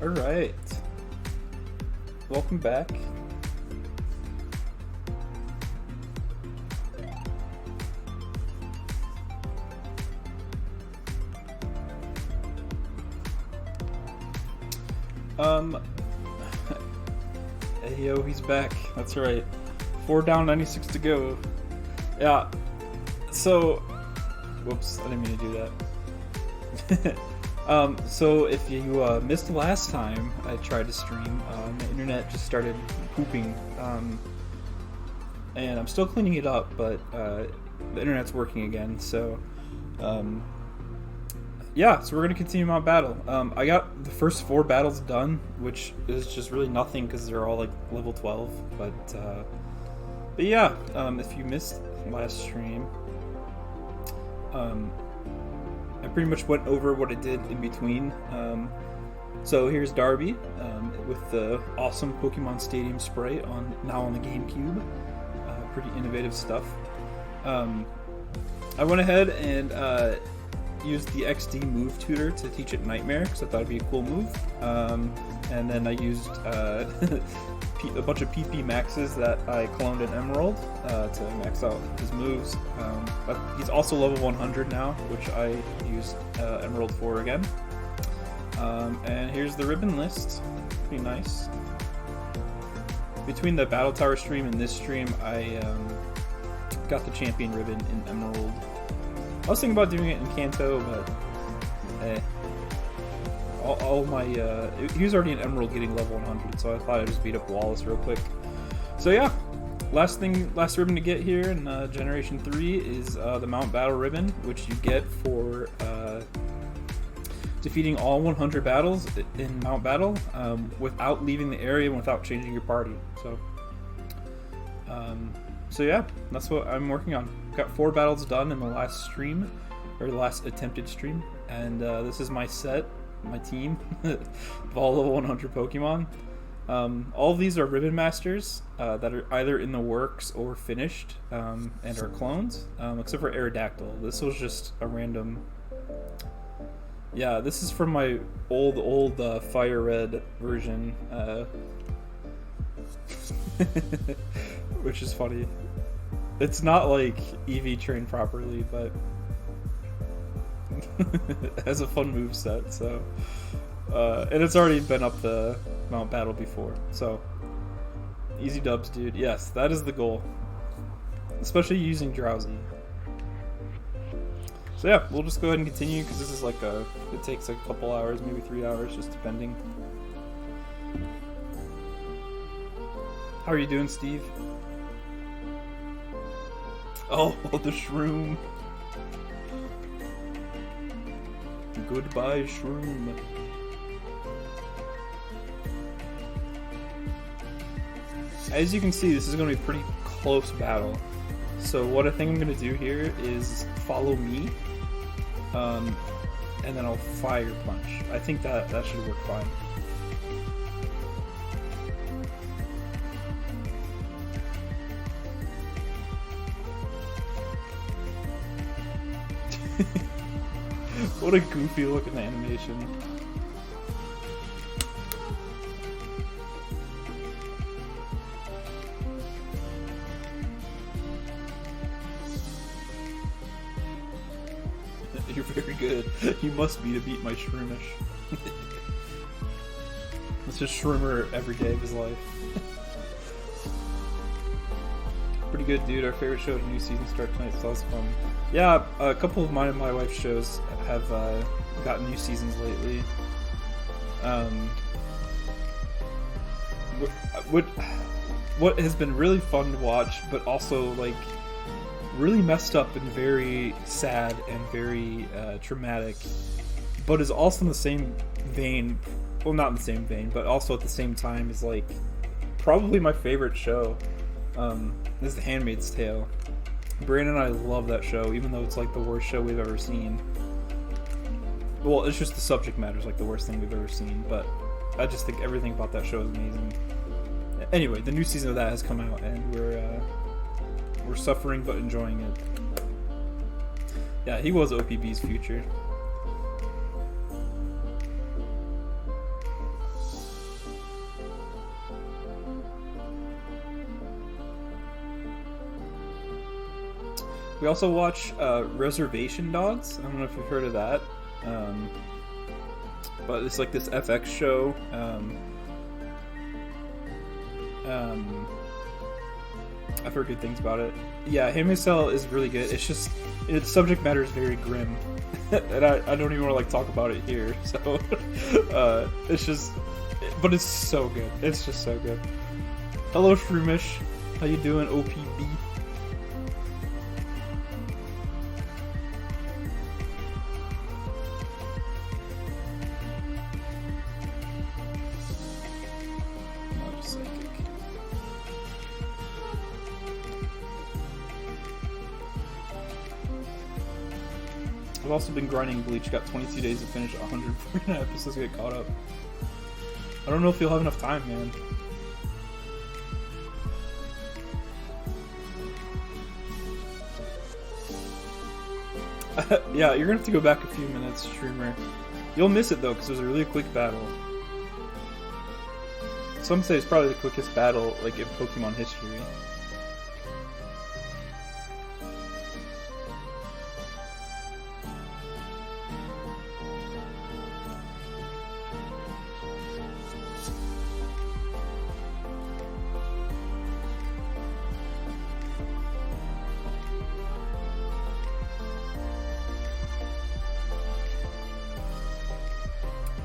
Alright. Welcome back. Hey yo, he's back. That's right. 4 down, 96 to go. Yeah. So, whoops, I didn't mean to do that. So if you missed the last time I tried to stream, the internet just started pooping, and I'm still cleaning it up, but the internet's working again. So, yeah, so we're gonna continue Mount Battle. I got the first 4 battles done, which is just really nothing because they're all like level 12. But yeah, if you missed last stream, I pretty much went over what I did in between. So here's Darby with the awesome Pokemon Stadium sprite now on the GameCube. Pretty innovative stuff. I went ahead and used the XD move tutor to teach it Nightmare because I thought it'd be a cool move. And then I used a bunch of PP maxes that I cloned in Emerald to max out his moves. He's also level 100 now, which I used Emerald for again. And here's the ribbon list. Pretty nice. Between the Battle Tower stream and this stream, I got the champion ribbon in Emerald. I was thinking about doing it in Kanto, but all my he was already in Emerald getting level 100, so I thought I'd just beat up Wallace real quick. So yeah, last ribbon to get here in Generation 3 is the Mount Battle ribbon, which you get for defeating all 100 battles in Mount Battle without leaving the area and without changing your party. So yeah, that's what I'm working on. Got 4 battles done in the last stream, or the last attempted stream, and this is my set, my team of all level 100 Pokemon. All of these are Ribbon Masters that are either in the works or finished and are clones, except for Aerodactyl. This was just a random. Yeah, this is from my old Fire Red version, which is funny. It's not like EV trained properly, but it has a fun move set. So, and it's already been up the Mount Battle before. So, easy dubs, dude. Yes, that is the goal, especially using Drowzee. So yeah, we'll just go ahead and continue because this is like it takes a couple hours, maybe 3 hours, just depending. How are you doing, Steve? Oh, the shroom. Goodbye, shroom. As you can see, this is going to be a pretty close battle. So what I think I'm going to do here is follow me, and then I'll fire punch. I think that should work fine. What a goofy looking animation. You're very good. You must be to beat my Shroomish. It's just Shroomer every day of his life. Pretty good, dude. Our favorite show of new season start tonight, so that was fun. Yeah, a couple of mine and my wife's shows have gotten new seasons lately. What has been really fun to watch, but also like really messed up and very sad and very traumatic, but is also in the same vein. Well, not in the same vein, but also at the same time is like probably my favorite show. This is The Handmaid's Tale. Brandon and I love that show, even though it's like the worst show we've ever seen. Well, it's just the subject matter is like the worst thing we've ever seen, but I just think everything about that show is amazing. Anyway, the new season of that has come out, and we're suffering but enjoying it. Yeah, he was OPB's future. We also watch Reservation Dogs. I don't know if you've heard of that. But it's like this FX show. I've heard good things about it. Yeah, Handmaid's Tale is really good. It's just, its subject matter is very grim. And I don't even want to like talk about it here. So, it's just, but it's so good. It's just so good. Hello, Shroomish. How you doing, OPB? I've also been grinding Bleach, got 22 days to finish 149 episodes to get caught up. I don't know if you'll have enough time, man. Yeah, you're gonna have to go back a few minutes, streamer. You'll miss it though, because it was a really quick battle. Some say it's probably the quickest battle, like, in Pokemon history.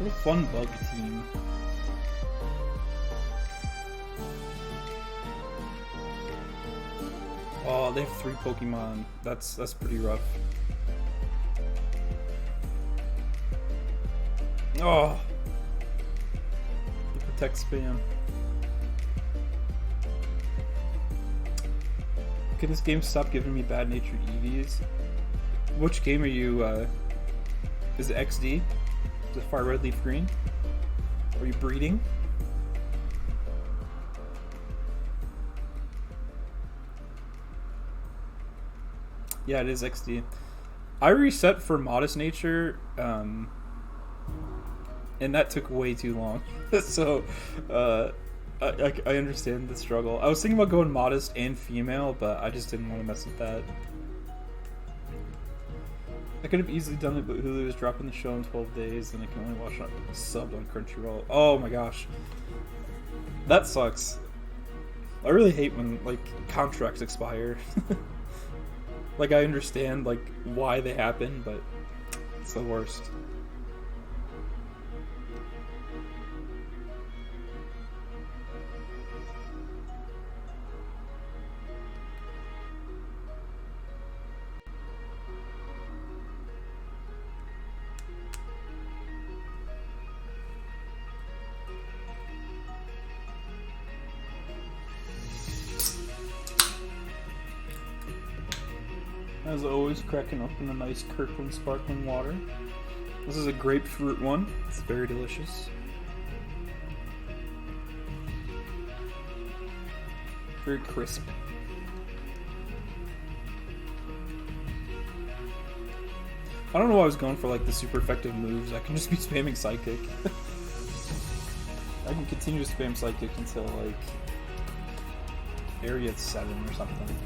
What a fun bug team. Oh, they have 3 Pokemon. That's pretty rough. Oh, the protect spam. Can this game stop giving me bad-natured EVs? Which game are you? Is it XD? Is it Fire Red Leaf Green? Are you breeding? Yeah, it is XD. I reset for Modest Nature, and that took way too long. So, I understand the struggle. I was thinking about going Modest and Female, but I just didn't want to mess with that. I could have easily done it, but Hulu is dropping the show in 12 days, and I can only watch it subbed on Crunchyroll. Oh my gosh. That sucks. I really hate when, like, contracts expire. Like, I understand, like, why they happen, but it's the worst. As always, cracking up in a nice Kirkland sparkling water. This is a grapefruit one. It's very delicious. Very crisp. I don't know why I was going for like the super effective moves. I can just be spamming Psychic. I can continue to spam Psychic until like area 7 or something.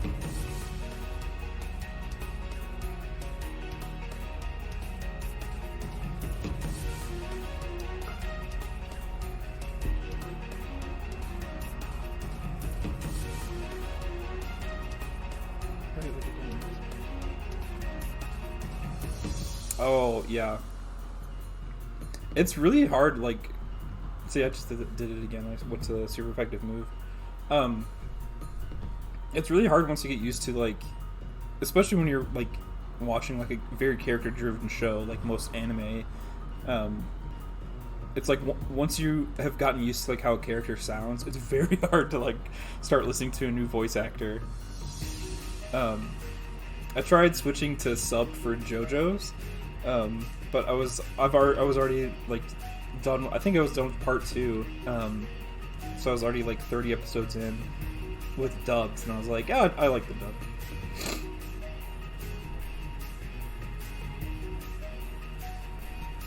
Oh, yeah. It's really hard, like... See, I just did it again. What's a super effective move? It's really hard once you get used to, like... Especially when you're, like, watching, like, a very character-driven show, like most anime. It's like, once you have gotten used to, like, how a character sounds, it's very hard to, like, start listening to a new voice actor. I tried switching to sub for JoJo's. But I was already like done. I think I was done with part 2. So I was already like 30 episodes in with dubs, and I was like, oh, I like the dub.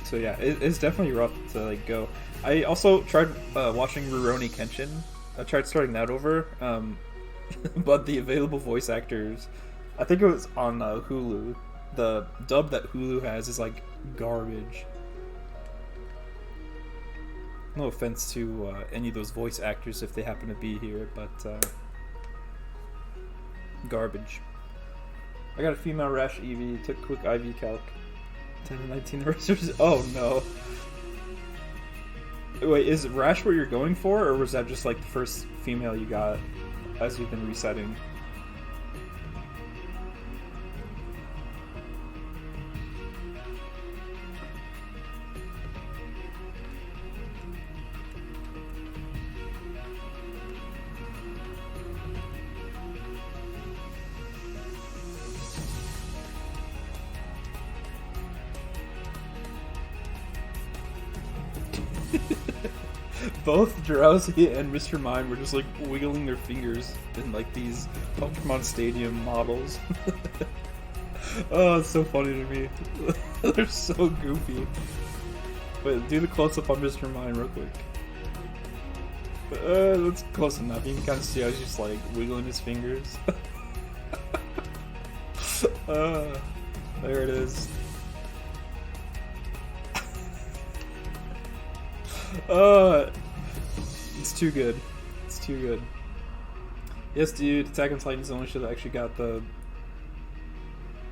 So yeah, it's definitely rough to like go. I also tried watching Rurouni Kenshin. I tried starting that over, but the available voice actors I think it was on Hulu. The dub that Hulu has is like garbage. No offense to any of those voice actors if they happen to be here, but garbage. I got a female rash EV, took quick IV calc. 10 to 19 the rest of oh no. Wait, is rash what you're going for, or was that just like the first female you got as you've been resetting? Both Drowzee and Mr. Mime were just like wiggling their fingers in like these Pokemon Stadium models. Oh, it's so funny to me. They're so goofy. Wait, do the close up on Mr. Mime real quick. That's close enough. You can kind of see how he's just like wiggling his fingers. There it is. It's too good. It's too good. Yes, dude. Attack on Titan's the only show that actually got the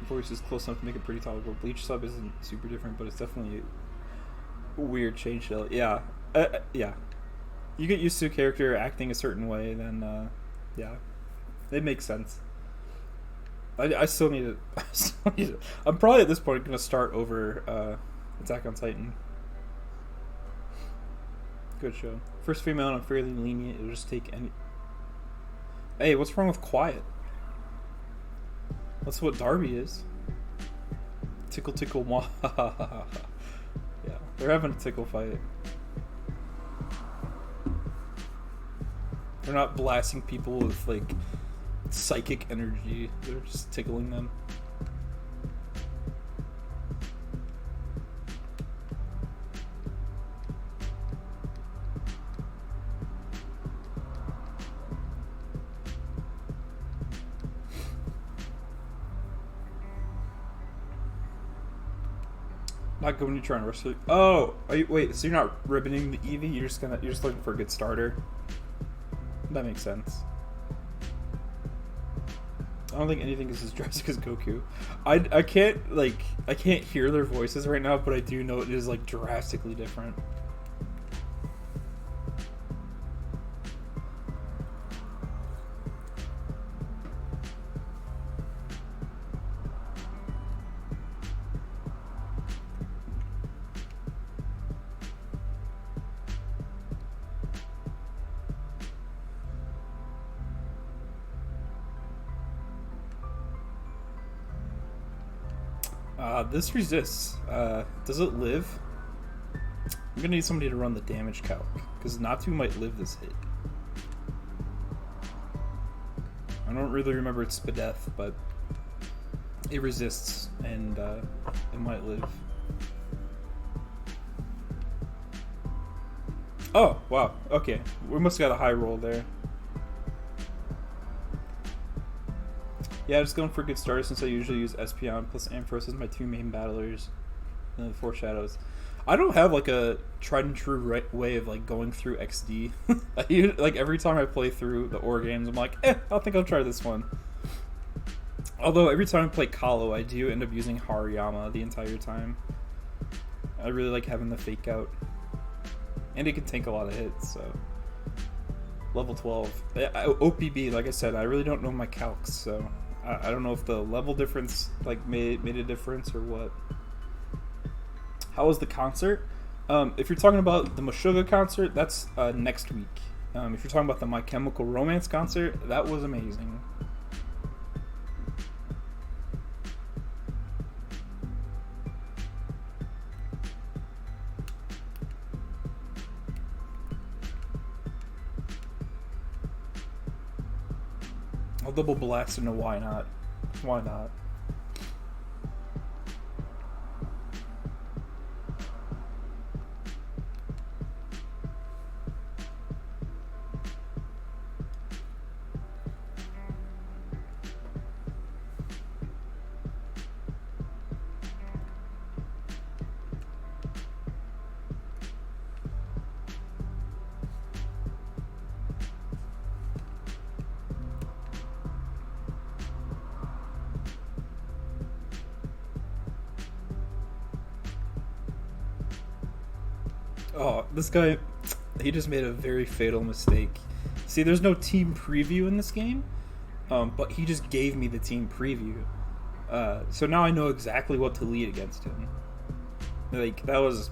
voices close enough to make it pretty tolerable. Bleach sub isn't super different, but it's definitely a weird change to it. Yeah. Yeah. You get used to a character acting a certain way, then, yeah. It makes sense. I still need it. I'm probably at this point going to start over Attack on Titan. Good show. First female, and I'm fairly lenient. It'll just take any. Hey, what's wrong with quiet? That's what Darby is. Tickle, tickle, mwah. Yeah, they're having a tickle fight. They're not blasting people with like psychic energy. They're just tickling them. Not good when you're trying to wrestle. Oh, wait. So you're not ribboning the Eevee? You're just looking for a good starter. That makes sense. I don't think anything is as drastic as Goku. I can't hear their voices right now, but I do know it is like drastically different. This resists. Does it live? I'm gonna need somebody to run the damage calc, because Natu might live this hit. I don't really remember its Spadef, but it resists, and it might live. Oh, wow. Okay. We must have got a high roll there. Yeah, just going for a good start since I usually use Espeon plus Ampharos as my two main battlers in the Four Shadows. I don't have like a tried and true way of like going through XD. Like every time I play through the Ore games, I'm like, I think I'll try this one. Although every time I play Kalo, I do end up using Hariyama the entire time. I really like having the fake out. And it can take a lot of hits, so. Level 12. OPB, like I said, I really don't know my calcs, so. I don't know if the level difference like made a difference or what. How was the concert? If you're talking about the Meshuggah concert, that's next week. If you're talking about the My Chemical Romance concert, that was amazing. I'll double blast into why not? Why not? Oh, this guy, he just made a very fatal mistake. See, there's no team preview in this game, but he just gave me the team preview. So now I know exactly what to lead against him. Like, that was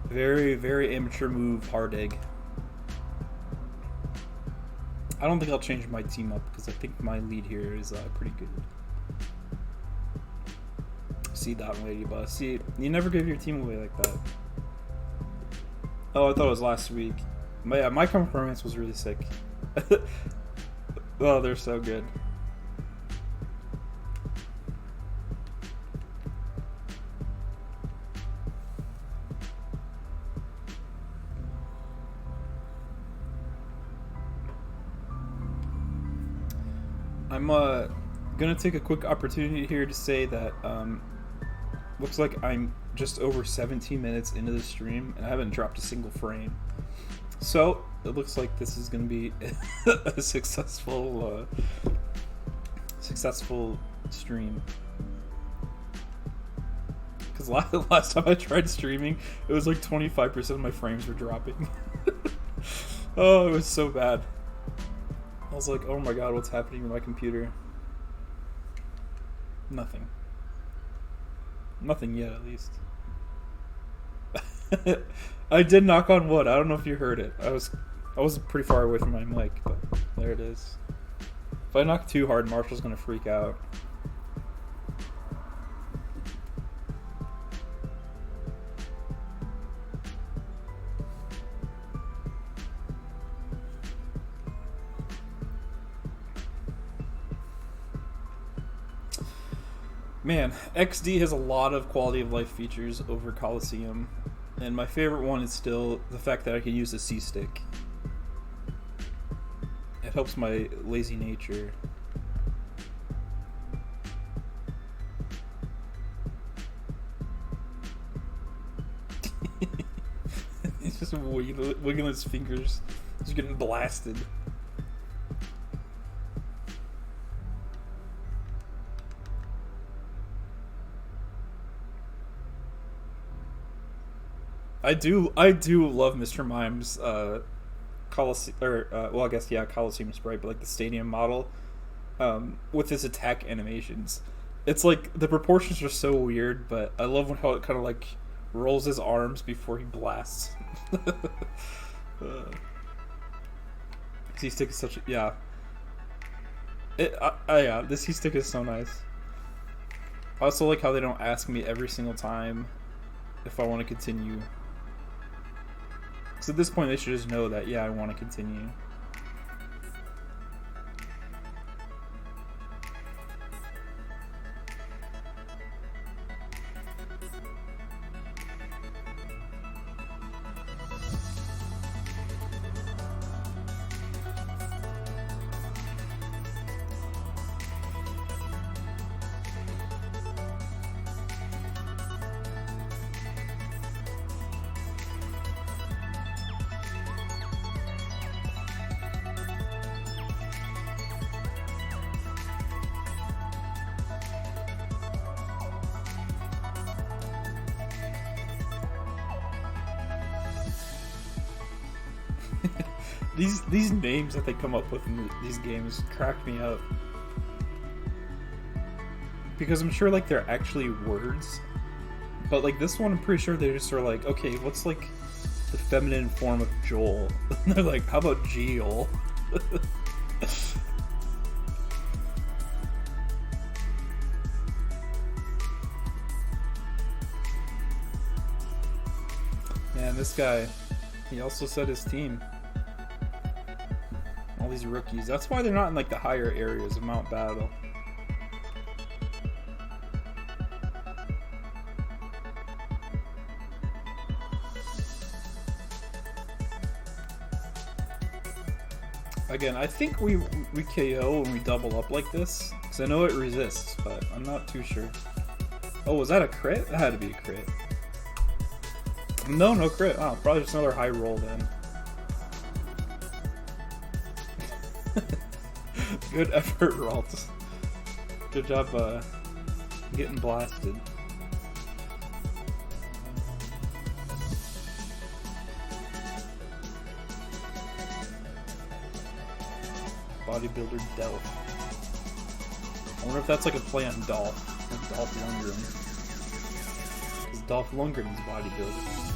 very, very amateur move, hard egg. I don't think I'll change my team up because I think my lead here is pretty good. See that lady bus. See, you never give your team away like that. Oh, I thought it was last week. But yeah, my performance was really sick. Oh, they're so good. I'm gonna take a quick opportunity here to say that looks like I'm just over 17 minutes into the stream and I haven't dropped a single frame. So it looks like this is gonna be a successful stream. Because last time I tried streaming, it was like 25% of my frames were dropping. Oh, it was so bad. I was like, oh my god, what's happening to my computer? Nothing. Nothing yet, at least. I did knock on wood. I don't know if you heard it. I was pretty far away from my mic, but there it is. If I knock too hard, Marshall's gonna freak out. Man, XD has a lot of quality of life features over Coliseum, and my favorite one is still the fact that I can use a C-stick. It helps my lazy nature. He's just wiggling his fingers. He's getting blasted. I do love Mr. Mime's Coliseum, or well, I guess Coliseum Sprite, but like the stadium model, with his attack animations. It's like the proportions are so weird, but I love how it kind of like rolls his arms before he blasts. C-stick is such a yeah. This C-stick is so nice. I also like how they don't ask me every single time if I want to continue. So at this point, they should just know that, yeah, I want to continue. These names that they come up with in these games crack me up. Because I'm sure like they're actually words. But like this one I'm pretty sure they just are like, okay, what's like the feminine form of Joel? And they're like, how about Joel? Man, this guy, he also said his team. All these rookies. That's why they're not in like the higher areas of Mount Battle. Again, I think we KO when we double up like this, because I know it resists, but I'm not too sure. Oh, was that a crit? That had to be a crit. No crit. Oh, probably just another high roll then. Good effort, Ralt. Good job getting blasted. bodybuilder Delph. I wonder if that's like a play on Dolph, like Dolph Lundgren. Because Dolph Lundgren's bodybuilder.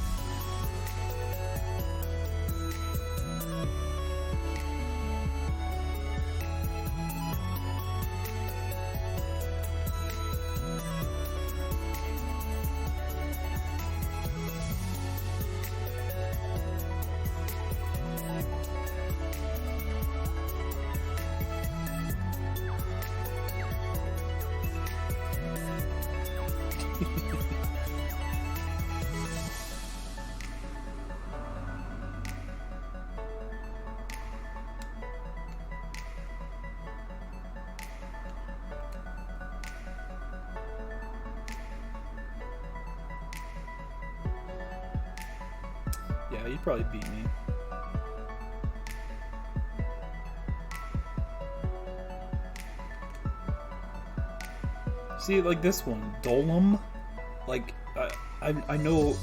Yeah, you'd probably beat me. See, like this one, Dolam. Like, I know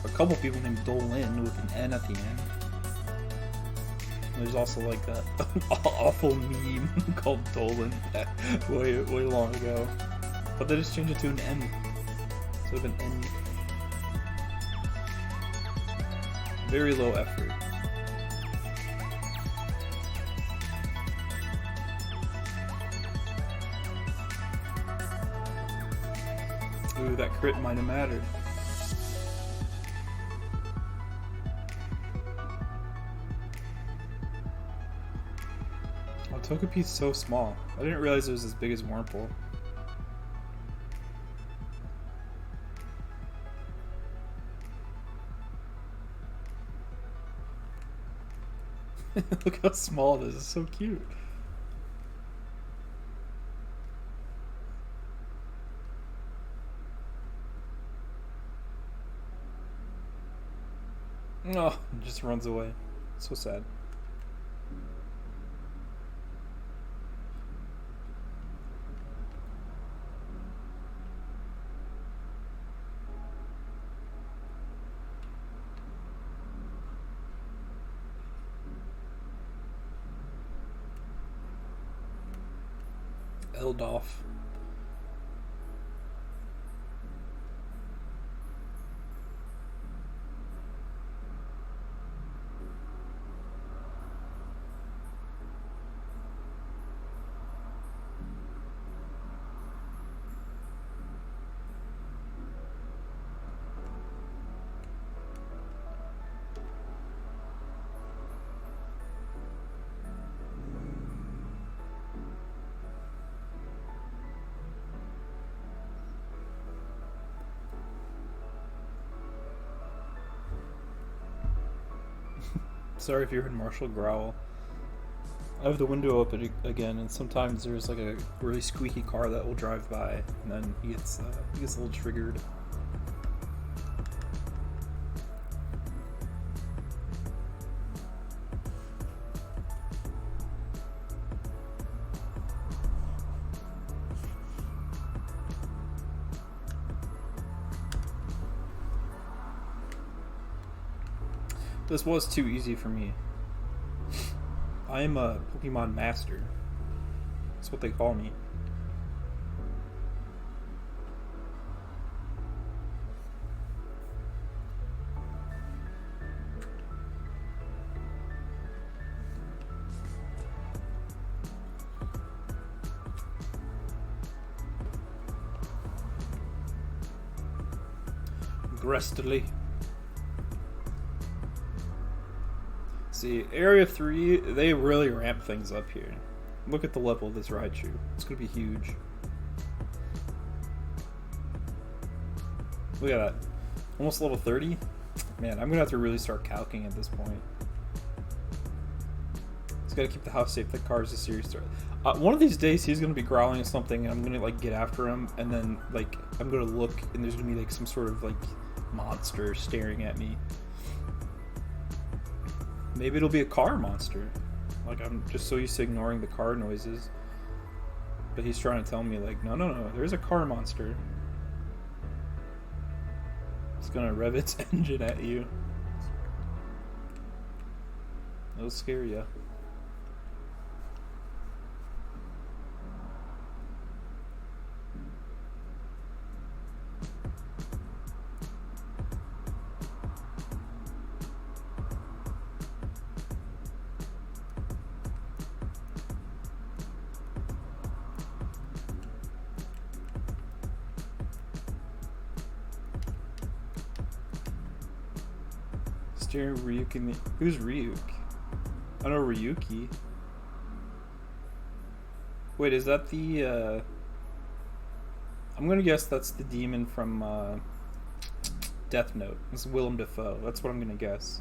a couple people named Dolan with an N at the end. There's also like that awful meme called Dolan way long ago. But they just changed it to an N. So an N. Very low effort. Ooh, that crit might have mattered. Oh, Togepi's so small. I didn't realize it was as big as Wurmple. Look how small this is. It's so cute. Oh, it just runs away. So sad. Eldoff. Sorry if you heard Marshall growl. I have the window open again, and sometimes there's like a really squeaky car that will drive by, and then he gets a little triggered. This was too easy for me. I am a Pokemon master. That's what they call me. Grestly. See, Area 3, they really ramp things up here. Look at the level of this Raichu. It's gonna be huge. Look at that. Almost level 30? Man, I'm gonna have to really start calcing at this point. Just gotta keep the house safe. The car's a serious threat. One of these days, he's gonna be growling at something, and I'm gonna like get after him, and then like I'm gonna look, and there's gonna be like some sort of like monster staring at me. Maybe it'll be a car monster. Like, I'm just so used to ignoring the car noises. But he's trying to tell me, like, no, there's a car monster. It's gonna rev its engine at you. It'll scare you. Steering Ryuk in the... Who's Ryuk? I know Ryuki. Wait, is that the, I'm gonna guess that's the demon from, Death Note. It's Willem Dafoe. That's what I'm gonna guess.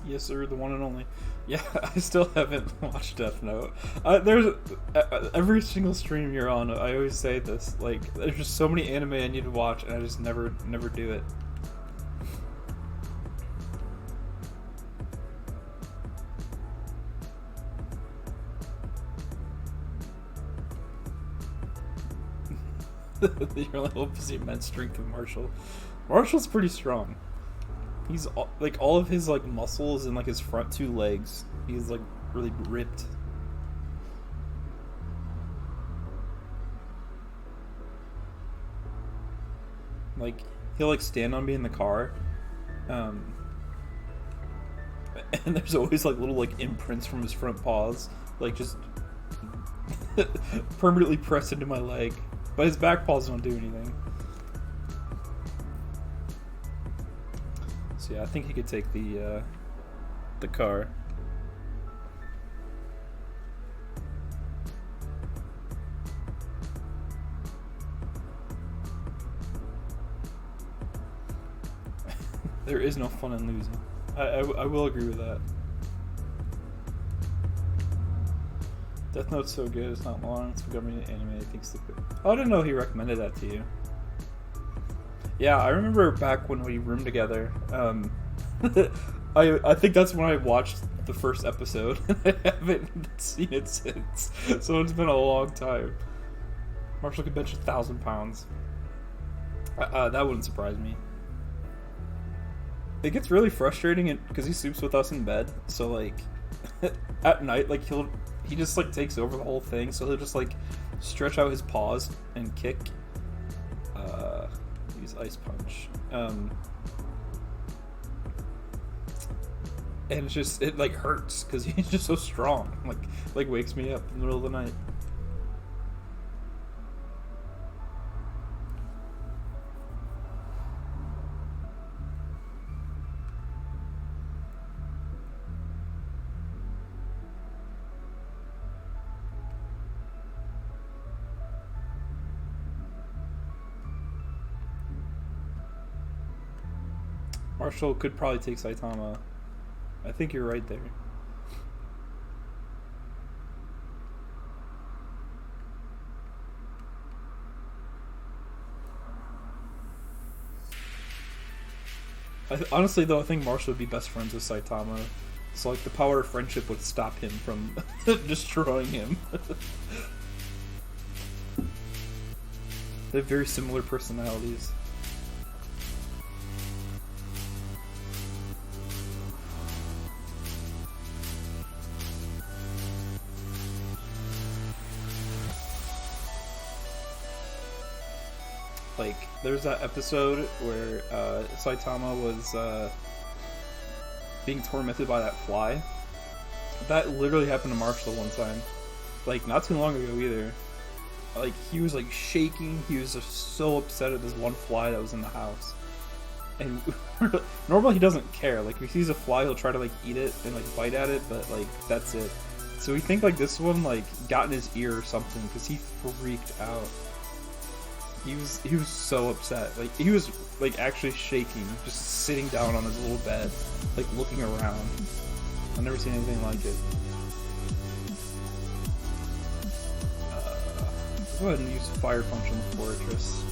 Yes, sir, the one and only. Yeah, I still haven't watched Death Note. There's every single stream you're on, I always say this. Like, there's just so many anime I need to watch, and I just never do it. Your only hope is the immense strength of Marshall. Marshall's pretty strong. He's like all of his like muscles and like his front two legs. He's like really ripped. Like he'll like stand on me in the car, and there's always like little like imprints from his front paws, like just permanently pressed into my leg. But his back paws don't do anything. So yeah, I think he could take the car. There is no fun in losing. I will agree with that. Death Note's so good, it's not long. It's becoming an anime I think's stupid. Oh, I didn't know he recommended that to you. Yeah, I remember back when we roomed together. I think that's when I watched the first episode. I haven't seen it since, so it's been a long time. Marshall could bench 1,000 pounds. That wouldn't surprise me. It gets really frustrating because he sleeps with us in bed. So like, at night, like he just like takes over the whole thing. So he'll just like stretch out his paws and kick. Use Ice Punch. And it like hurts because he's just so strong. Like wakes me up in the middle of the night. Marshall could probably take Saitama. I think you're right there. Honestly, though, I think Marshall would be best friends with Saitama. So, like, the power of friendship would stop him from destroying him. They have very similar personalities. Like, there's that episode where Saitama was being tormented by that fly. That literally happened to Marshall one time. Like, not too long ago either. Like, he was like shaking, he was just so upset at this one fly that was in the house. And normally he doesn't care. Like, if he sees a fly, he'll try to like eat it and like bite at it, but like, that's it. So we think like this one like got in his ear or something, because he freaked out. He was so upset. Like, he was like actually shaking, just sitting down on his little bed, like looking around. I've never seen anything like it. Go ahead and use Fire Punch on the Fortress.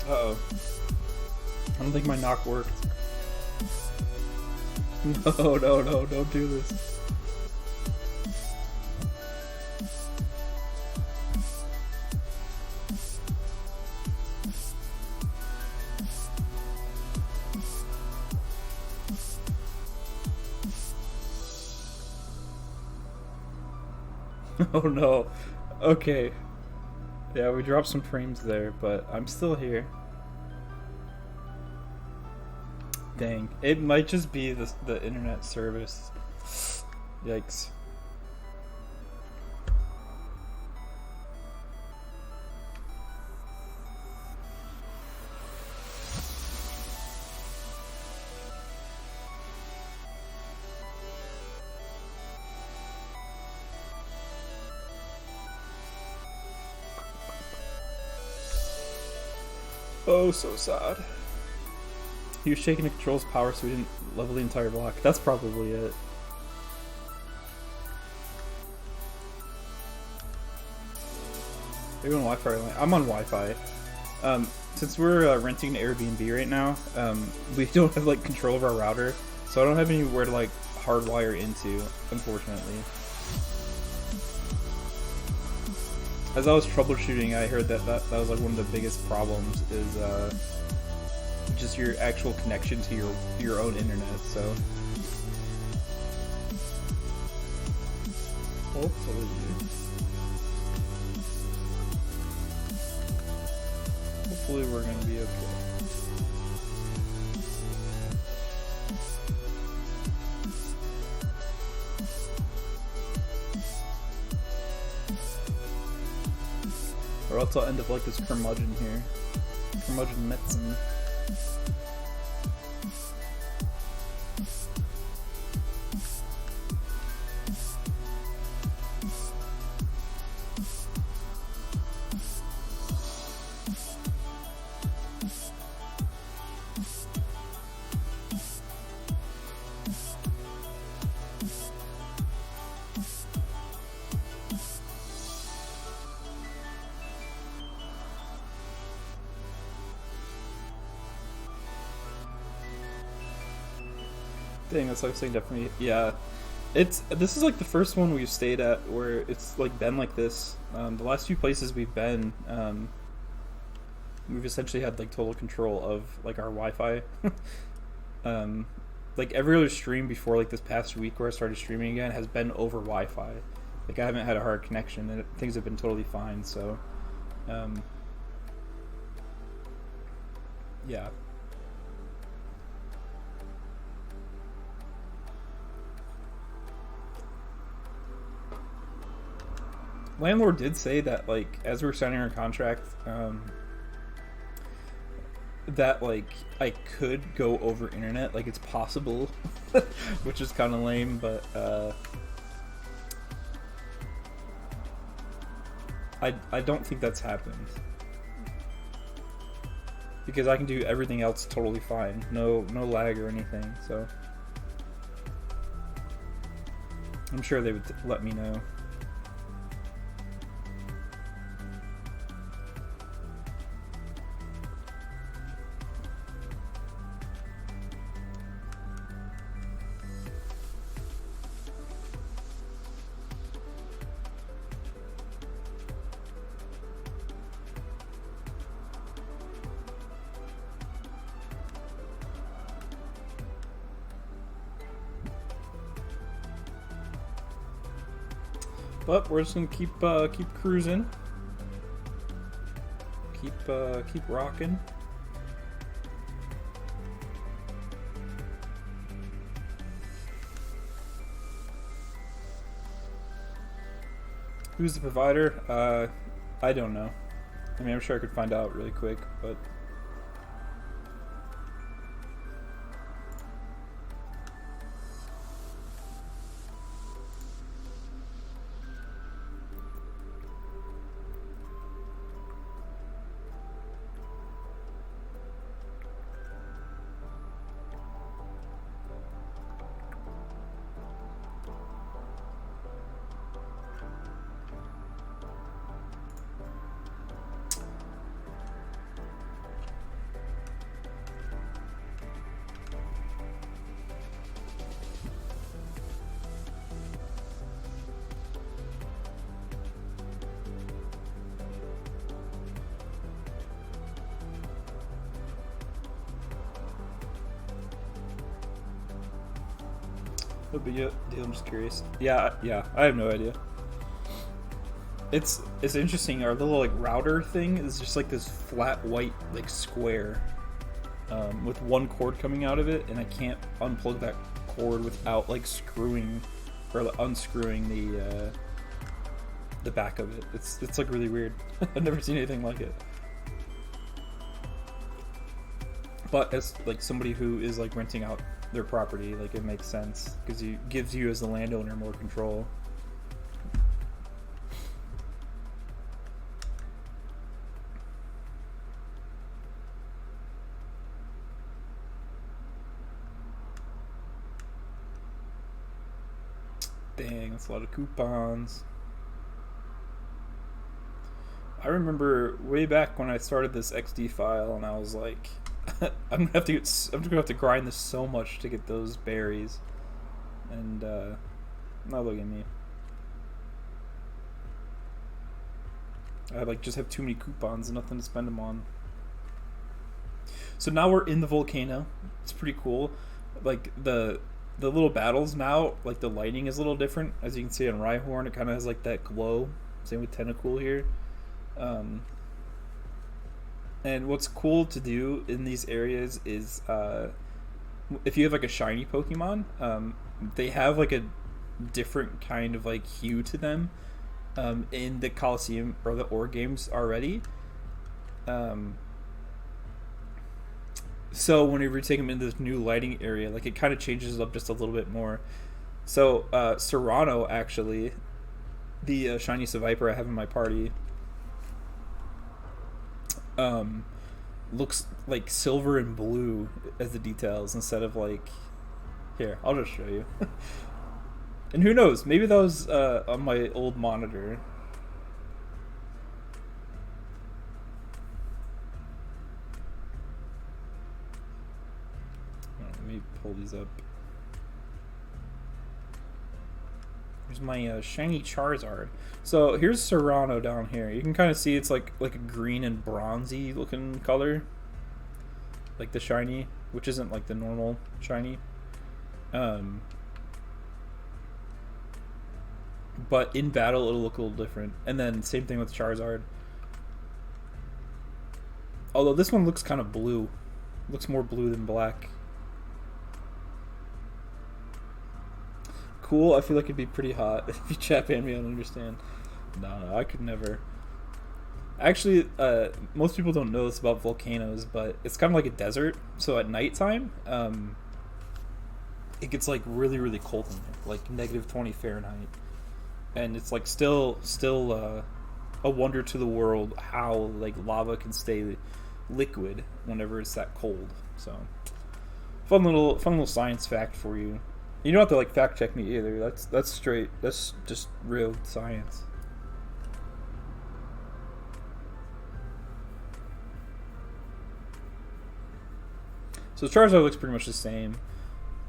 Uh-oh. I don't think my knock worked. No, no, no, don't do this. Oh no. Okay. Yeah, we dropped some frames there, but I'm still here. Dang. It might just be the internet service. Yikes. Oh, so sad. He was shaking the control's power so we didn't level the entire block. That's probably it. Are you on Wi-Fi? I'm on Wi-Fi. Since we're renting an Airbnb right now, we don't have like control of our router, so I don't have anywhere to like hardwire into, unfortunately. As I was troubleshooting, I heard that was like one of the biggest problems is just your actual connection to your own internet. So hopefully we're gonna be okay. Or else I'll end up like this curmudgeon here. Curmudgeon Metzen. Dang, that's what I was saying, definitely. Yeah, this is like the first one we've stayed at where it's like been like this. The last few places we've been, we've essentially had like total control of like our Wi-Fi. Like every other stream before like this past week where I started streaming again has been over Wi-Fi. Like I haven't had a hard connection and things have been totally fine. So, yeah. Landlord did say that like as we were signing our contract, that like I could go over internet, like it's possible, which is kind of lame, but I don't think that's happened because I can do everything else totally fine, no lag or anything. So I'm sure they would let me know. But we're just gonna keep cruising, keep rocking. Who's the provider? I don't know. I mean, I'm sure I could find out really quick, but. No big deal. I'm just curious. Yeah, yeah. I have no idea. It's interesting. Our little like router thing is just like this flat white like square, with one cord coming out of it, and I can't unplug that cord without like screwing or unscrewing the back of it. It's like really weird. I've never seen anything like it. But as like somebody who is like renting out their property, like it makes sense because it gives you as the landowner more control. Dang, that's a lot of coupons. I remember way back when I started this XD file, and I was like, I'm gonna have to grind this so much to get those berries, and now look at me. I like just have too many coupons and nothing to spend them on. So now we're in the volcano. It's pretty cool. Like the little battles now, like the lighting is a little different. As you can see on Rhyhorn, it kind of has like that glow. Same with Tentacool here. And what's cool to do in these areas is if you have like a shiny Pokemon, they have like a different kind of like hue to them in the Coliseum or the Ore games already. So whenever you take them into this new lighting area, like it kind of changes it up just a little bit more. So Serrano, actually, the shiny Seviper I have in my party, looks like silver and blue as the details instead of like, here, I'll just show you. And who knows, maybe that was on my old monitor. Let me pull these up. Here's my shiny Charizard. So here's Serrano down here. You can kind of see it's like a green and bronzy looking color, like the shiny, which isn't like the normal shiny. But in battle it'll look a little different. And then same thing with Charizard. Although this one looks kind of blue. Looks more blue than black. Cool. I feel like it'd be pretty hot if you chat banned me. I don't understand. No, I could never. Actually, most people don't know this about volcanoes, but it's kind of like a desert. So at nighttime, it gets like really, really cold in there, like -20 Fahrenheit, and it's like still a wonder to the world how like lava can stay liquid whenever it's that cold. So fun little science fact for you. You don't have to like fact check me either. That's straight. That's just real science. So Charizard looks pretty much the same,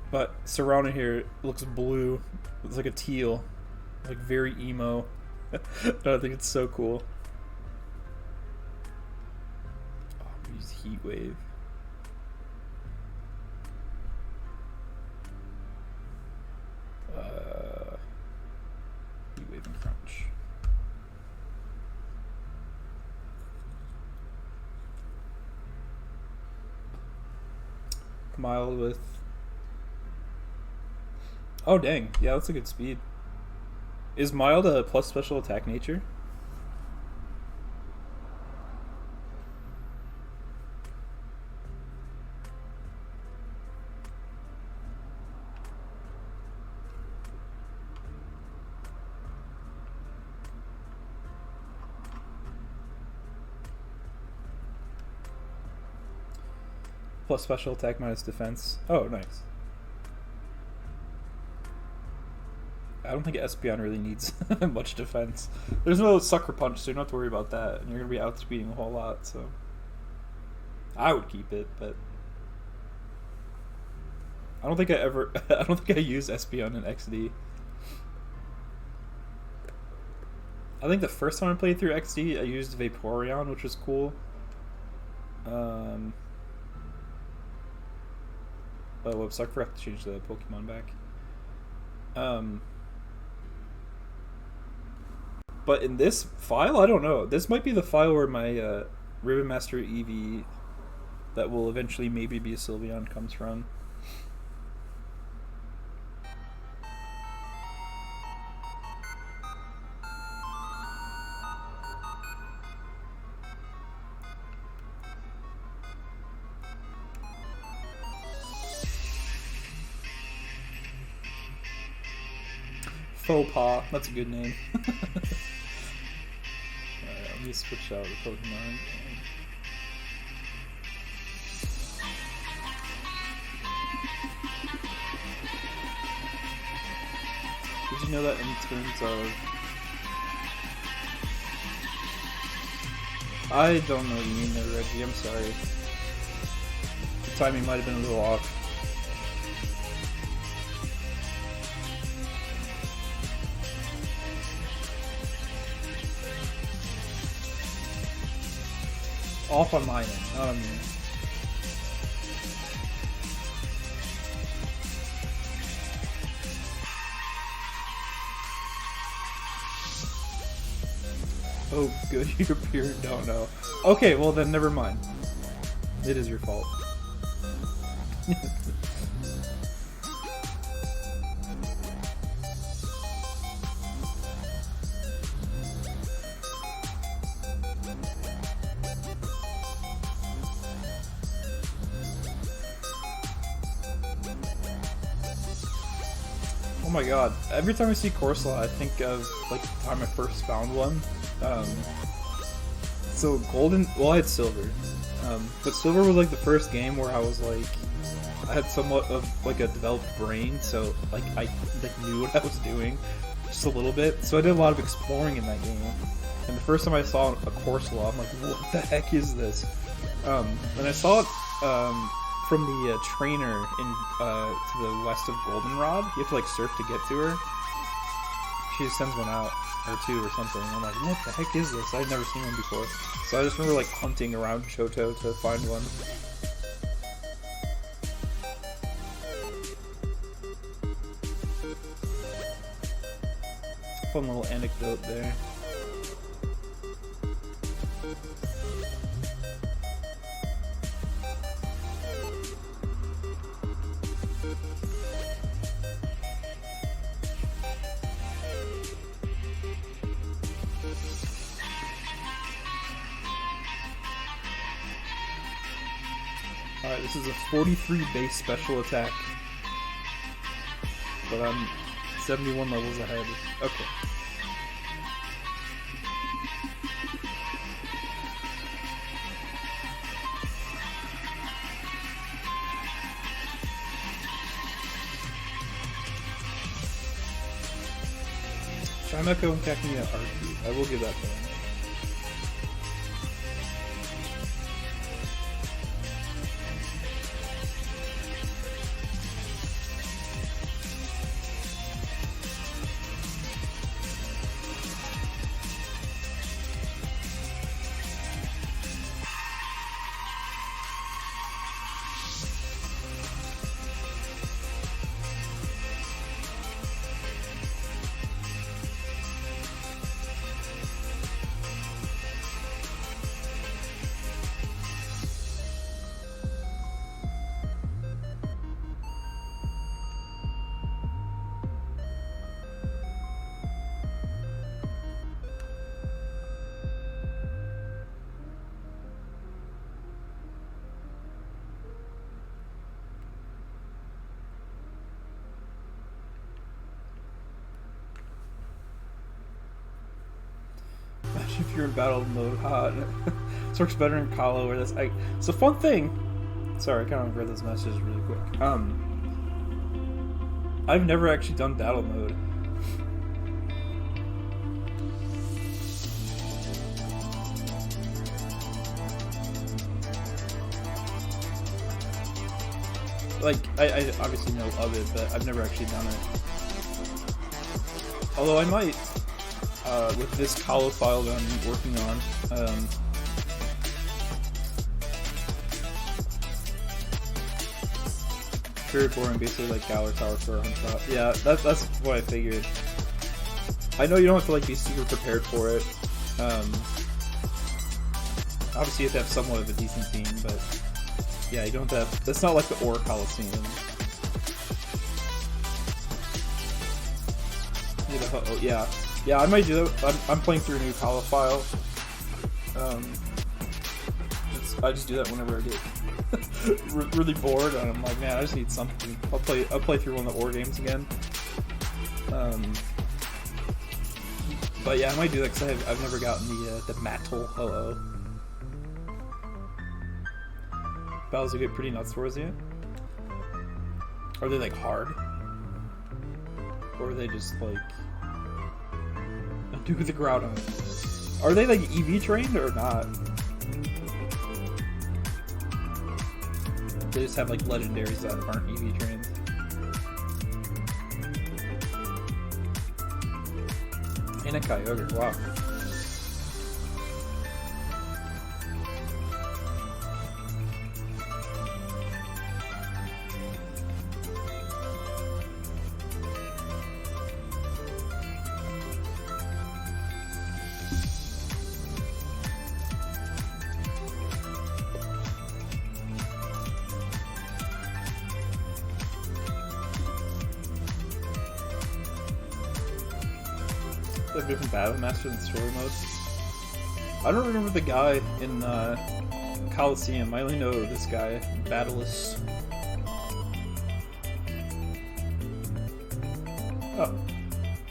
but Serrano here looks blue. It's like a teal, like very emo. I think it's so cool. Oh, use Heat Wave. Heat Wave and Crunch. Mild with. Oh dang, yeah, that's a good speed. Is Mild a plus special attack nature? Plus special attack minus defense. Oh, nice. I don't think Espeon really needs much defense. There's no Sucker Punch, so you don't have to worry about that. And you're going to be outspeeding a whole lot, so... I would keep it, but... I don't think I use Espeon in XD. I think the first time I played through XD, I used Vaporeon, which was cool. Oh, whoops, I forgot to change the Pokemon back. Um, but in this file, I don't know. This might be the file where my Ribbon Master Eevee that will eventually maybe be a Sylveon comes from. Faux pas. That's a good name. Alright, let me switch out the Pokemon. Did you know that in terms of... I don't know what you mean there, Reggie. I'm sorry. The timing might have been a little off. Off on my end, not on you. Oh, good, your beard, don't know. Okay, well then, never mind. It is your fault. Oh my god, every time I see Corsola, I think of like the time I first found one. So Golden, well I had Silver, but Silver was like the first game where I was like, I had somewhat of like a developed brain, so like I like knew what I was doing, just a little bit. So I did a lot of exploring in that game. And the first time I saw a Corsola, I'm like, what the heck is this? And I saw it from the trainer in to the west of Goldenrod. You have to like surf to get to her. She just sends one out, or two or something. I'm like, what the heck is this? I've never seen one before. So I just remember like hunting around Johto to find one. Fun little anecdote there. Alright, this is a 43 base special attack. But I'm 71 levels ahead. Okay. Shineko and Kakumi at RP. I will give that to him. If you're in battle mode, this works better in Kalo where this. So fun thing. Sorry, I kind of read those messages really quick. I've never actually done battle mode. Like I obviously know of it, but I've never actually done it. Although I might. With this Kalo file that I'm working on. very boring, basically like Galar Tower for a one-shot. Yeah, that's what I figured. I know you don't have to like be super prepared for it. Obviously you have to have somewhat of a decent team, but yeah, you don't have to. That's not like the Ore Coliseum. Oh, yeah. Yeah, I might do that. I'm playing through a new Call file. I just do that whenever I get really bored, and I'm like, man, I just need something. I'll play through one of the Ore games again. But yeah, I might do that because I've never gotten the Mattel. Hello. Battles will get pretty nuts towards you. Are they like hard? Or are they just like do the Groudon? Are they like EV trained or not? They just have like legendaries that aren't EV trained. And a Kyogre, wow. They have different battle masters and story modes. I don't remember the guy in Coliseum. I only know this guy, Battleless. Oh,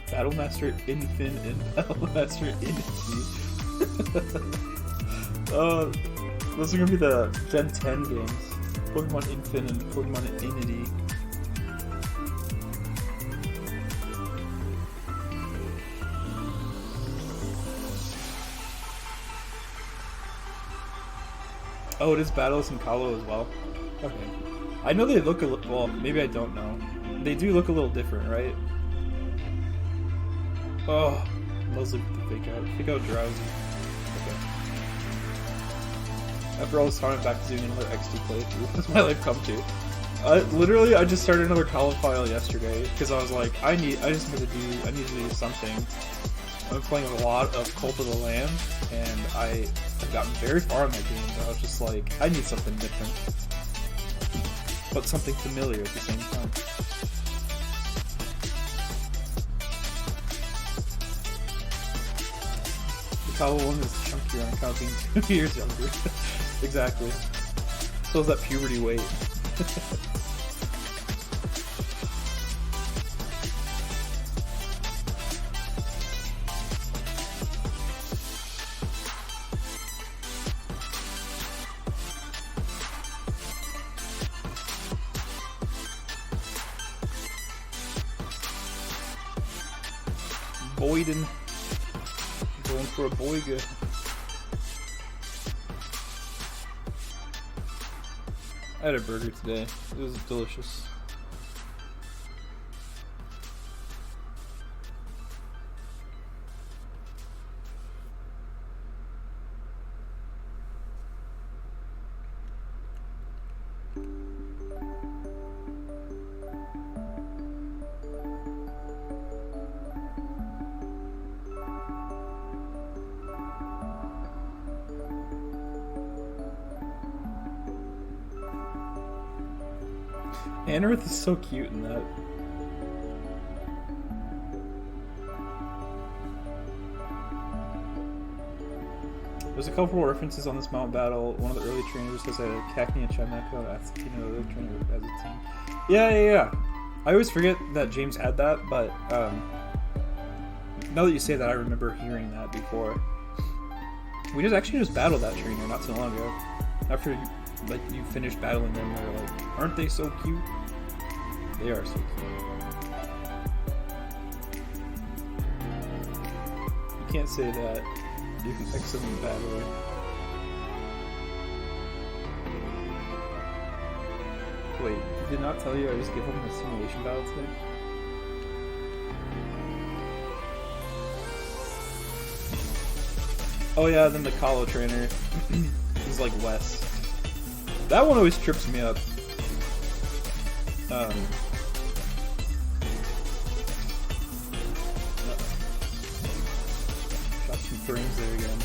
Battlemaster Infin and Battlemaster Infinity. Those are gonna be the Gen 10 games. Pokemon Infin and Pokemon Infinity. Oh, it is Battles and Kalos as well? Okay. I know they look a little... Well, maybe I don't know. They do look a little different, right? Oh, mostly the fake out. Fake out Drowzee. Okay. After all this time, I'm back to doing another XD playthrough. What's my life come to? I just started another Call file yesterday, because I was like, I need to do something. I'm playing a lot of Cult of the Lamb, and I've gotten very far in that game, but I was just like, I need something different. But something familiar at the same time. The Kawa one is chunkier on account of being 2 years younger. Exactly. So is that puberty weight. Boyden. Going for a Boyga. I had a burger today. It was delicious. Anorith is so cute in that. There's a couple references on this mount battle. One of the early trainers has a Cacnea and Chimecho as the trainer as a team. Yeah. I always forget that James had that, but now that you say that, I remember hearing that before. We just battled that trainer not so long ago. After you finished battling them, they're like, aren't they so cute? They are so cute. You can't say that. You can fix them in battle. Wait, did not tell you I just gave them a simulation battle today? Oh yeah, then the Kalo trainer is like Wes. That one always trips me up. Uh-oh. Got some frames there again.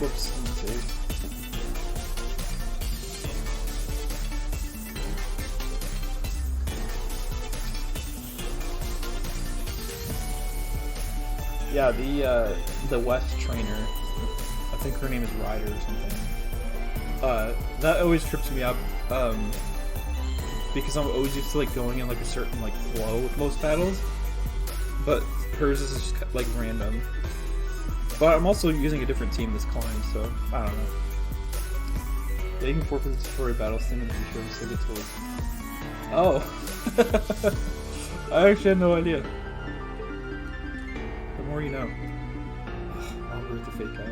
Whoops, let me save. Yeah, the West trainer, I think her name is Ryder or something. That always trips me up, because I'm always used to like going in like a certain like flow with most battles, but hers is just like random. But I'm also using a different team this climb, so I don't know. Yeah, you can forfeit the tutorial battle sim and be sure to save it told. Oh, I actually had no idea. The more you know. I'll hurt the fake out.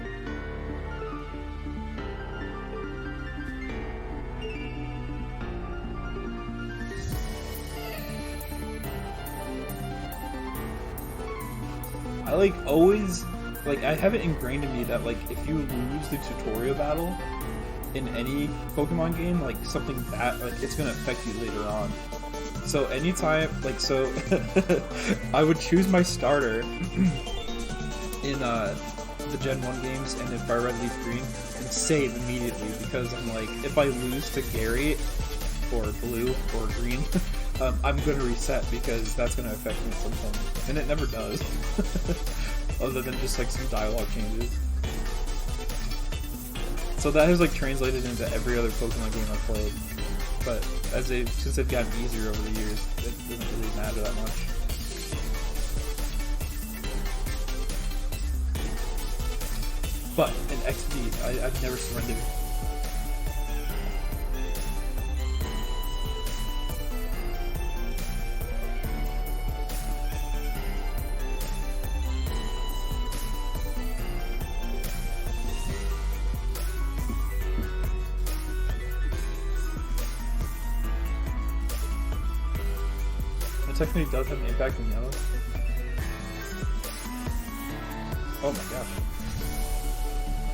I like always, like I have it ingrained in me that like if you lose the tutorial battle in any Pokemon game, like something bad, like it's gonna affect you later on. So anytime, like so, I would choose my starter in the Gen 1 games and in Fire Red Leaf Green and save immediately, because I'm like, if I lose to Gary or Blue or Green, I'm gonna reset because that's gonna affect me at some point, and it never does. Other than just like some dialogue changes. So that has like translated into every other Pokemon game I've played. But since they've gotten easier over the years, it doesn't really matter that much. But in XD, I've never surrendered. Technically does have an impact in yellow. Oh my gosh.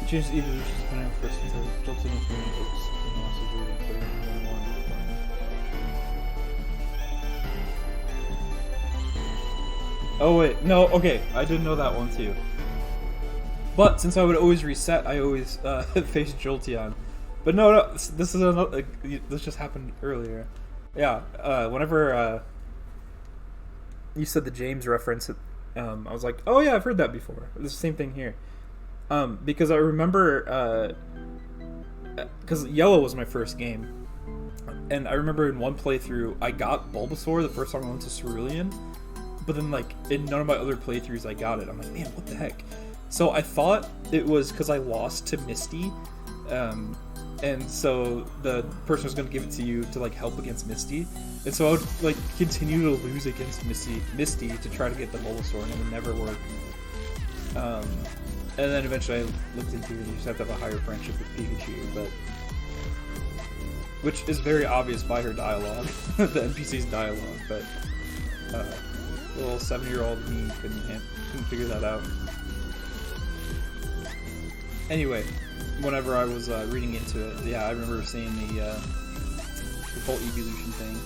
It changes evolution depending on first until jumps in the free and takes and also reading clear and one. Oh wait, no, okay, I didn't know that one too. But since I would always reset, I always face Jolteon. But no, this is another. This just happened earlier. Yeah, whenever you said the James reference, I was like, oh yeah, I've heard that before. It's the same thing here. Because I remember, because Yellow was my first game, and I remember in one playthrough I got Bulbasaur the first time I went to Cerulean, but then like in none of my other playthroughs I got it. I'm like, man, what the heck? So I thought it was because I lost to Misty, and so the person was going to give it to you to like help against Misty, and so I would like continue to lose against Misty to try to get the Bulbasaur, and it would never work. And then eventually I looked into it, and you just have to have a higher friendship with Pikachu, but which is very obvious by her dialogue, the NPC's dialogue, but little 7-year-old me couldn't figure that out. Anyway, whenever I was reading into it, yeah, I remember seeing the full evolution thing.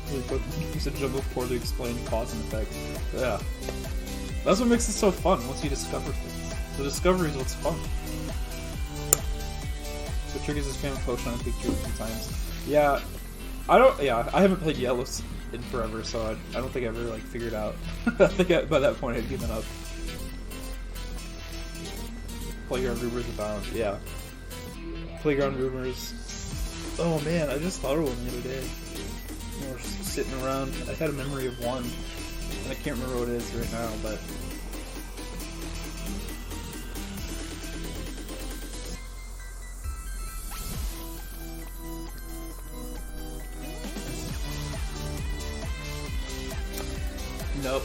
Really quick, you said jump up poorly explained cause and effect. Yeah. That's what makes it so fun, once you discover things. The discovery is what's fun. So triggers is spam potion on Pikachu sometimes. Yeah, I haven't played Yellow in forever, so I don't think I ever like figured out. I think by that point I'd given up. Playground rumors abound. Yeah. Playground rumors. Oh man, I just thought of one the other day. I was just sitting around. I had a memory of one, and I can't remember what it is right now, but.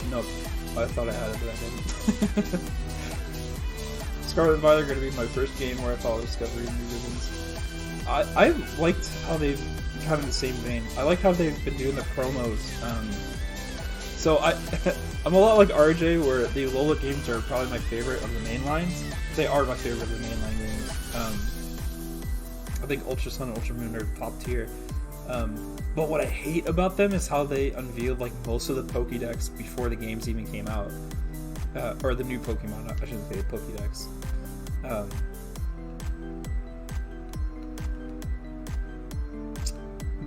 Nope. I thought I had it, but I didn't. Scarlet and Violet are going to be my first game where I follow Discovery and New Ribbons. I liked how they've kind of the same vein. I like how they've been doing the promos. So I'm a lot like RJ, where the Alola games are probably my favorite of the main lines. They are my favorite of the mainline games. I think Ultra Sun and Ultra Moon are top tier. But what I hate about them is how they unveiled like most of the Pokédex before the games even came out, or the new Pokemon. I shouldn't say Pokédex.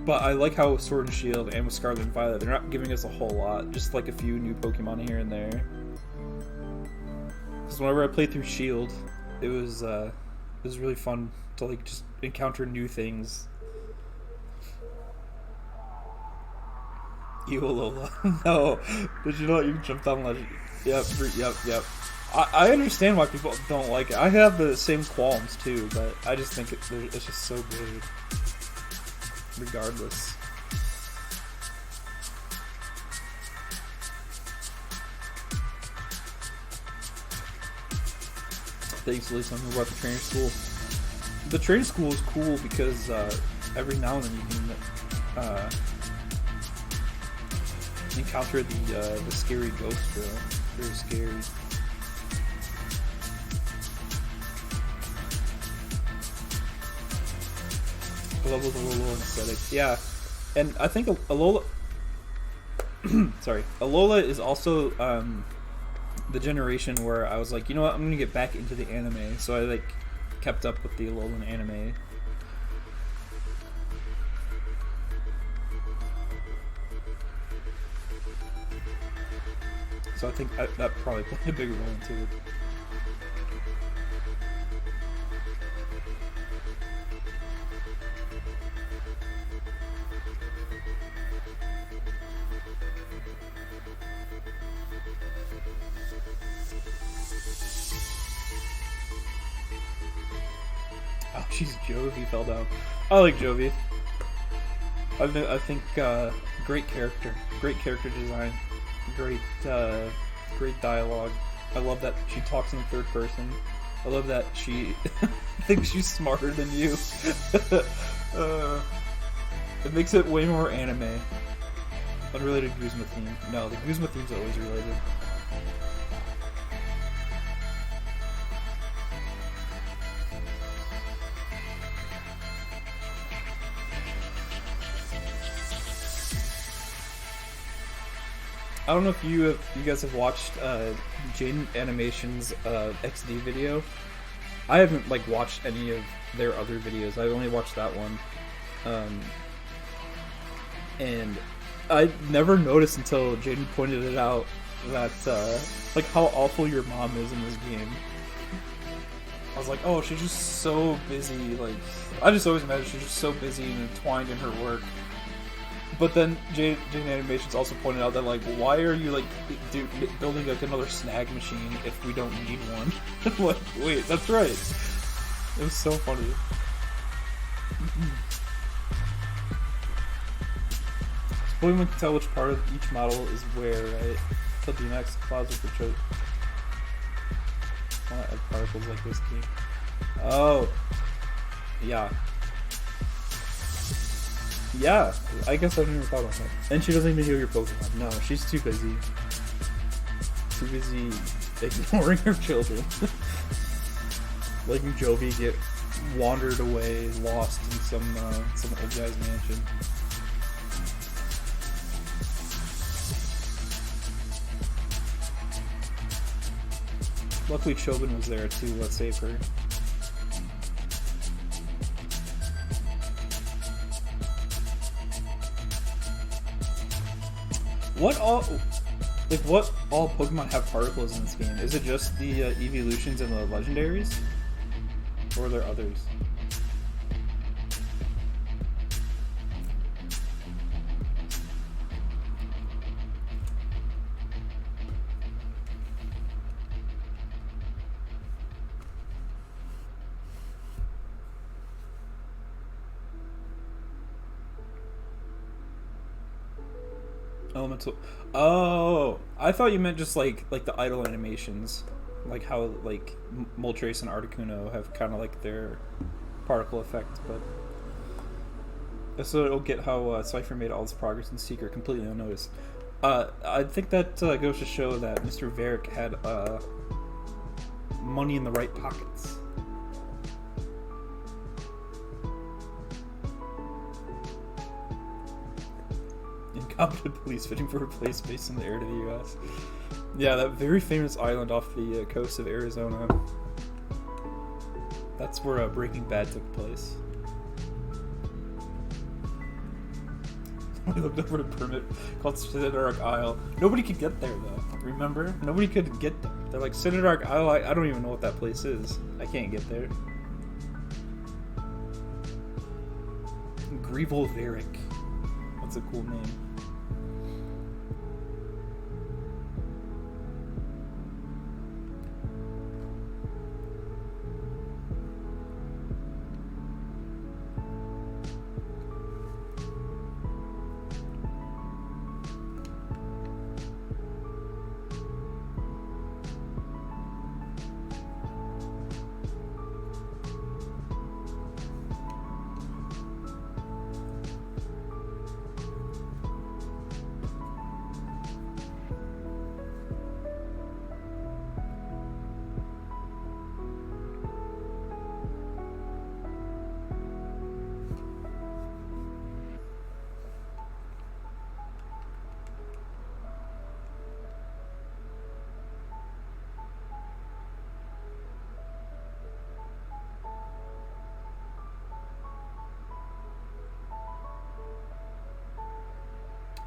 But I like how with Sword and Shield and with Scarlet and Violet, they're not giving us a whole lot, just like a few new Pokemon here and there. Because whenever I played through Shield, it was really fun to like just encounter new things. You Alola. No. Did you know you jumped on Legend? Yep. I understand why people don't like it. I have the same qualms too, but I just think it's just so good. Regardless. Thanks, Lisa. I'm about the training school. The training school is cool because every now and then you can encounter the scary ghost girl. Very scary. I love the Alola aesthetic. Yeah, and I think Alola. Sorry, Alola is also the generation where I was like, you know what, I'm gonna get back into the anime. So I like kept up with the Alolan anime. So I think that probably played a big role into it. Oh, jeez, Jovi fell down. I like Jovi. I think great character design, great dialogue. I love that she talks in the third person. I love that she thinks she's smarter than you. It makes it way more anime. Unrelated Guzma theme. No, the Guzma theme's always related. I don't know if you guys have watched Jaden Animation's XD video. I haven't like watched any of their other videos. I only watched that one, and I never noticed until Jaden pointed it out that like how awful your mom is in this game. I was like, oh, she's just so busy. Like, I just always imagine she's just so busy and entwined in her work. But then Jane Animations also pointed out that like, why are you like building like another snag machine if we don't need one? I'm like, wait, that's right. It was so funny. Spoiler can tell which part of each model is where, right? So the next closet for choice. I want to add particles like this game. Oh, yeah. Yeah, I guess I never thought about that. And she doesn't even heal your Pokemon. No, she's too busy. Too busy ignoring her children. Letting Jovi get wandered away, lost in some old guy's mansion. Luckily Chobin was there to save her. What all Pokemon have particles in this game? Is it just the evolutions and the legendaries? Or are there others? Elemental. Oh, I thought you meant just like the idle animations, like how like Moltres and Articuno have kind of like their particle effect. But So it'll get how Cypher made all this progress in secret completely unnoticed. I think that goes to show that Mr. Varric had money in the right pockets. Incompetent police fitting for a place based in the air to the U.S. Yeah, that very famous island off the coast of Arizona. That's where Breaking Bad took place. We looked over a permit called Cinedark Isle. Nobody could get there, though. Remember? Nobody could get there. They're like, Cinedark Isle, I don't even know what that place is. I can't get there. Grievel Varric. That's a cool name.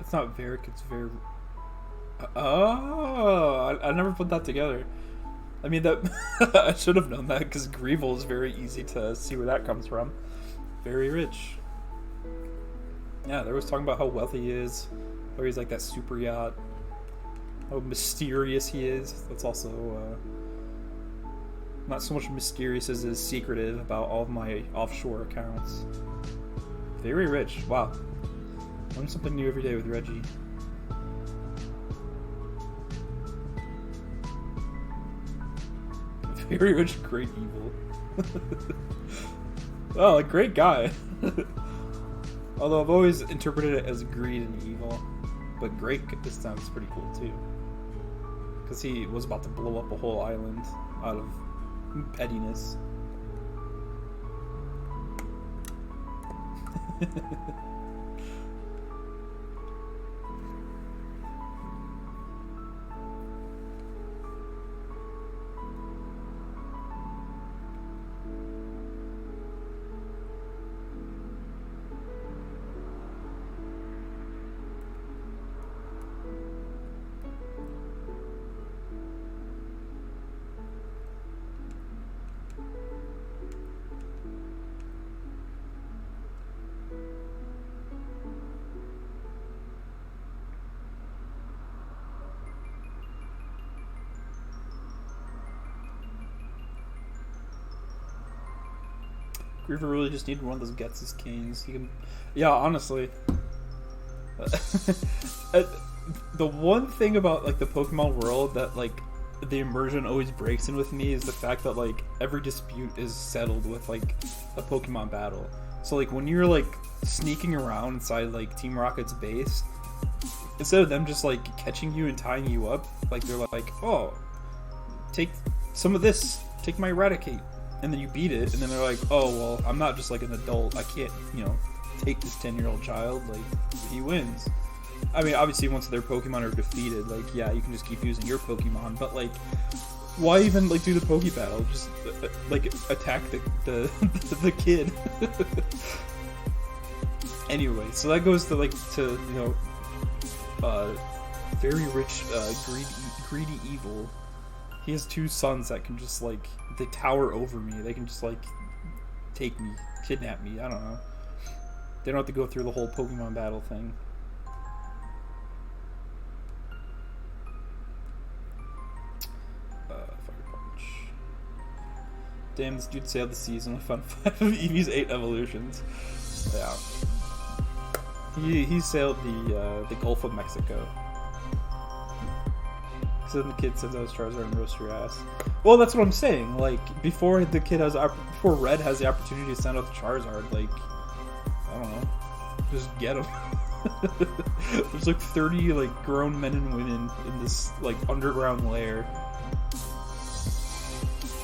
It's not Varric, it's very... Oh, I never put that together. I mean, that I should have known that, because Grievel is very easy to see where that comes from. Very rich. Yeah, they was talking about how wealthy he is, how he's like that super yacht, how mysterious he is. That's also not so much mysterious as is secretive about all of my offshore accounts. Very rich. Wow. Learn something new every day with Reggie. Very rich, great evil. Oh, a great guy. Although I've always interpreted it as greed and evil. But great this time is pretty cool too. Because he was about to blow up a whole island out of pettiness. Griever really just needed one of those Gets canes. He can, yeah, honestly. The one thing about like the Pokemon world that like the immersion always breaks in with me is the fact that like every dispute is settled with like a Pokemon battle. So like when you're like sneaking around inside like Team Rocket's base, instead of them just like catching you and tying you up, like they're like, oh, take some of this, take my Eradicate. And then you beat it, and then they're like, oh, well, I'm not just like an adult. I can't, you know, take this 10-year-old child. Like, he wins. I mean, obviously, once their Pokemon are defeated, like, yeah, you can just keep using your Pokemon. But, like, why even, like, do the Poke Battle? Just, like, attack the kid. Anyway, so that goes to, like, to, you know, very rich, greedy evil. He has two sons that can just, like, they tower over me. They can just, like, take me, kidnap me. I don't know. They don't have to go through the whole Pokemon battle thing. Fire Punch. Damn, this dude sailed the seas and found 5 of Eevee's 8 evolutions. Yeah. He sailed the Gulf of Mexico. Then the kid sends out his Charizard and roast your ass. Well, that's what I'm saying. Like before the kid has, before Red has the opportunity to send out the Charizard, like I don't know, Just get them. There's like 30 like grown men and women in this like underground lair.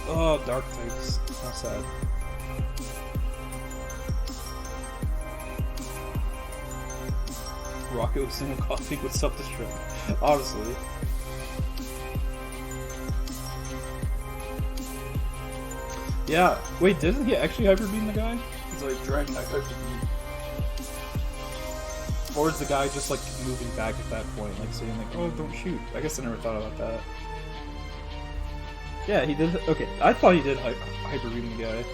Oh, dark types. How sad. Rocket with single coffee with self-destruct. Honestly. Yeah. Wait, didn't he actually hyper beam the guy? He's like dragging that hyper beam. Or is the guy just like moving back at that point, like saying like, "Oh, don't shoot"? I guess I never thought about that. Yeah, he did. Okay, I thought he did hyper beam the guy.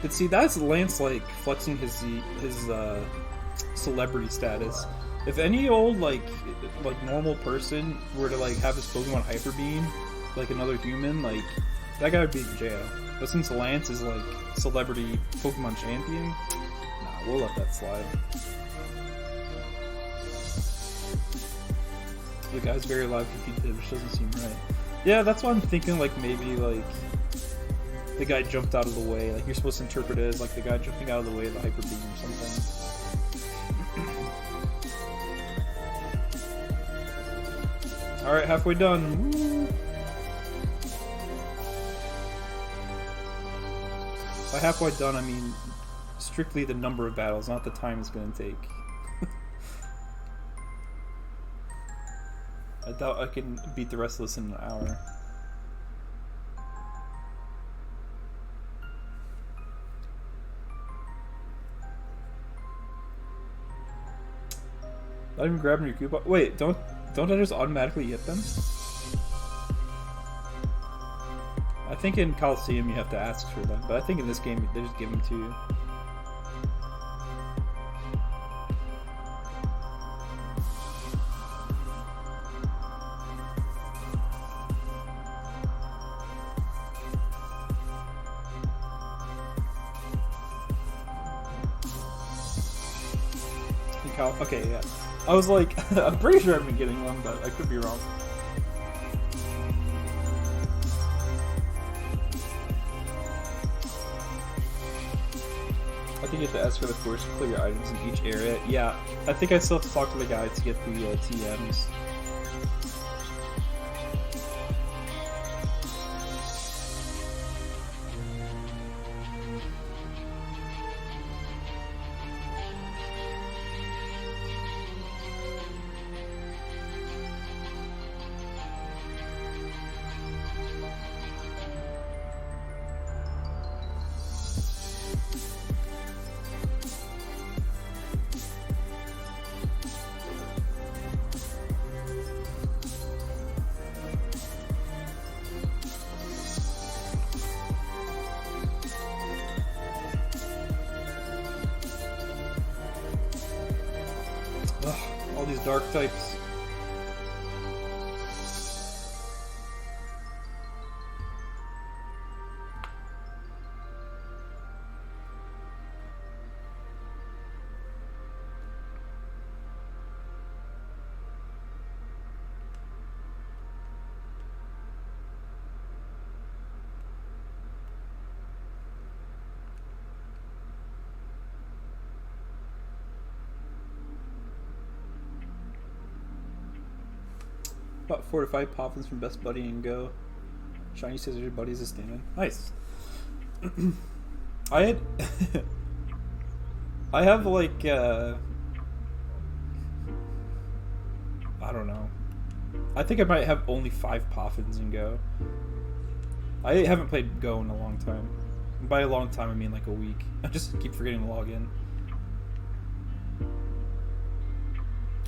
But see, that's Lance like flexing his celebrity status. If any old like normal person were to like have his Pokemon Hyper Beam, like another human, like that guy would be in jail. But since Lance is like celebrity Pokemon champion, nah, we'll let that slide. The guy's very alive if he did, which doesn't seem right. Yeah, that's why I'm thinking like maybe like the guy jumped out of the way. Like you're supposed to interpret it as like the guy jumping out of the way of the Hyper Beam or something. Alright, halfway done. Woo. By halfway done, I mean strictly the number of battles, not the time it's going to take. I doubt I can beat the rest of this in an hour. Not even grabbing your coupon. Wait, don't I just automatically get them? I think in Coliseum you have to ask for them, but I think in this game they just give them to you. Okay, yeah. I was like, I'm pretty sure I've been getting them, but I could be wrong. I think you have to ask for the force to clear your items in each area. Yeah, I think I still have to talk to the guy to get the TMs. All these dark types. About 4 to 5 poppins from Best Buddy and Go. Shiny says your buddy's a stand-in. Nice. I had I have like I don't know. I think I might have only 5 poffins in Go. I haven't played Go in a long time. And by a long time I mean like a week. I just keep forgetting to log in.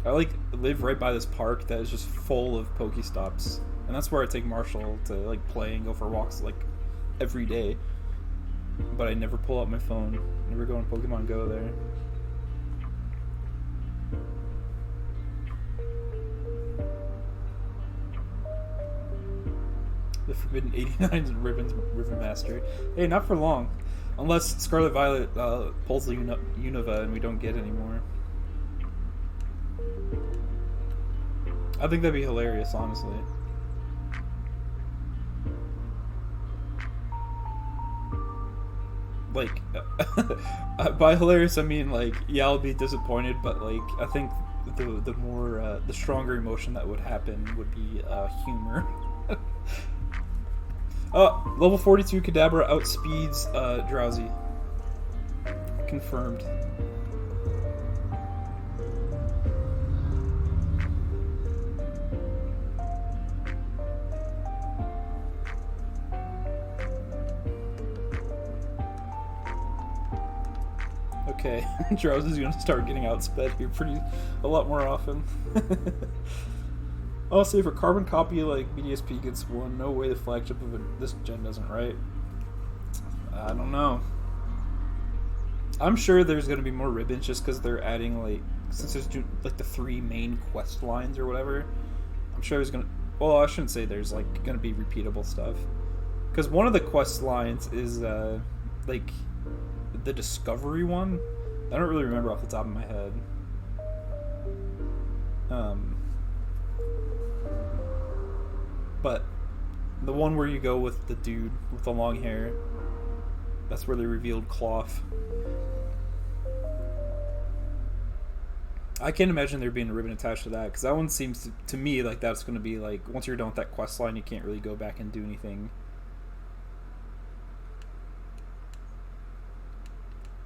I like live right by this park that is just full of Pokestops, and that's where I take Marshall to like play and go for walks like every day. But I never pull out my phone. Never go on Pokemon Go there. The Forbidden 89 Ribbons Ribbon Master. Hey, not for long, unless Scarlet Violet pulls the Unova and we don't get any more. I think that'd be hilarious, honestly. Like, by hilarious I mean like, yeah, I'll be disappointed, but like, I think the more the stronger emotion that would happen would be humor. Level 42 Kadabra outspeeds Drowzee. Confirmed. Okay, Drowzee's gonna start getting outsped here a lot more often. I'll say for carbon copy, like BDSP gets one. No way the flagship of this gen doesn't, right? I don't know. I'm sure there's gonna be more ribbons just because they're adding like, since there's like the 3 main quest lines or whatever. I'm sure there's gonna. Well, I shouldn't say there's like gonna be repeatable stuff, because one of the quest lines is like the discovery one. I don't really remember off the top of my head. But the one where you go with the dude with the long hair, that's where they revealed cloth. I can't imagine there being a ribbon attached to that, because that one seems to me like that's going to be like, once you're done with that quest line, you can't really go back and do anything.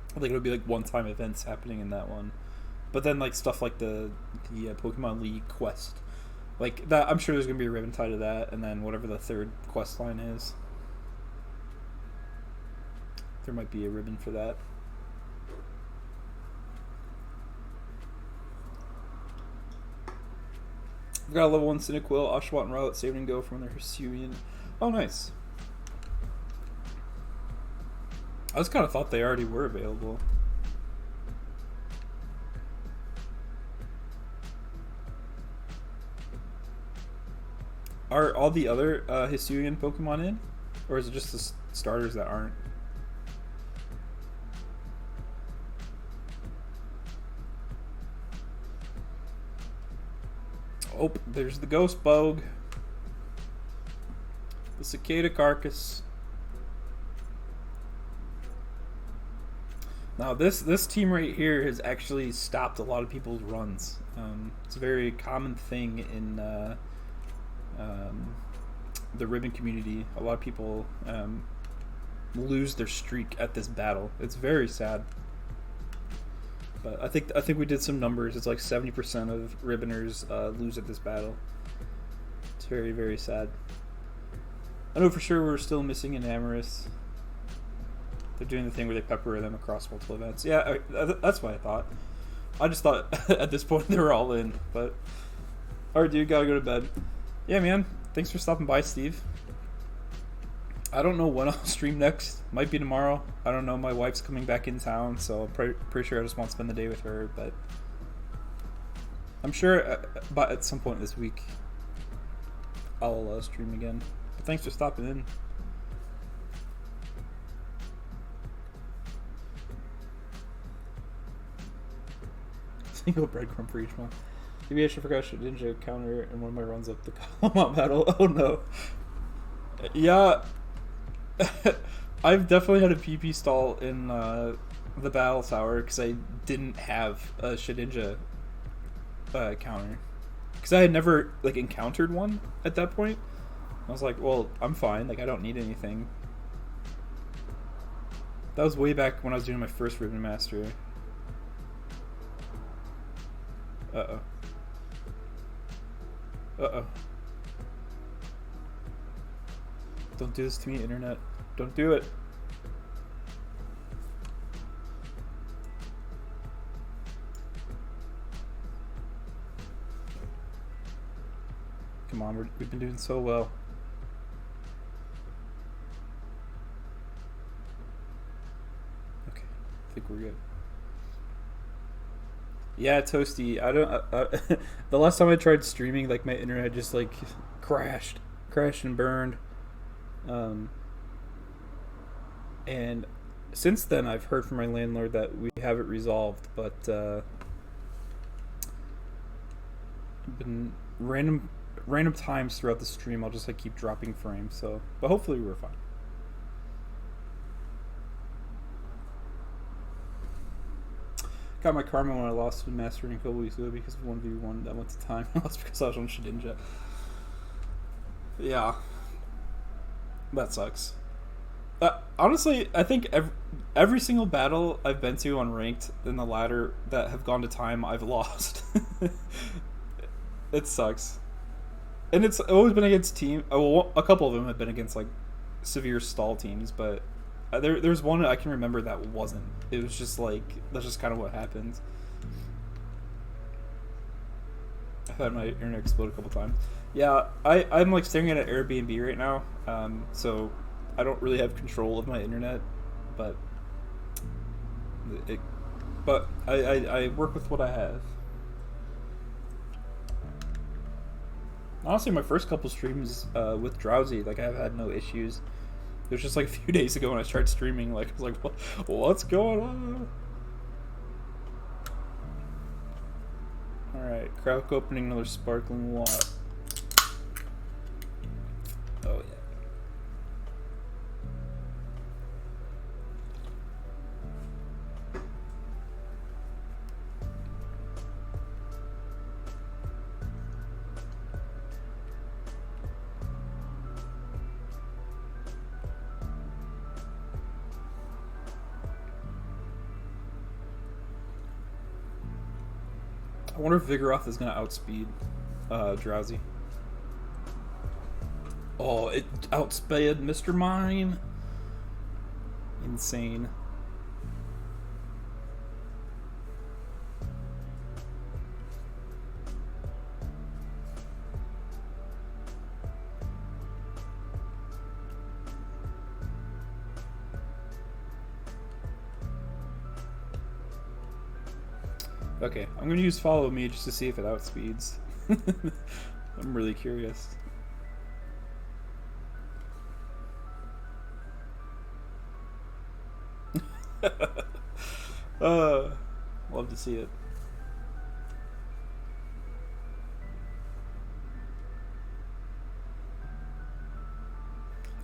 I think it'll be like one-time events happening in that one. But then like stuff like the Pokemon League quest, like that, I'm sure there's gonna be a ribbon tied to that, and then whatever the third quest line is, there might be a ribbon for that. I've got a level 1 Cyndaquil, Oshawott, and Rowlet saved and go from their Hisuian. Oh, nice. I just kind of thought they already were available. Are all the other Hisuian Pokemon in? Or is it just the starters that aren't? Oh, there's the Ghost Bogue. The Cicada Carcass. Now this team right here has actually stopped a lot of people's runs. It's a very common thing in the ribbon community. A lot of people lose their streak at this battle. It's very sad. But I think we did some numbers. It's like 70% of ribboners lose at this battle. It's very, very sad. I know for sure we're still missing an Amorous. They're doing the thing where they pepper them across multiple events. Yeah, that's what I thought. I just thought at this point they were all in. But alright, dude, gotta go to bed. Yeah, man. Thanks for stopping by, Steve. I don't know when I'll stream next. Might be tomorrow. I don't know. My wife's coming back in town, so I'm pretty sure I just want to spend the day with her. But I'm sure but at some point this week I'll stream again. But thanks for stopping in. Single breadcrumb for each one. Maybe I should forget Ninja counter in one of my runs up the Kalamot battle. Oh no. Yeah. I've definitely had a PP stall in the battle tower because I didn't have a Shedinja counter. Because I had never like encountered one at that point. I was like, well, I'm fine. Like, I don't need anything. That was way back when I was doing my first Ribbon Master. Uh-oh. Uh-oh. Don't do this to me, internet. Don't do it. Come on, we've been doing so well. Okay, I think we're good. Yeah, Toasty. I don't. The last time I tried streaming, like my internet just like crashed and burned. And since then, I've heard from my landlord that we have it resolved, but been random times throughout the stream. I'll just like keep dropping frames. So, but hopefully we're fine. Got my karma when I lost to Mastering a couple weeks ago because of 1v1 that went to time. That's because I was on Shedinja. Yeah. That sucks. Honestly, I think every single battle I've been to on ranked in the ladder that have gone to time, I've lost. It sucks. And it's always been against team. Well, a couple of them have been against like severe stall teams, but there's one I can remember that wasn't. It was just like that's just kind of what happened. I've had my internet explode a couple times. Yeah, I'm like staring at an Airbnb right now, so I don't really have control of my internet, but I work with what I have. Honestly, my first couple streams with Drowzee, like I've had no issues. It was just like a few days ago when I started streaming, like I was like, what's going on? Alright, crack opening another sparkling water. Oh yeah. I wonder if Vigoroth is going to outspeed Drowzee. Oh, it outsped Mr. Mime. Insane. Okay, I'm going to use Follow Me just to see if it outspeeds. I'm really curious. Love to see it.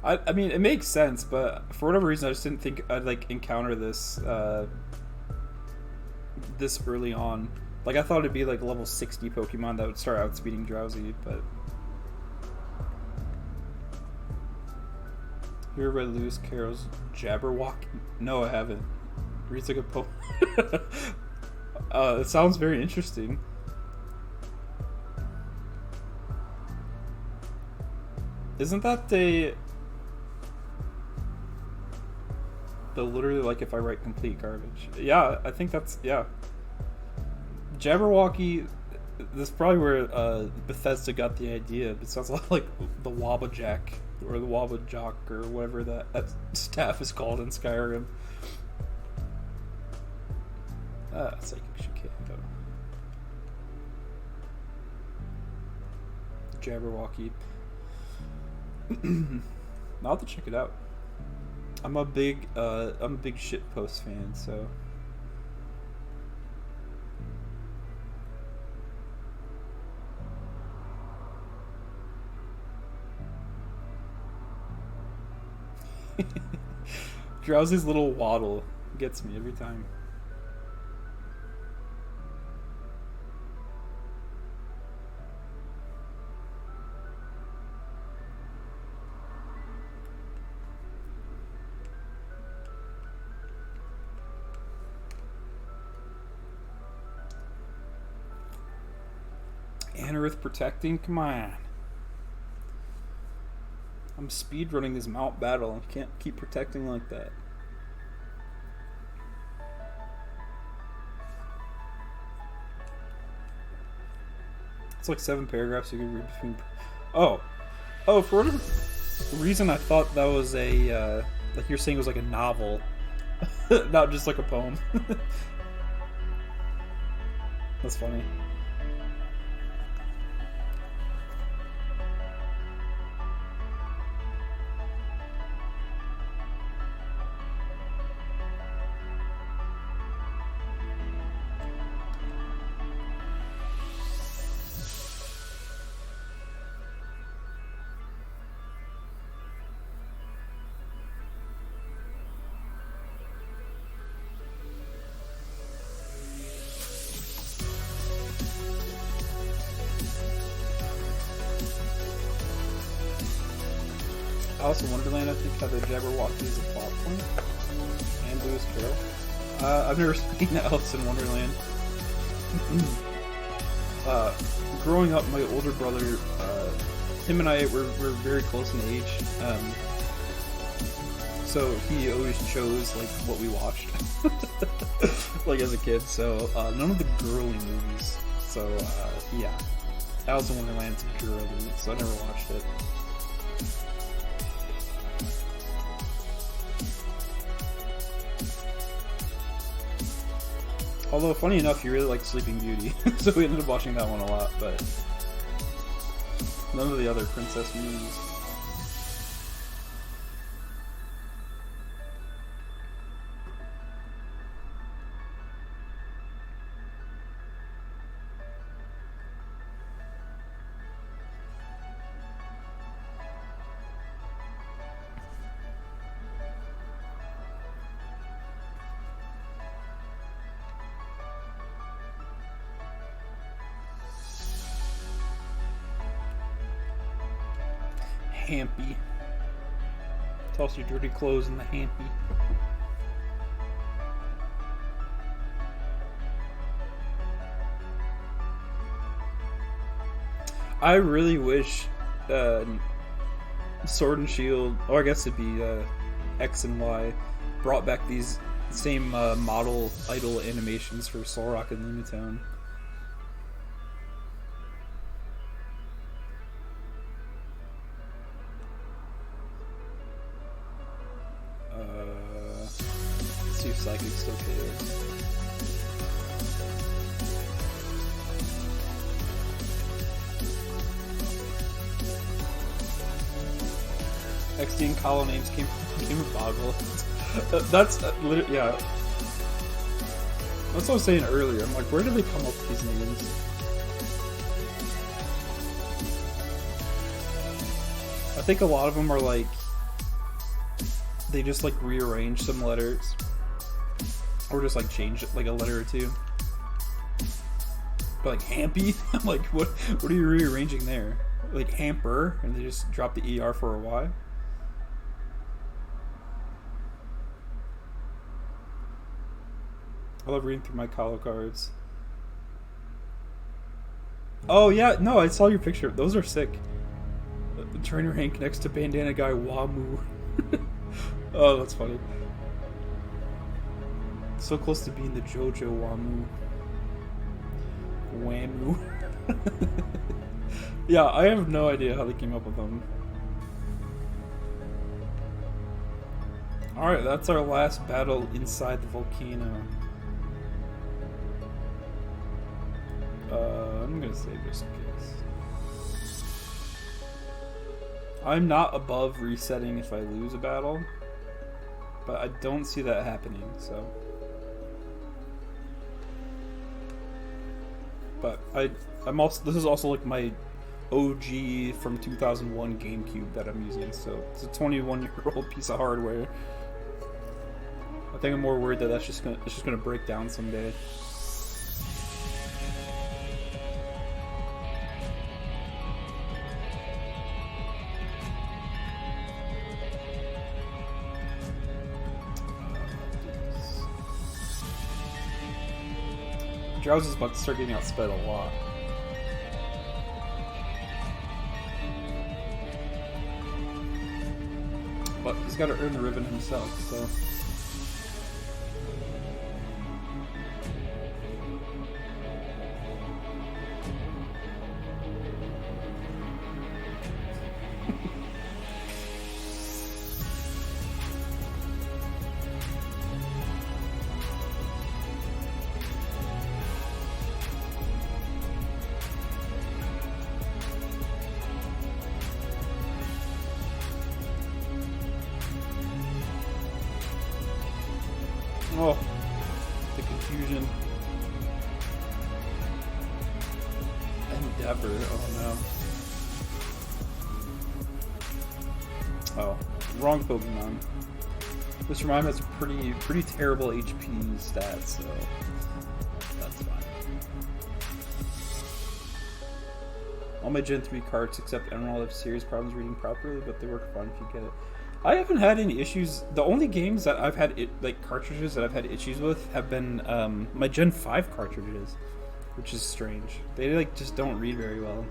I mean, it makes sense, but for whatever reason, I just didn't think I'd like encounter this this early on. Like I thought it'd be like level 60 Pokemon that would start outspeeding Drowzee, but you ever read Lewis Carroll's Jabberwock? No, I haven't. Reads like a poem. It sounds very interesting. Isn't that the literally like if I write complete garbage? Yeah, I think that's yeah. Jabberwocky. This is probably where Bethesda got the idea. But it sounds a lot like the Wabbajack or the Wabbajock or whatever that staff is called in Skyrim. Psychic Chicago. Jabberwocky. I'll have to check it out. I'm a big shitpost fan, so. Drowzee's little waddle gets me every time. Anorith protecting? Come on. I'm speedrunning this mount battle. I can't keep protecting like that. It's like 7 paragraphs you can read between. Oh, for whatever reason, I thought that was a like you're saying it was like a novel, not just like a poem. That's funny. Alice in Wonderland, I think, had the Jabberwocky as a plot point. And Lewis Carroll. I've never seen Alice in Wonderland. Growing up, my older brother, him and I were very close in age. So he always chose like what we watched, like as a kid. So none of the girly movies. So yeah, Alice in Wonderland's girly, so I never watched it. Although funny enough, you really like Sleeping Beauty, so we ended up watching that one a lot. But none of the other princess movies. Hampy. Toss your dirty clothes in the hampy. I really wish Sword and Shield, or I guess it'd be X and Y, brought back these same model idol animations for Solrock and Lunatone. See if Psychic still cares. XD and Colo names came from Boggle. That's literally, yeah. That's what I was saying earlier. I'm like, where did they come up with these names? I think a lot of them are like, they just like rearrange some letters, or just like change like a letter or two. But like Hampy, I'm like, what are you rearranging there? Like hamper, and they just drop the ER for a Y. I love reading through my Colo cards. Oh yeah, no, I saw your picture. Those are sick. Trainer Hank next to Bandana Guy Wamu. Oh, that's funny. So close to being the JoJo Wamu. Wamu. Yeah, I have no idea how they came up with them. Alright, that's our last battle inside the volcano. I'm gonna save just in case. I'm not above resetting if I lose a battle, but I don't see that happening, so. But I'm also, this is also like my OG from 2001 GameCube that I'm using, so it's a 21-year-old piece of hardware. I think I'm more worried that it's just gonna break down someday. Drowzee's about to start getting outsped a lot. But he's got to earn the ribbon himself, so. Oh, the confusion. Endeavor, oh no. Oh, wrong Pokemon. This Rhyme has pretty terrible HP stats, so that's fine. All my Gen 3 carts except Emerald have serious problems reading properly, but they work fine if you get it. I haven't had any issues. The only games that I've had, cartridges that I've had issues with have been my Gen 5 cartridges, which is strange. They, just don't read very well.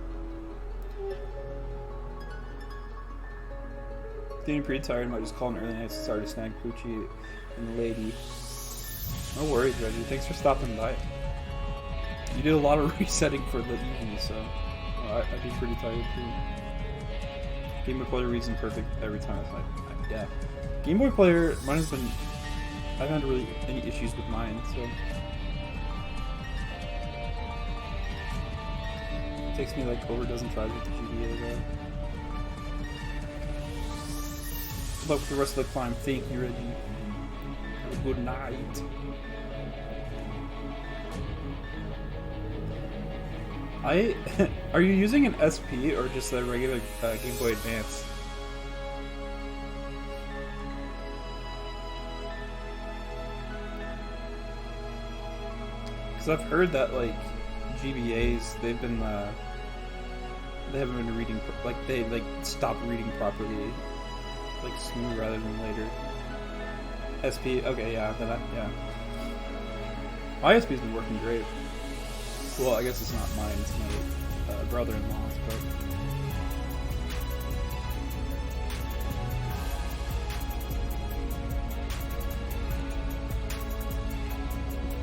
Getting pretty tired, might just call an early night to start to snag Poochie and the lady. No worries, Reggie. Thanks for stopping by. You did a lot of resetting for the evening, so I'd be pretty tired too. Game Boy Player reads perfect every time. Yeah. Game Boy Player, mine has been... I haven't had really any issues with mine, so... It takes me over a dozen tries with the GBA though. Good luck with the rest of the climb. Thank you, Reggie. Have a good night. Are you using an SP or just a regular Game Boy Advance? Because I've heard that GBAs they haven't been reading they stopped reading properly sooner rather than later. SP, okay, yeah, yeah. My SP's been working great. Well, I guess it's not mine, it's my brother-in-law's, but...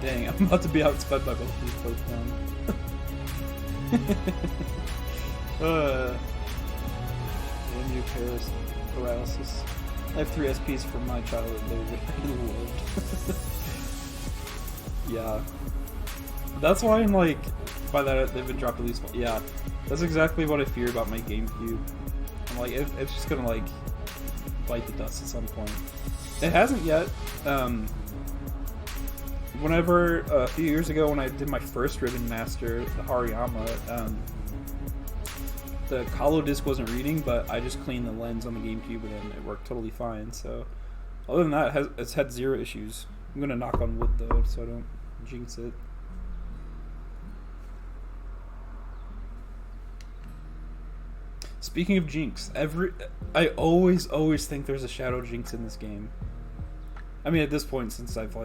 Dang, I'm about to be outsped by both these folks now. Damn you, Paris. Paralysis. I have 3 SPs from my childhood, they were loved. Yeah. That's why I'm by that they've been dropped at least. Yeah, that's exactly what I fear about my GameCube. I'm it's just gonna bite the dust at some point. It hasn't yet. Whenever a few years ago when I did my first Ribbon Master, the Hariyama, the Holo disc wasn't reading, but I just cleaned the lens on the GameCube and it worked totally fine. So, other than that, it's had 0 issues. I'm gonna knock on wood though, so I don't jinx it. Speaking of jinx, I always think there's a shadow jinx in this game. I mean, at this point, since I've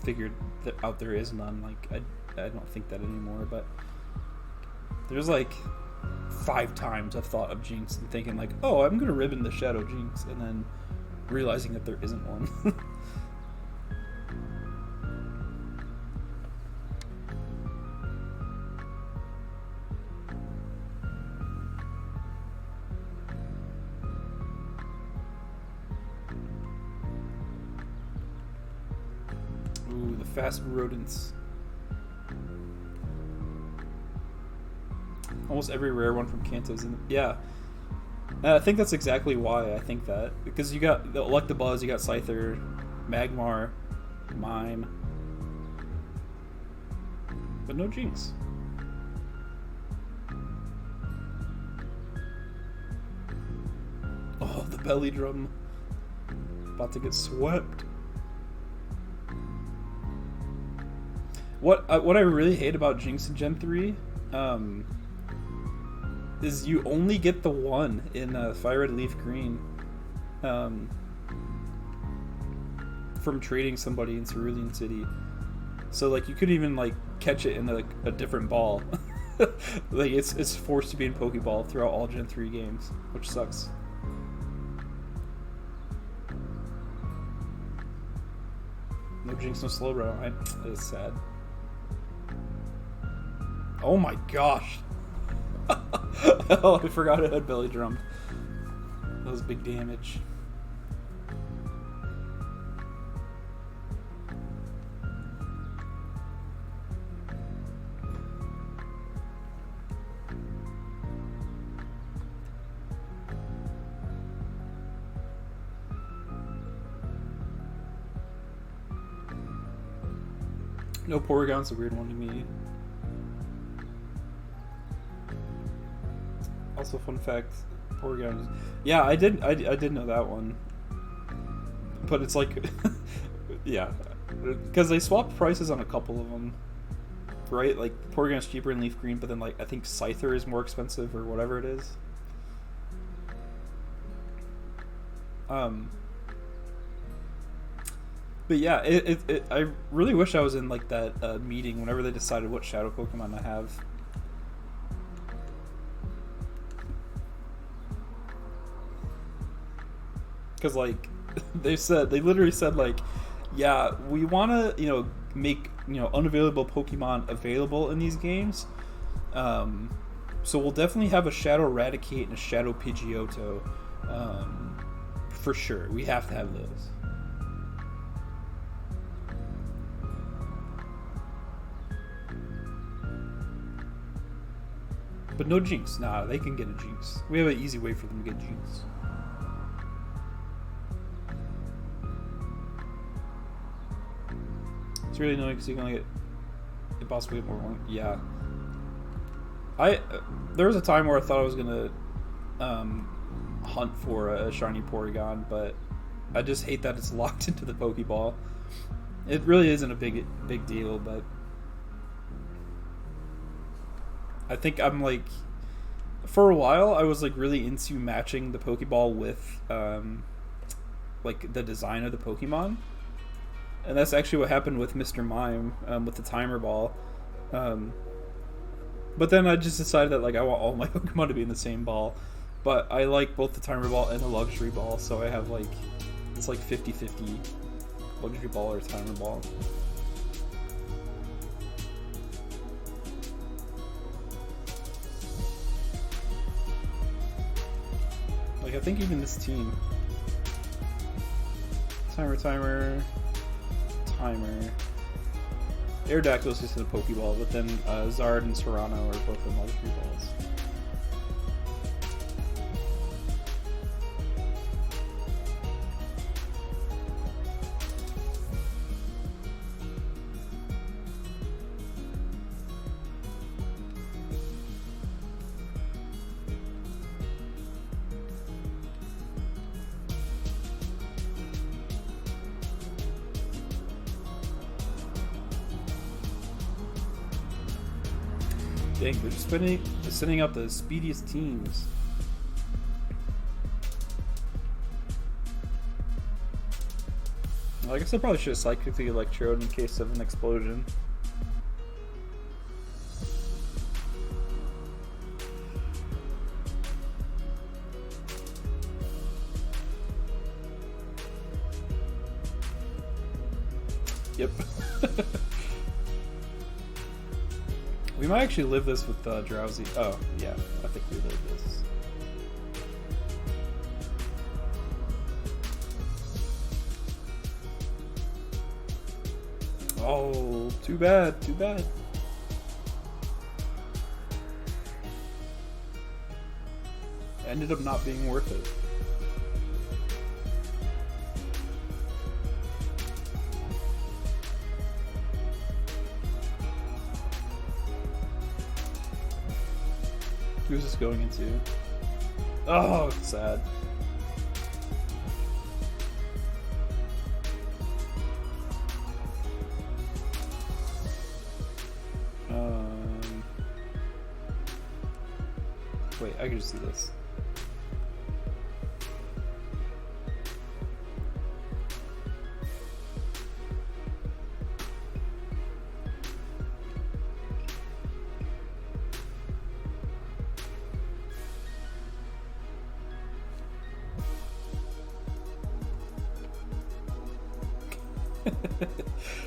figured that out there is none, I don't think that anymore. But there's 5 times I've thought of jinx and thinking oh, I'm gonna ribbon the shadow jinx, and then realizing that there isn't one. Ooh, the fast rodents. Almost every rare one from Kanto's in. Yeah. I think that's exactly why I think that. Because you got the Electabuzz, you got Scyther, Magmar, Mime. But no Jinx. Oh, the belly drum. About to get swept. What I really hate about Jinx in Gen 3 is you only get the one in Fire Red Leaf Green from trading somebody in Cerulean City. So you could even catch it in a different ball. It's forced to be in Pokeball throughout all Gen 3 games, which sucks. No Jinx, no Slowbro. It's sad. Oh my gosh! Oh, I forgot it had belly drum. That was big damage. No, Porygon's a weird one to me. Also, fun fact, Porygon. Yeah, I did know that one, but it's yeah, because they swapped prices on a couple of them, right? Like Porygon's cheaper in Leaf Green, but then like I think Scyther is more expensive or whatever it is. But yeah, I really wish I was in like that meeting whenever they decided what Shadow Pokemon to have. Because like they literally said like, yeah, we want to make unavailable Pokemon available in these games. So we'll definitely have a Shadow Raticate and a Shadow Pidgeotto. For sure, we have to have those. But no Jinx. Nah, they can get a Jinx. We have an easy way for them to get Jinx. It's really annoying because you can only get possibly get more one. Yeah. There was a time where I thought I was gonna hunt for a shiny Porygon, but I just hate that it's locked into the Pokeball. It really isn't a big deal, but I think I'm like, for a while I was like really into matching the Pokeball with like the design of the Pokemon, and that's actually what happened with Mr. Mime with the Timer Ball. But then I just decided that like I want all my Pokemon to be in the same ball. But I like both the Timer Ball and the Luxury Ball, so I have like, it's like 50-50 Luxury Ball or Timer Ball. Like I think even this team, Timer, Aerodactyl's just in a Pokeball, but then Zard and Serrano are both in Luxury Balls. Dang, they're just sending out the speediest teams. Well, I guess I probably should have psychically Electrode in case of an explosion. Yep. We might actually live this with Drowzee. Oh, yeah. I think we live this. Oh, too bad. Too bad. Ended up not being worth it. Who's this going into? Oh, it's sad. Wait, I can just do this.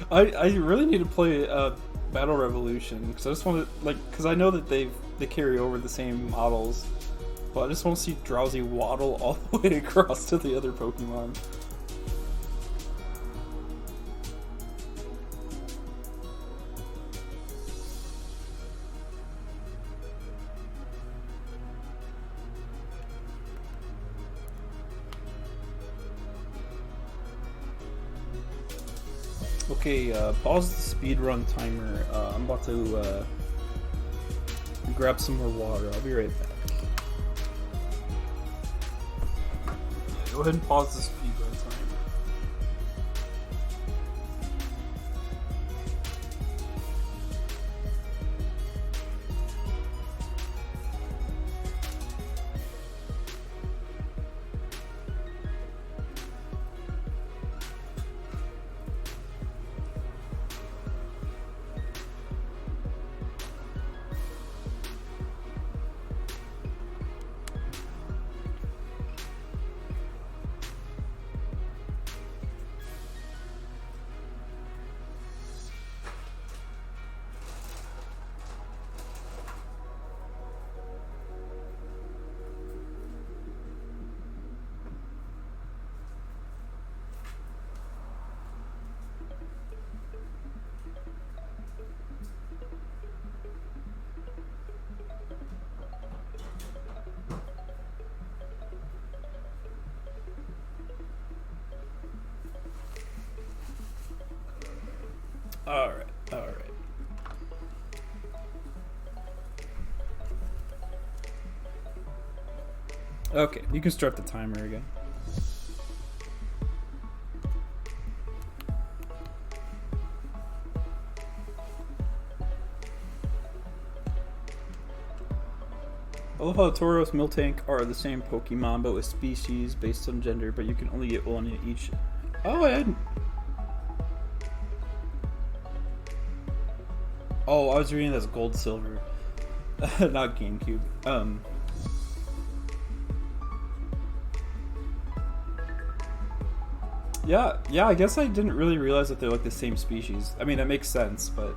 I really need to play Battle Revolution because I just want to because I know that they carry over the same models, but I just want to see Drowzee waddle all the way across to the other Pokemon. Okay, pause the speedrun timer. I'm about to grab some more water. I'll be right back. Yeah, go ahead and pause the speedrun timer. Alright, alright. Okay, you can start the timer again. I love how Tauros, Miltank are the same Pokemon, but with species based on gender, but you can only get one in each. Oh, I hadn't. Oh, I was reading it as Gold, Silver, not GameCube. Yeah, I guess I didn't really realize that they're like the same species. I mean, that makes sense, but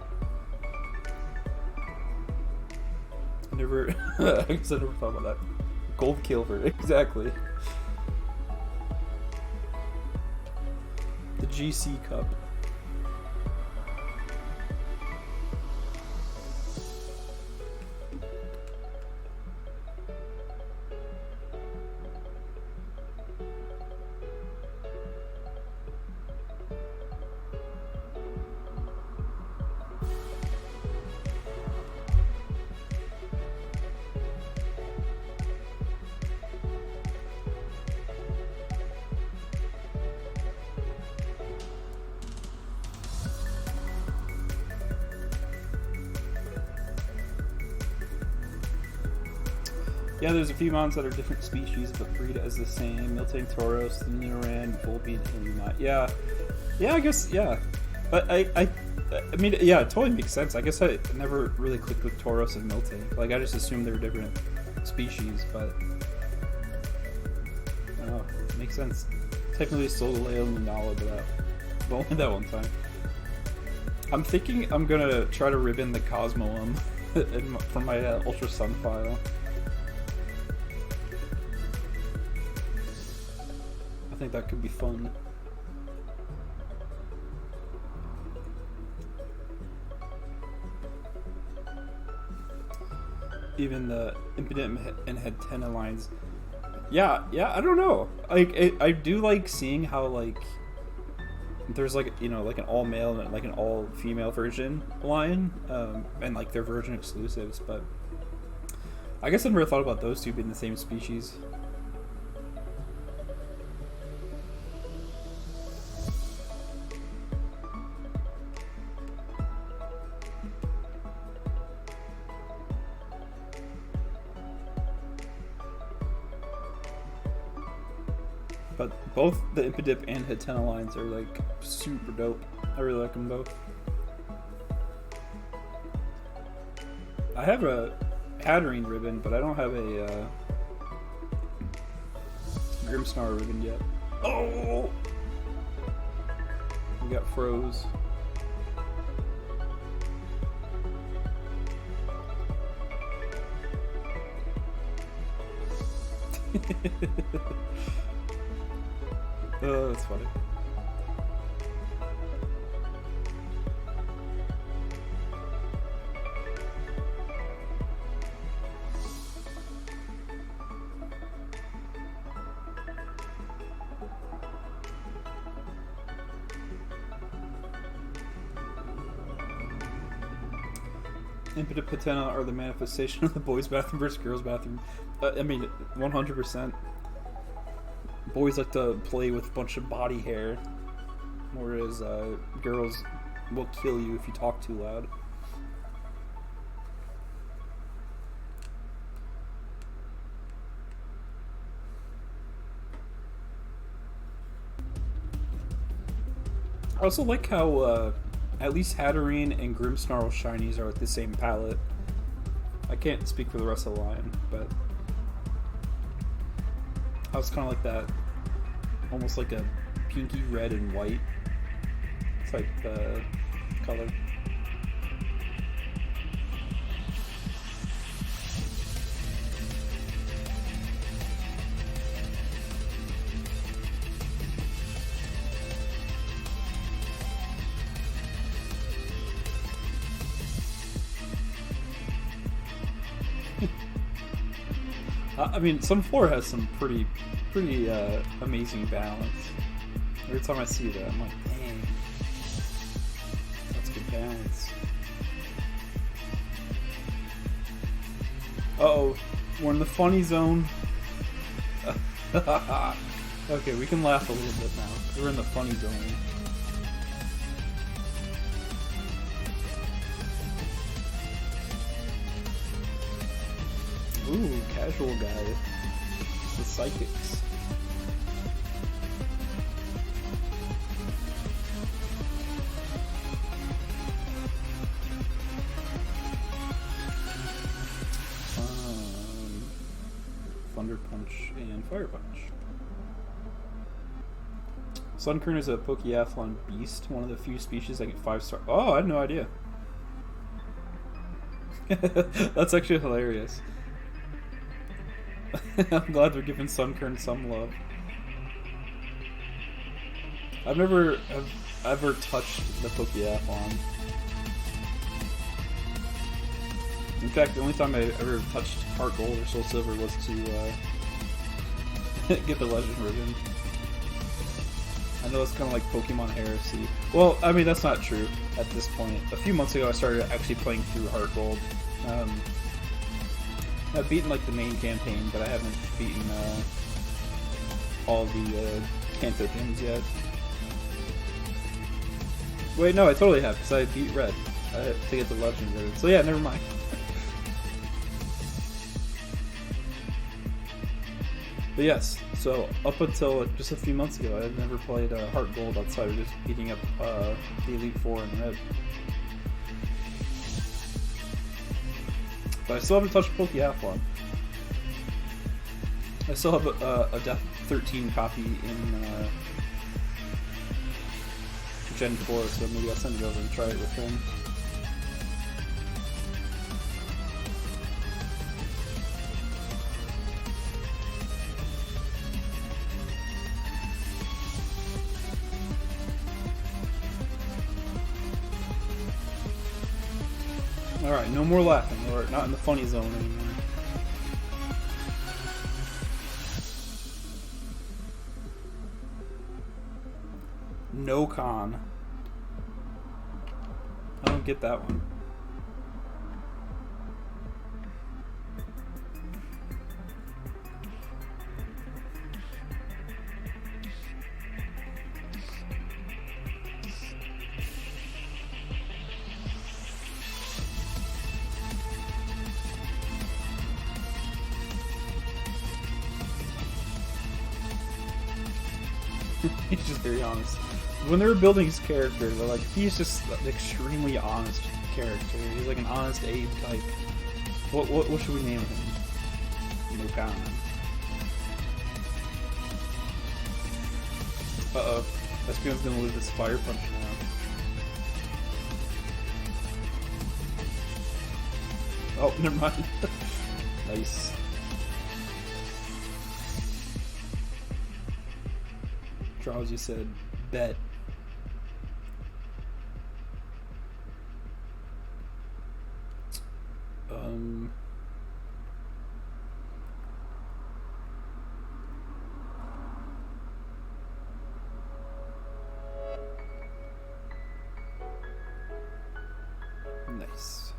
I never, I guess I never thought about that. Gold Kilver, exactly. The GC Cup. Yeah, there's a few mons that are different species, but breed as the same. Miltank, Tauros, Nidoran, Volbeat, and Unite. Yeah, I guess, yeah. But I mean, yeah, it totally makes sense. I guess I never really clicked with Tauros and Miltank. Like, I just assumed they were different species, but oh, makes sense. Technically stole the Leo Lunala, but only that one time. I'm thinking I'm gonna try to ribbon the Cosmoem from my Ultra Sun file. I think that could be fun. Even the Impidimp and Headtenna lines. Yeah, I don't know. Like, I do like seeing how, like, there's, like, you know, like an all male and like an all female version line, and like their version exclusives, but I guess I never thought about those two being the same species. But both the Impidip and Headtenna lines are like super dope. I really like them both. I have a Hatterene ribbon, but I don't have a Grimmsnarl ribbon yet. Oh! We got froze. Oh, that's funny. Impidip Patena are the manifestation of the boys' bathroom versus girls' bathroom. I mean, 100%. Boys like to play with a bunch of body hair, whereas girls will kill you if you talk too loud. I also like how at least Hatterene and Grimmsnarl shinies are like the same palette. I can't speak for the rest of the line, but I was kind of like that, almost like a pinky red and white type color. I mean, Sun 4 has some pretty amazing balance. Every time I see that, I'm like, dang, that's good balance. Uh-oh, we're in the funny zone. Okay, we can laugh a little bit now. We're in the funny zone. Ooh, casual guy. The psychics. Thunder Punch and Fire Punch. Sunkern is a Pokeathlon beast, one of the few species that get 5-star. Oh, I had no idea. That's actually hilarious. I'm glad they're giving Sunkern some love. I've never ever touched the Pokeathlon. In fact, the only time I ever touched Heart Gold or Soul Silver was to get the Legend Ribbon. I know it's kind of like Pokemon Heresy. Well, I mean, that's not true at this point. A few months ago, I started actually playing through Heart Gold. I've beaten like the main campaign, but I haven't beaten all the Kanto gyms yet. Wait, no, I totally have, because I beat Red. I had to get the Legend Ribbon. So yeah, never mind. But yes, so up until just a few months ago, I had never played Heart Gold outside of just beating up the Elite Four in Red. But I still haven't touched Pokeathlon. I still have a Death 13 copy in Gen 4, so maybe I'll send it over and try it with him. Alright, no more laughing. We're not in the funny zone anymore. No con. I don't get that one. He's just very honest. When they were building his character, they're like, he's just an extremely honest character. He's like an honest Abe type. What should we name him? Mukan. Uh-oh. Espeon's gonna lose his Fire Punch now. Oh, never mind. Nice. Drowzee said, bet. Nice.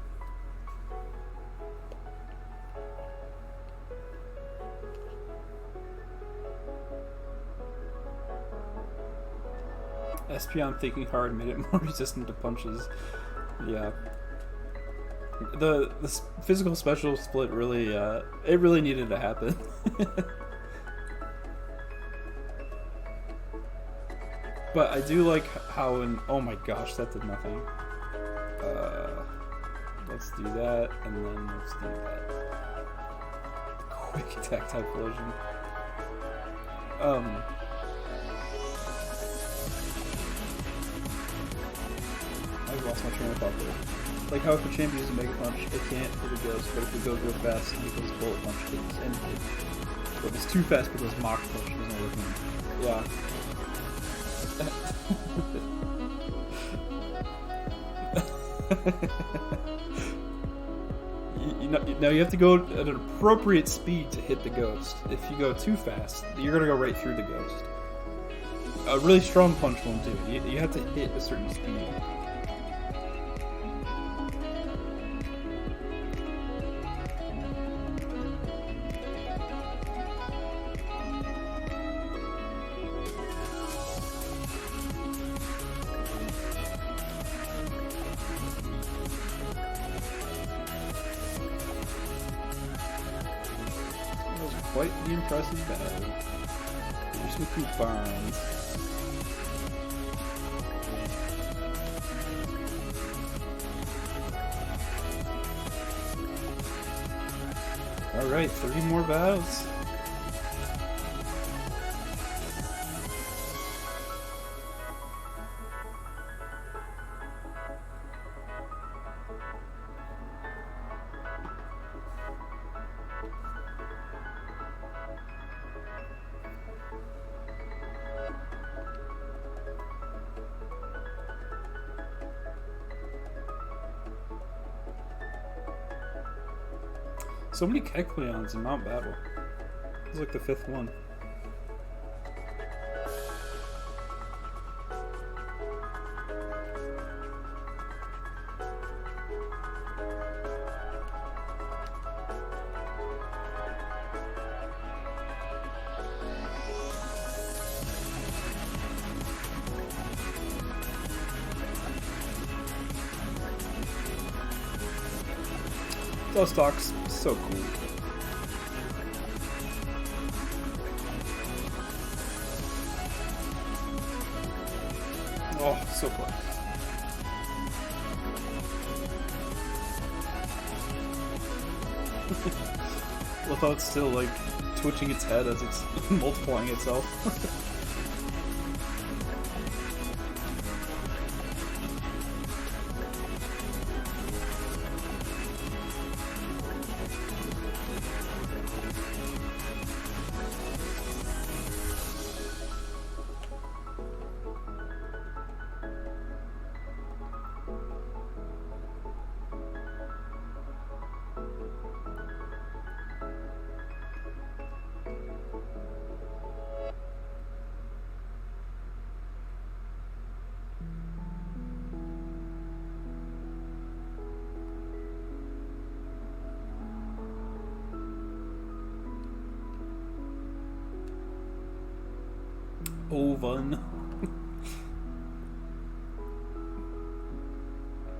Espeon thinking hard made it more resistant to punches. Yeah. The physical special split really, it really needed to happen. But I do like how oh my gosh, that did nothing. Let's do that, and then let's do that. Quick attack type collision. I lost my train of thought there. Like how if a champ uses a Mega Punch, it can't hit a ghost, but if it goes real fast, Nico's Bullet Punch hits and hits. But if it's too fast, because Mach Punch doesn't work. Yeah. Now you have to go at an appropriate speed to hit the ghost. If you go too fast, you're gonna go right through the ghost. A really strong punch won't do it. You have to hit a certain speed. quite the impressive battle. Here's some coupons. Alright, 3 more battles. So many Kecleons in Mount Battle. It's like the 5th one. Dustox, so cool. Oh, so close. Love how it's still like twitching its head as it's multiplying itself. Oven.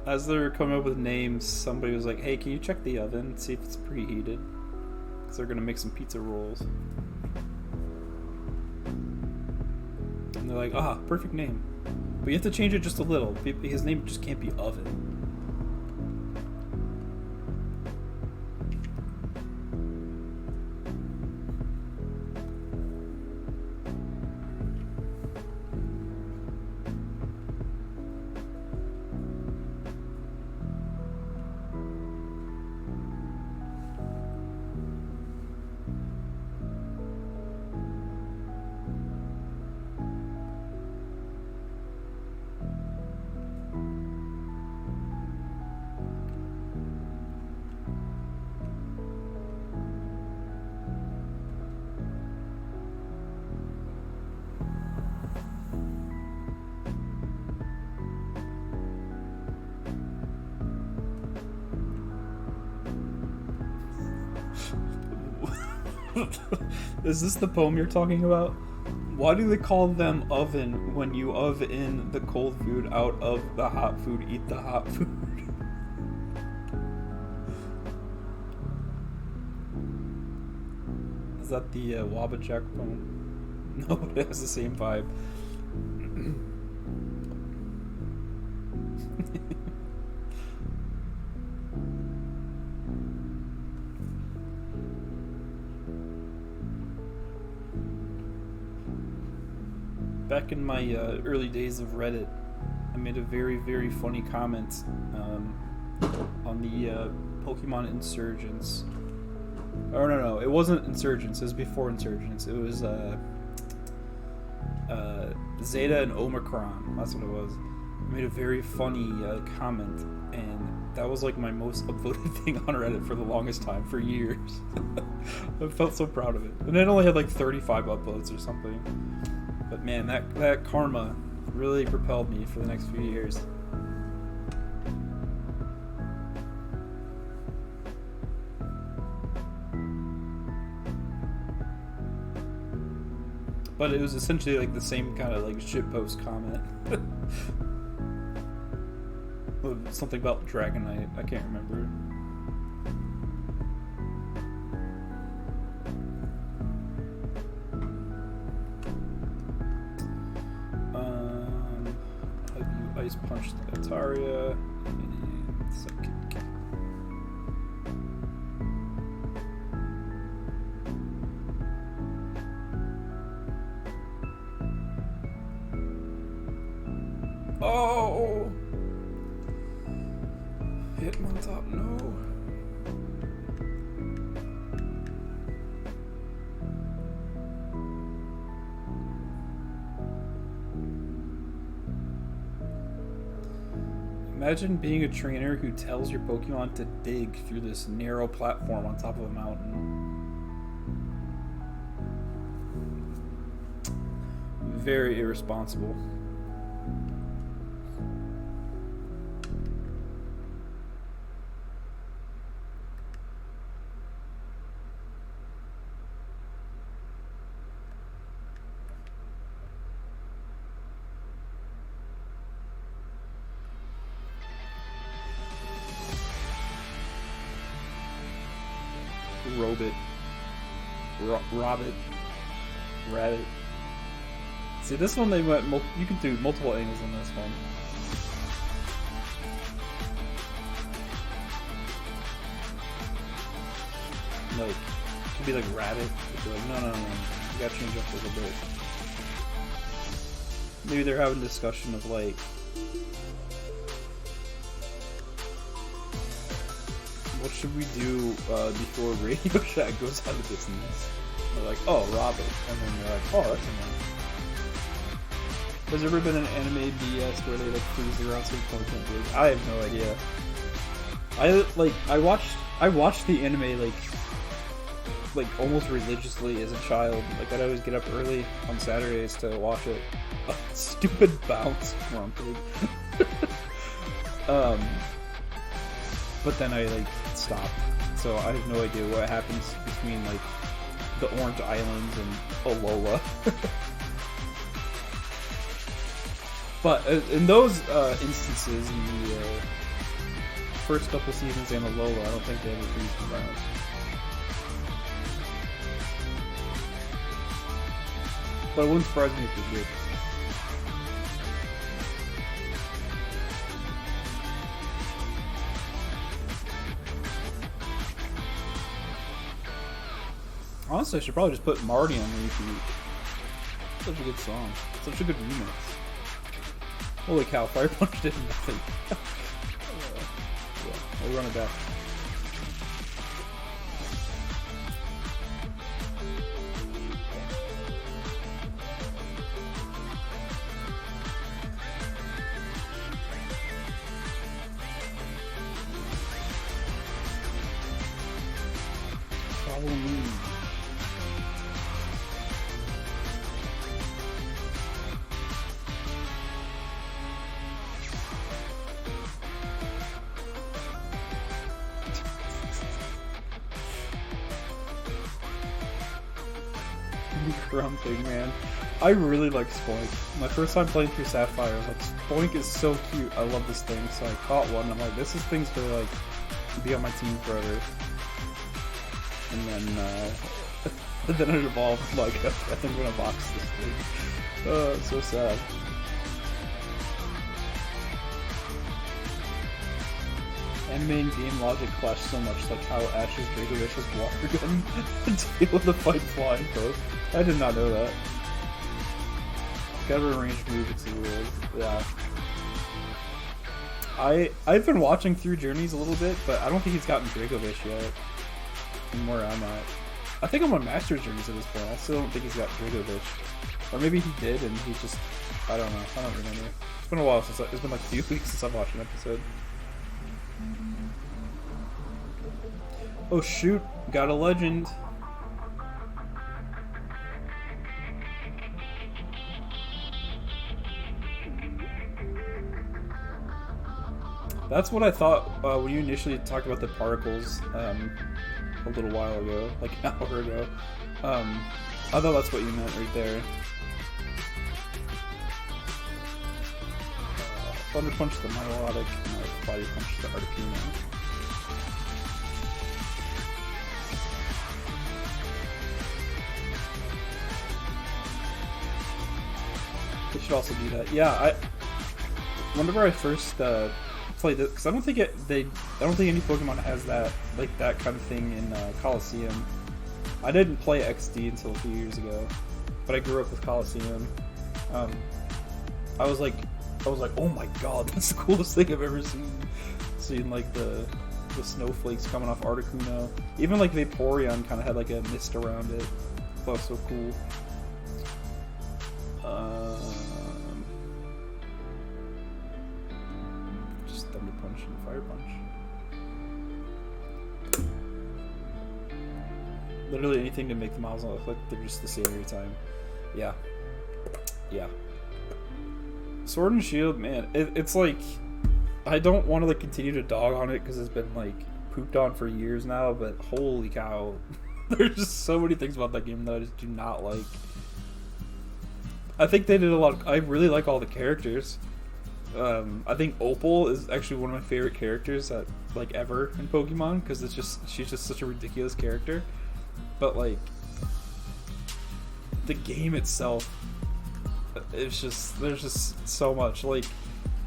As they're coming up with names, somebody was like, hey, can you check the oven, see if it's preheated? Because they're going to make some pizza rolls. And they're like, ah, perfect name. But you have to change it just a little. His name just can't be Oven. Is this the poem you're talking about? Why do they call them oven when you oven the cold food out of the hot food? Eat the hot food. Is that the Wabajack poem? No, it has the same vibe. Back in my early days of Reddit, I made a very, very funny comment on the Pokemon Insurgents. Oh, no, it wasn't Insurgents. It was before Insurgents. It was Zeta and Omicron. That's what it was. I made a very funny comment, and that was like my most upvoted thing on Reddit for the longest time, for years. I felt so proud of it. And it only had like 35 uploads or something. But man, that karma really propelled me for the next few years. But it was essentially like the same kind of like shitpost comment. Something about Dragonite, I can't remember. Ice Punch the Ataria. And Psychic. Oh! Hit him on top, no. Imagine being a trainer who tells your Pokemon to dig through this narrow platform on top of a mountain. Very irresponsible. Robit. Robbit. Rabbit. See, this one they went, you can do multiple angles on this one. Like, it could be like rabbit. It could be like, no, you gotta change up a little bit. Maybe they're having a discussion of like, what should we do before Radio Shack goes out of business? They're like, oh, Robin. And then they're like, oh, that's annoying. Has there ever been an anime BS where they like freeze the ground so you can't dig? I have no idea. I watched the anime like almost religiously as a child. Like I'd always get up early on Saturdays to watch it. Stupid bounce grumpy. But then I like stopped, so I have no idea what happens between like the Orange Islands and Alola. But in those instances, in the first couple seasons and Alola, I don't think they ever freeze the ground. But it wouldn't surprise me if they did. Honestly, I should probably just put Marty on repeat. Such a good song. Such a good remix. Holy cow, Fire Punch did nothing. Yeah, we'll run it back. Follow me. Grumping, man. I really like Spoink. My first time playing through Sapphire, I was like, Spoink is so cute. I love this thing. So I caught one. I'm like, this is things to like be on my team forever. And then it evolved like I think I'm gonna box this thing. Oh, it's so sad. Anime and game logic clash so much, like how Ash's Dracovish has water gun to deal with the fight flying post. I did not know that. Got a ranged move, it's the world. Yeah. I've been watching through Journeys a little bit, but I don't think he's gotten Dracovish yet. From where I'm at. I think I'm on Master Journeys at this point. I still don't think he's got Dracovish. Or maybe he did and he just, I don't know. I don't remember. It's been a while since it's been like a few weeks since I've watched an episode. Oh shoot, got a legend. That's what I thought when you initially talked about the particles a little while ago, like an hour ago. I thought that's what you meant right there. Thunder Punch the Milotic, and Body Punch the Articuno. They should also do that. Yeah, whenever I first played it, because I don't think any Pokemon has that like that kind of thing in Coliseum. I didn't play XD until a few years ago, but I grew up with Coliseum. Um, I was like, oh my god, that's the coolest thing I've ever seen. Seeing like the snowflakes coming off Articuno. Even like Vaporeon kind of had like a mist around it. I thought it was so cool. Just Thunder Punch and Fire Punch. Literally anything to make the models look like they're just the same every time. Yeah. Yeah. Sword and Shield, man, it's like, I don't want to like continue to dog on it because it's been like pooped on for years now, but holy cow, there's just so many things about that game that I just do not like. I think they did a lot I really like all the characters. I think Opal is actually one of my favorite characters that like ever in Pokemon, because she's just such a ridiculous character. But like the game itself, it's just, there's just so much. Like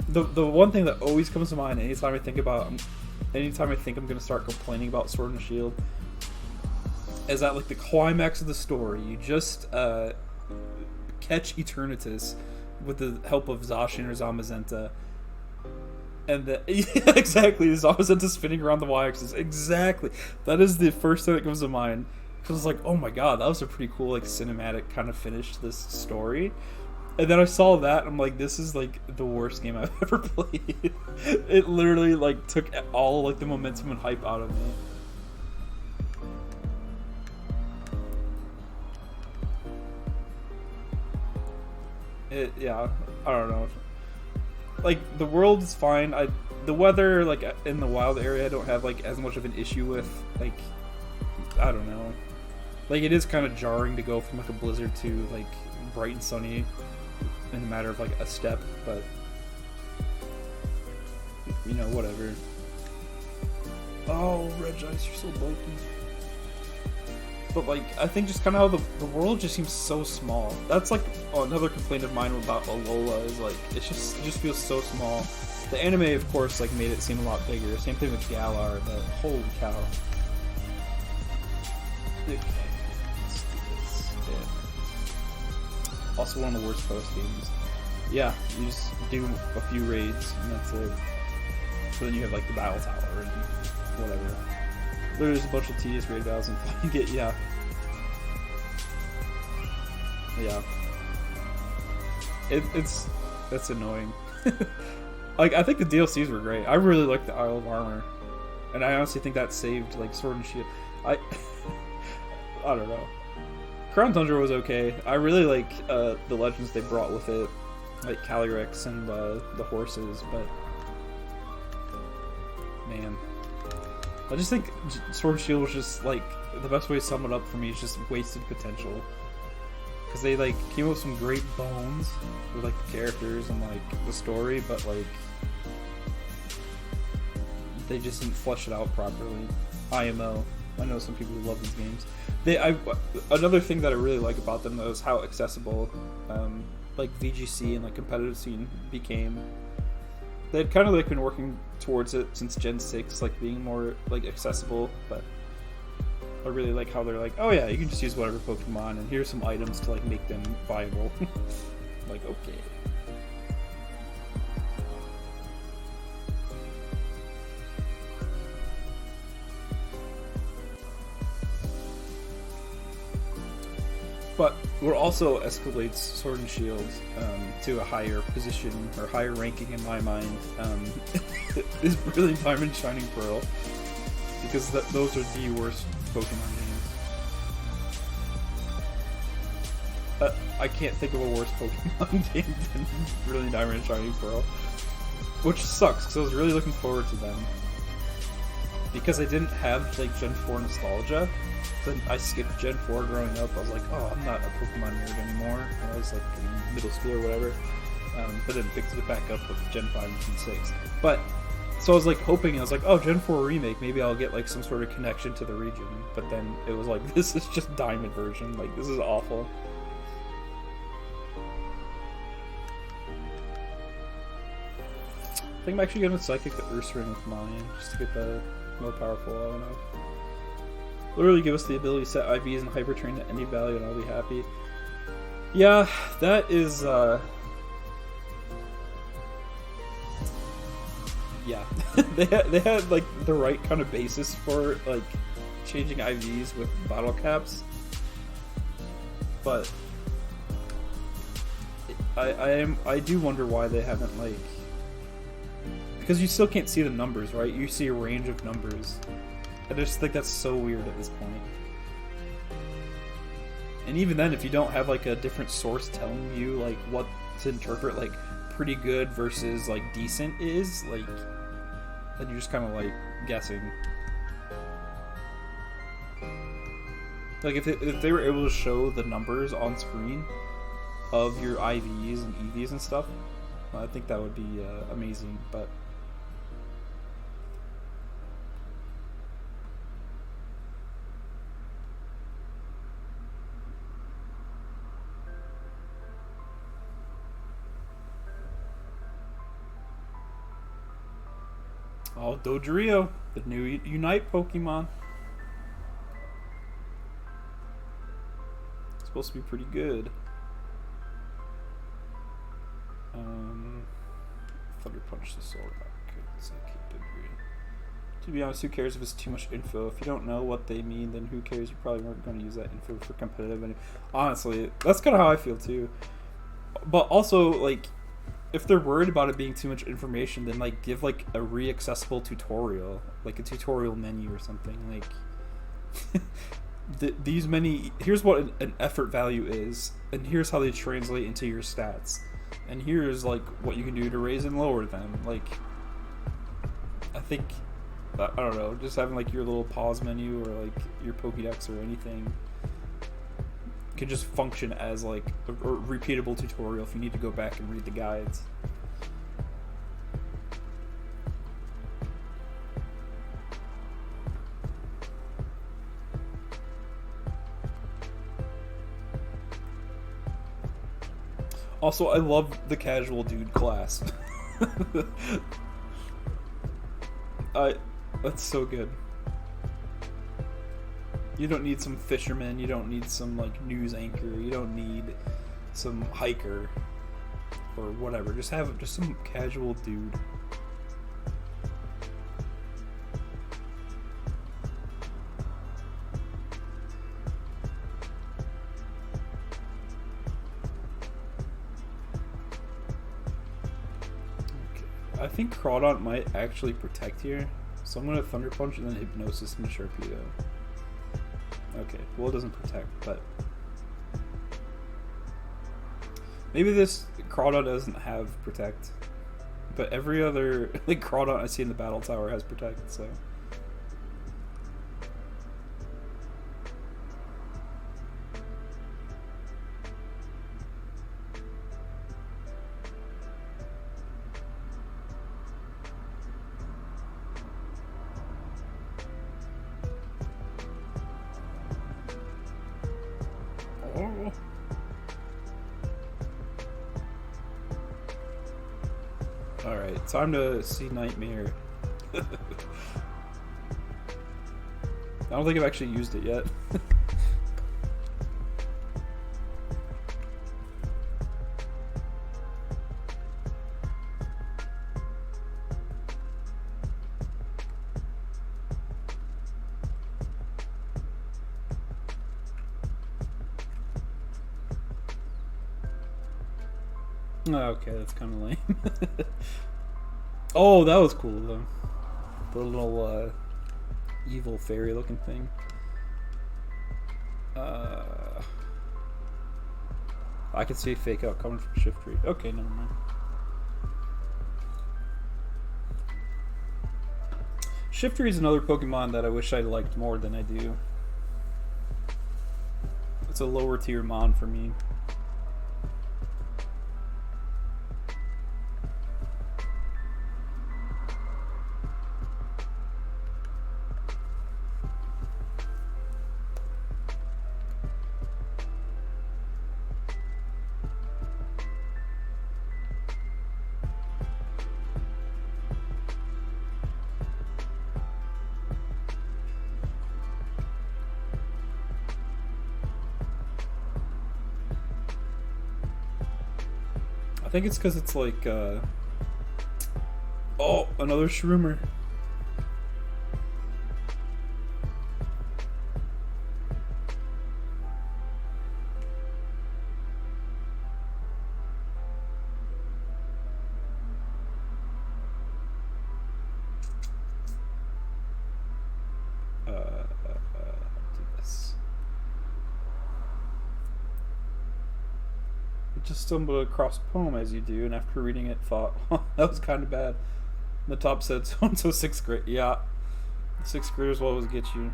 the one thing that always comes to mind anytime I think I'm gonna start complaining about Sword and Shield is that like the climax of the story, you just catch Eternatus with the help of Zacian or Zamazenta, and yeah, exactly, Zamazenta spinning around the Y-axis. Exactly, that is the first thing that comes to mind. Because it's like, oh my god, that was a pretty cool like cinematic kind of finish to this story. And then I saw that, and I'm like, this is like the worst game I've ever played. It literally like took all like the momentum and hype out of me. Yeah, I don't know. Like the world is fine. The weather like in the wild area I don't have like as much of an issue with. Like, I don't know. Like, it is kind of jarring to go from like a blizzard to like bright and sunny in a matter of like a step, but you know, whatever. Oh, Regice, you're so bulky. But like, I think just kind of how the world just seems so small. That's like another complaint of mine about Alola, is like it just feels so small. The anime, of course, like made it seem a lot bigger. Same thing with Galar, but holy cow. Okay, let's do this. Yeah. Also one of the worst post games. Yeah, you just do a few raids and that's it. So then you have like the battle tower and whatever. There's a bunch of tedious raid battles and you get, yeah. That's annoying. Like, I think the DLCs were great. I really liked the Isle of Armor. And I honestly think that saved, like, Sword and Shield. I don't know. Crown Tundra was okay. I really like the legends they brought with it. Like Calyrex and the horses, but man, I just think Sword and Shield was just like, the best way to sum it up for me is just wasted potential. Because they like came up with some great bones with like the characters and like the story, but like they just didn't flesh it out properly. IMO. I know some people who love these games. Another thing that I really like about them though is how accessible like VGC and like competitive scene became. They'd kind of like been working towards it since Gen 6, like being more like accessible, but I really like how they're like, oh yeah, you can just use whatever Pokemon and here's some items to like make them viable. Like, okay. But what also escalates Sword and Shield to a higher position or higher ranking in my mind is Brilliant Diamond, Shining Pearl, because those are the worst Pokemon games. I can't think of a worse Pokemon game than Brilliant Diamond and Shining Pearl, which sucks because I was really looking forward to them because I didn't have like Gen 4 nostalgia. Then I skipped Gen 4 growing up. I was like, oh, I'm not a Pokemon nerd anymore. When I was like in middle school or whatever. But then picked it back up with Gen 5 and Gen 6. But, so I was like hoping, I was like, oh, Gen 4 remake, maybe I'll get like some sort of connection to the region. But then it was like, this is just Diamond version. Like, this is awful. I think I'm actually gonna psychic the Ursaring with mine just to get the more powerful. I don't know. Literally give us the ability to set IVs and hyper train at any value, and I'll be happy. Yeah, that is. Yeah, they had like the right kind of basis for like changing IVs with bottle caps, but I do wonder why they haven't, like, because you still can't see the numbers, right? You see a range of numbers. I just think that's so weird at this point. And even then, if you don't have like a different source telling you like what to interpret, like pretty good versus like decent is, like, then you're just kind of like guessing. Like if they were able to show the numbers on screen of your IVs and EVs and stuff, I think that would be amazing. But oh, Dodrio, the new Unite Pokemon. It's supposed to be pretty good. Thunder Punch the Solrock. To be honest, who cares if it's too much info? If you don't know what they mean, then who cares? You probably weren't going to use that info for competitive. Honestly, that's kind of how I feel too. But also, like, if they're worried about it being too much information, then like give like a re-accessible tutorial, like a tutorial menu or something. Like these many. Here's what an effort value is, and here's how they translate into your stats, and here's like what you can do to raise and lower them. Like, I think, I don't know, just having like your little pause menu or like your Pokédex or anything can just function as like a repeatable tutorial if you need to go back and read the guides. Also, I love the casual dude class. That's so good. You don't need some fisherman, you don't need some like news anchor, you don't need some hiker or whatever. Just have just some casual dude. I think Crawdont might actually protect here, so I'm gonna Thunder Punch and then Hypnosis into Sharpedo. Okay, well, it doesn't protect, but maybe this Crawdont doesn't have protect, but every other like Crawdont I see in the battle tower has protect, so. Alright, time to see Nightmare. I don't think I've actually used it yet. Okay, that's kind of lame. Oh, that was cool though. The little evil fairy looking thing. I can see fake out coming from Shiftry. Okay, never mind. Shiftry is another Pokemon that I wish I liked more than I do. It's a lower tier mon for me. think it's because it's like, oh, another shroomer. Just stumbled across a poem as you do, and after reading it thought, oh, that was kind of bad. And the top said, so-and-so 6th grade. Yeah, 6th graders will always get you.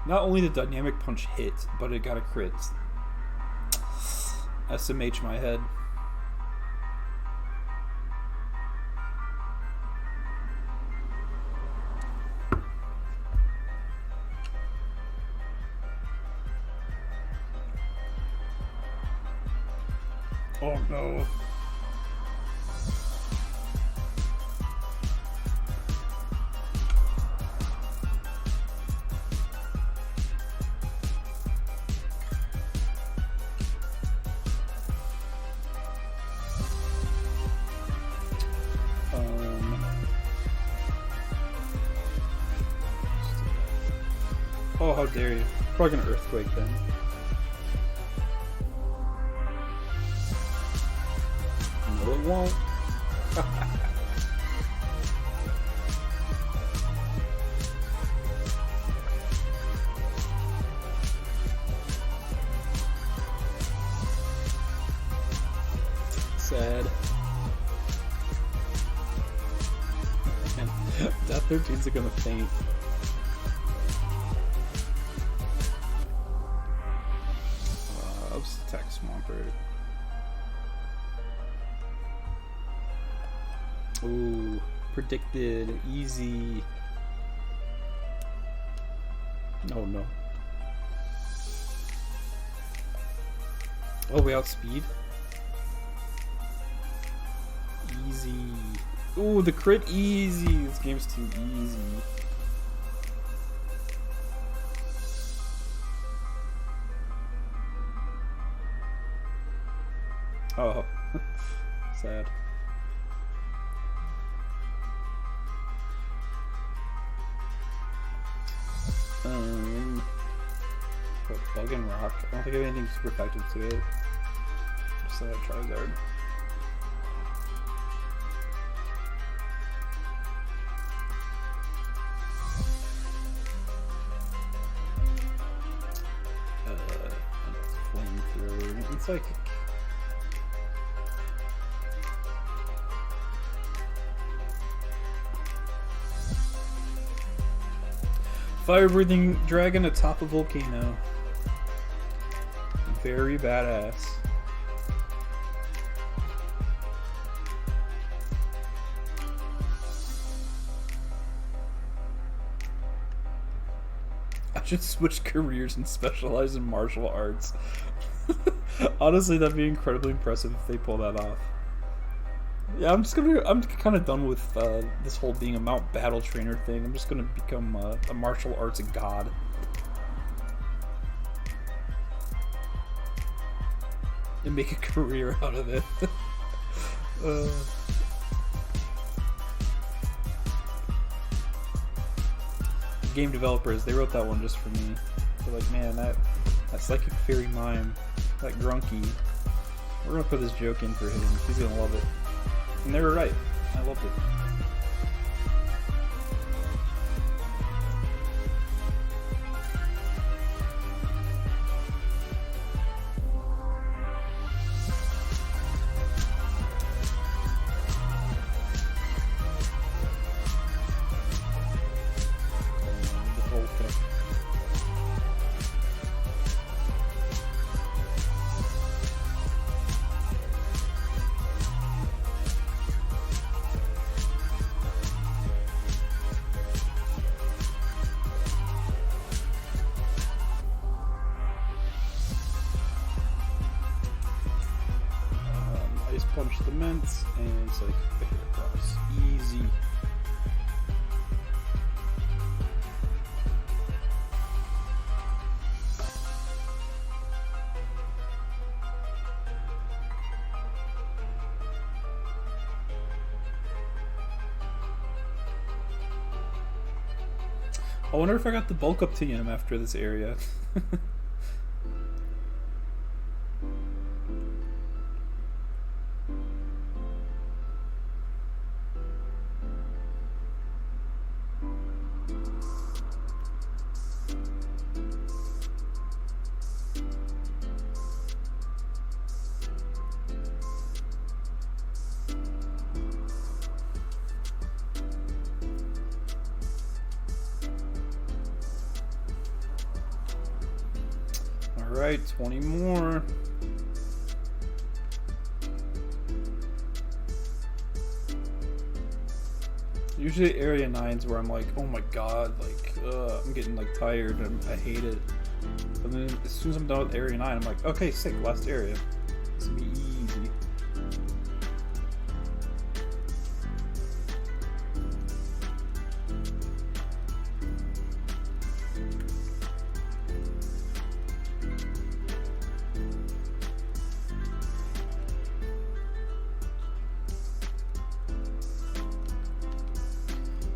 Not only did Dynamic Punch hit, but it got a crit. SMH my head. Oh no. Oh, how dare you. Probably an earthquake then. No, it won't. Sad. That 13's gonna faint. Let's attack Swampert. Ooh, predicted, easy. Oh no. Oh, we outspeed? Easy. Ooh, the crit easy. This game's too easy. Oh, sad. What, Bug and Rock? I don't think I have anything super effective to it. Just a Charizard. Flamethrower. It's like. Fire-breathing dragon atop a volcano. Very badass. I should switch careers and specialize in martial arts. Honestly, that'd be incredibly impressive if they pull that off. Yeah, I'm kind of done with this whole being a Mount Battle Trainer thing. I'm just gonna become a martial arts god. And make a career out of it. Game developers, they wrote that one just for me. They're like, man, that psychic fairy mime, that Grunky, we're gonna put this joke in for him. He's gonna love it. And they were right. I loved it. Punch the mints, and it's like pick it across. Easy. I wonder if I got the bulk up TM after this area. Alright, 20 more. Usually area 9's where I'm like, oh my god, like, I'm getting like tired and I hate it. But then as soon as I'm done with area 9, I'm like, okay, sick, last area. This will be easy.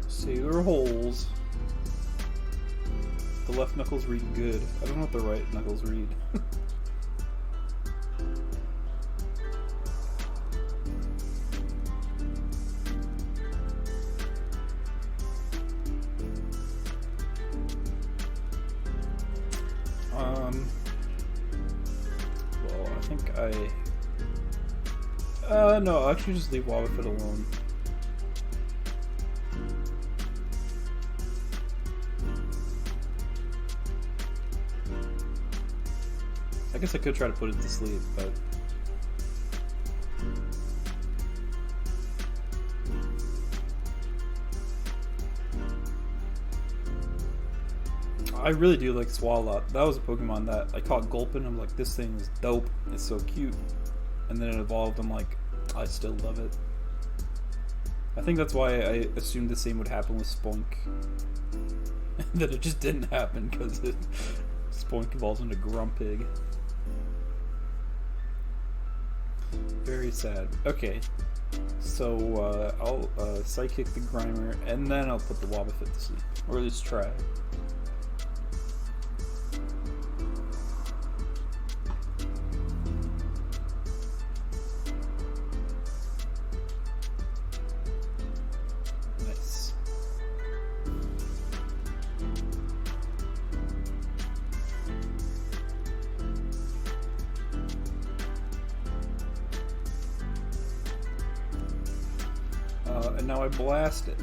Sailor holes. The left knuckles read good. I don't know what the right knuckles read. Well, I think no, I'll actually just leave Wobbuffet alone. I guess I could try to put it to sleep, but... I really do like Swalot. That was a Pokemon that I caught Gulpin. I'm like, this thing is dope. It's so cute. And then it evolved. I'm like, I still love it. I think that's why I assumed the same would happen with Spoink. That it just didn't happen because Spoink evolves into Grumpig. Very sad. Okay, so I'll Psychic the Grimer, and then I'll put the Wobbuffet to sleep. Or at least try. Nice. And now I blast it.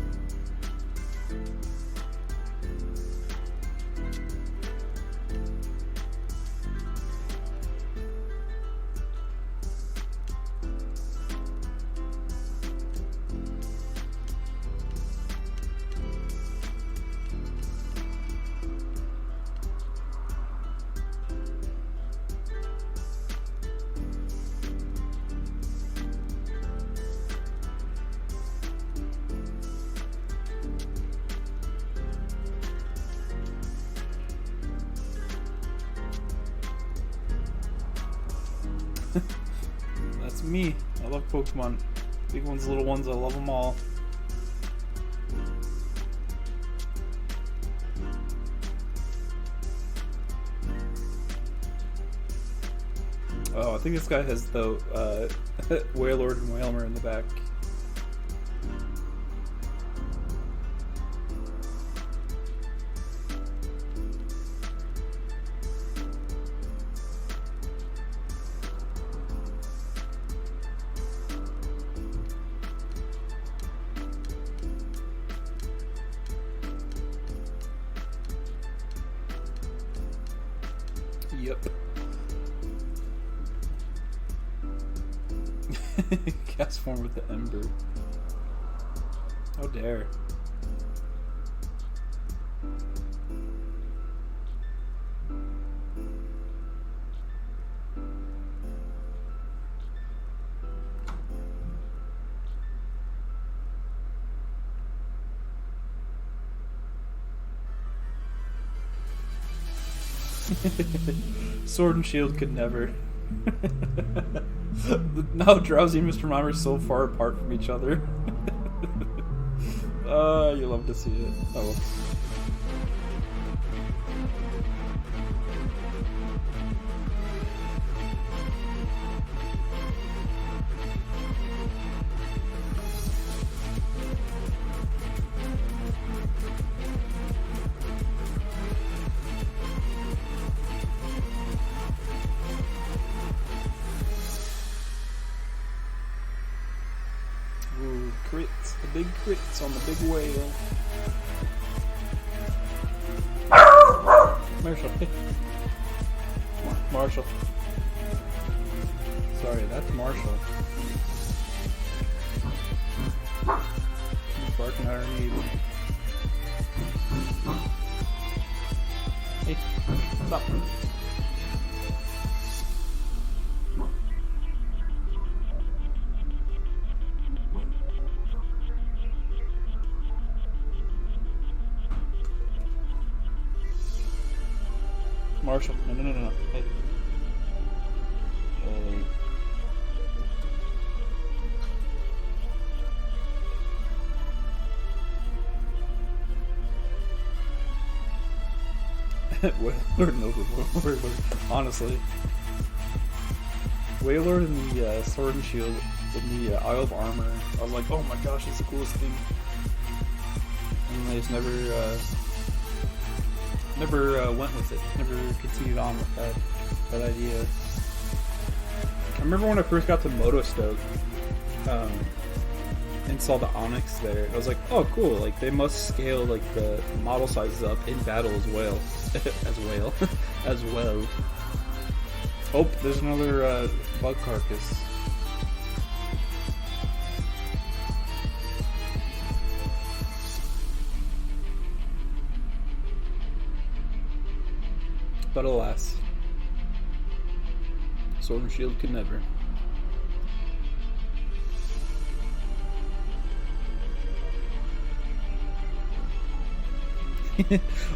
That's me. I love Pokemon. Big ones, little ones, I love them all. Oh, I think this guy has the Wailord and Wailmer in the back. Yep. Cast form with the Ember. How dare. Sword and Shield could never. Now Drowzee and Mr. Mime are so far apart from each other. You love to see it. Oh. big crits on the big whale. Marshall, hey. Marshall. Sorry, that's Marshall. He's barking at our neighbor. Hey, stop. Marshall, no. Hey. Wailord and Overlord, honestly. Wailord and the Sword and Shield in the Isle of Armor, I was like, oh my gosh, it's the coolest thing. And they just never went with it, never continued on with that idea. I remember when I first got to Motostoke, and saw the Onyx there, I was like, oh cool, like they must scale like the model sizes up in battle as well. as well. Oh, there's another bug carcass. But alas, Sword and Shield could never.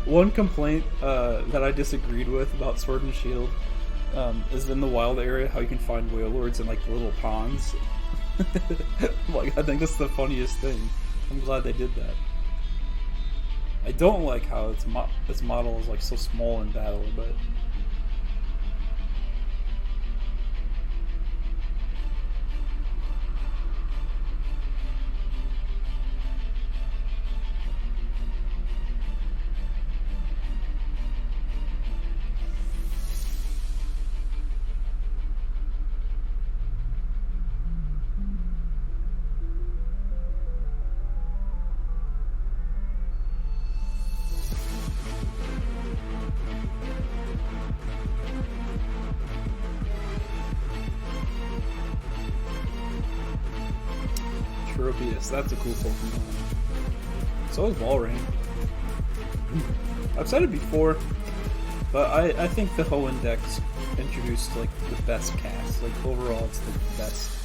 One complaint that I disagreed with about Sword and Shield is in the wild area how you can find Wailords in like little ponds. Like, I think that's the funniest thing. I'm glad they did that. I don't like how its model is like so small in battle, but that's a cool Pokemon. So is Walrein. I've said it before, but I think the Hoenn deck's introduced like the best cast. Like overall, it's the best.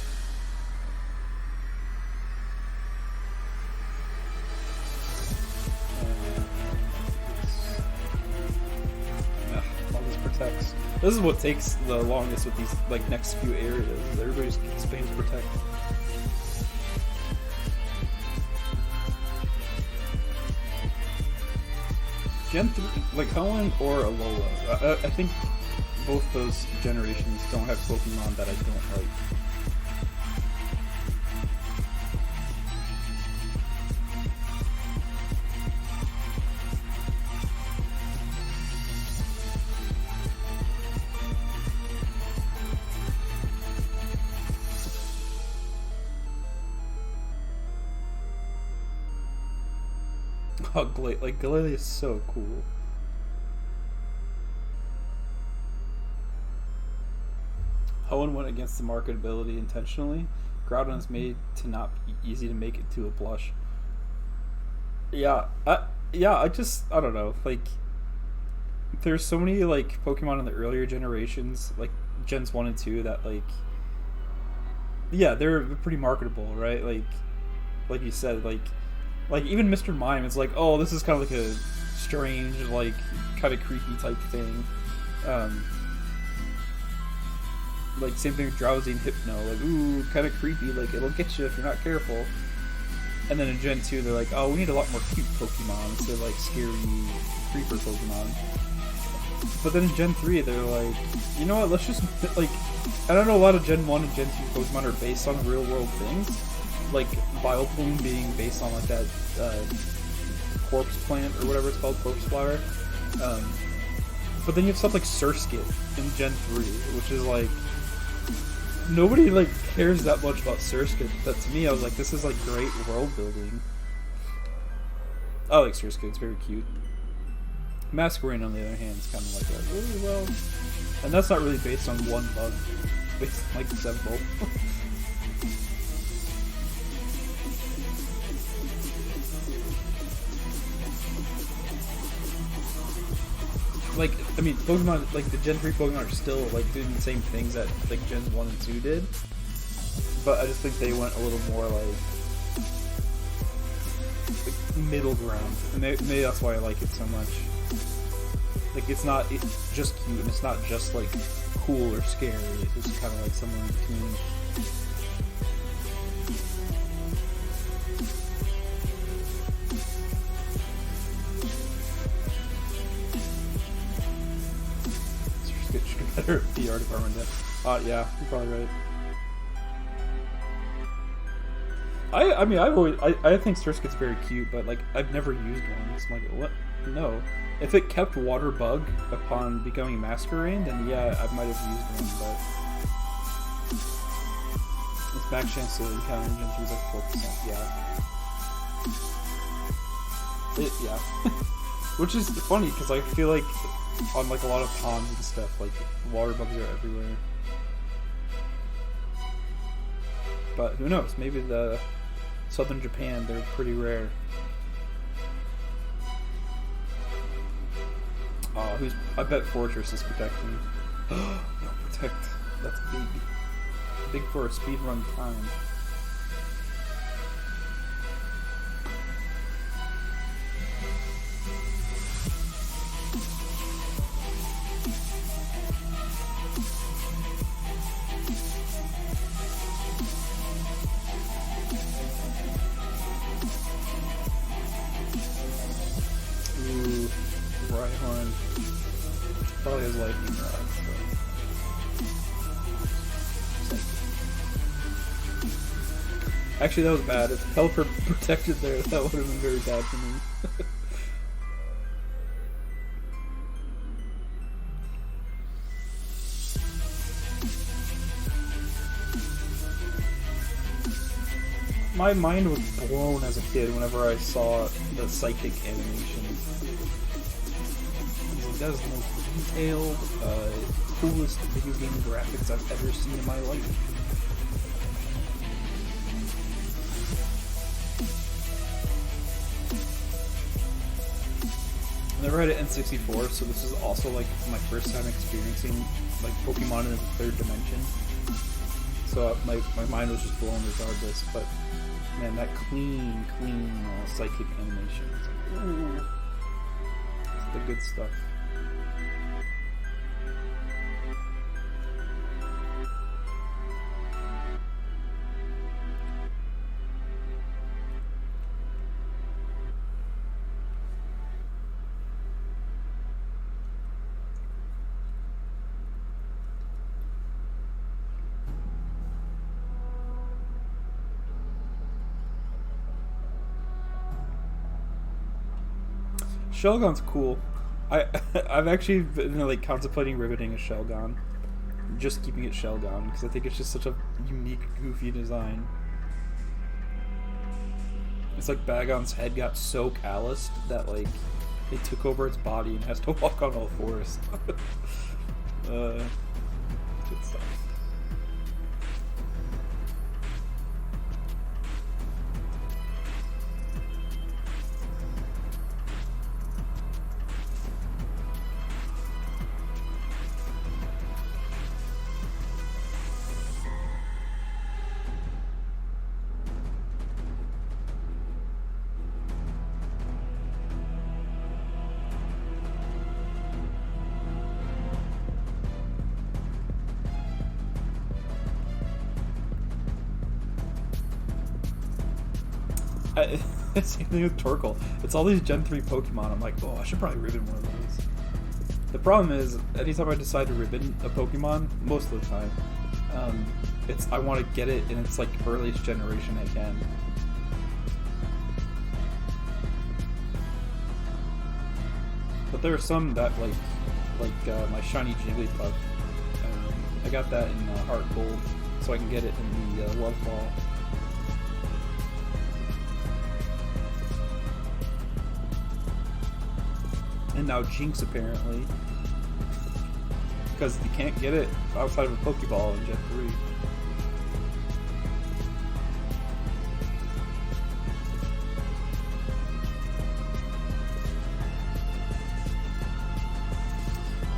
All this protects. This is what takes the longest with these like next few areas. Everybody's spams protect. Gen 3, like Hoenn or Alola. I think both those generations don't have Pokemon that I don't like. Oh, like Glalie is so cool. Hoenn went against the marketability intentionally. Groudon's made to not be easy to make it to a plush. Yeah, I don't know. Like, there's so many like Pokemon in the earlier generations, like Gens 1 and 2, that like, yeah, they're pretty marketable, right? Like you said, like even Mr. Mime, it's like, oh, this is kind of like a strange, like kind of creepy type thing. Like same thing with Drowzee and Hypno, like ooh, kind of creepy, like it'll get you if you're not careful. And then in Gen 2, they're like, oh, we need a lot more cute Pokemon instead of like scary creeper Pokemon. But then in Gen 3, they're like, you know what, let's just like, I don't know, a lot of Gen 1 and Gen 2 Pokemon are based on real world things. Like Vileplume being based on like that corpse plant or whatever it's called, corpse flower. But then you have stuff like Surskit in Gen 3, which is like nobody like cares that much about Surskit, but to me, I was like, this is like great world building. I like Surskit; it's very cute. Masquerain, on the other hand, is kind of like a really well, and that's not really based on one bug, based on like several. Like, I mean, Pokemon, like the Gen 3 Pokemon are still like doing the same things that like Gens 1 and 2 did, but I just think they went a little more like middle ground, and maybe that's why I like it so much. Like, it's just cute, and it's not just like cool or scary. It's just kind of like somewhere in between. Better PR department, yeah. Yeah, you're probably right. I mean, I think Surskit's very cute, but like I've never used one. So I'm like, what? No. If it kept Water Bug upon becoming Masquerain, then yeah, I might have used one. But its max chance to encounter Gen 3 is like 4%. Yeah. Yeah. Which is funny because I feel like on like a lot of ponds and stuff, like water bugs are everywhere. But who knows? Maybe the southern Japan, they're pretty rare. I bet Fortress is protecting. No, protect. That's big. Big for a speedrun time. Probably has lightning rod. Actually, that was bad. If Helper protected there, that would have been very bad for me. My mind was blown as a kid whenever I saw the psychic animations. That is the most detailed, coolest video game graphics I've ever seen in my life. I never had an N64, so this is also like my first time experiencing like Pokemon in the third dimension. So my mind was just blown regardless. But man, that clean psychic animation. It's like, ooh, it's the good stuff. Shelgon's cool. I've actually been like contemplating riveting a Shelgon, just keeping it Shelgon because I think it's just such a unique, goofy design. It's like Bagon's head got so calloused that like it took over its body and has to walk on all fours. Good stuff. Same thing with Torkoal. It's all these Gen 3 Pokemon. I'm like, oh, I should probably ribbon one of these. The problem is, anytime I decide to ribbon a Pokemon, most of the time, I want to get it in its like earliest generation I can. But there are some that like my shiny Jigglypuff. I got that in Heart Gold, so I can get it in the love ball. And now Jinx apparently, because you can't get it outside of a Pokeball in Gen 3.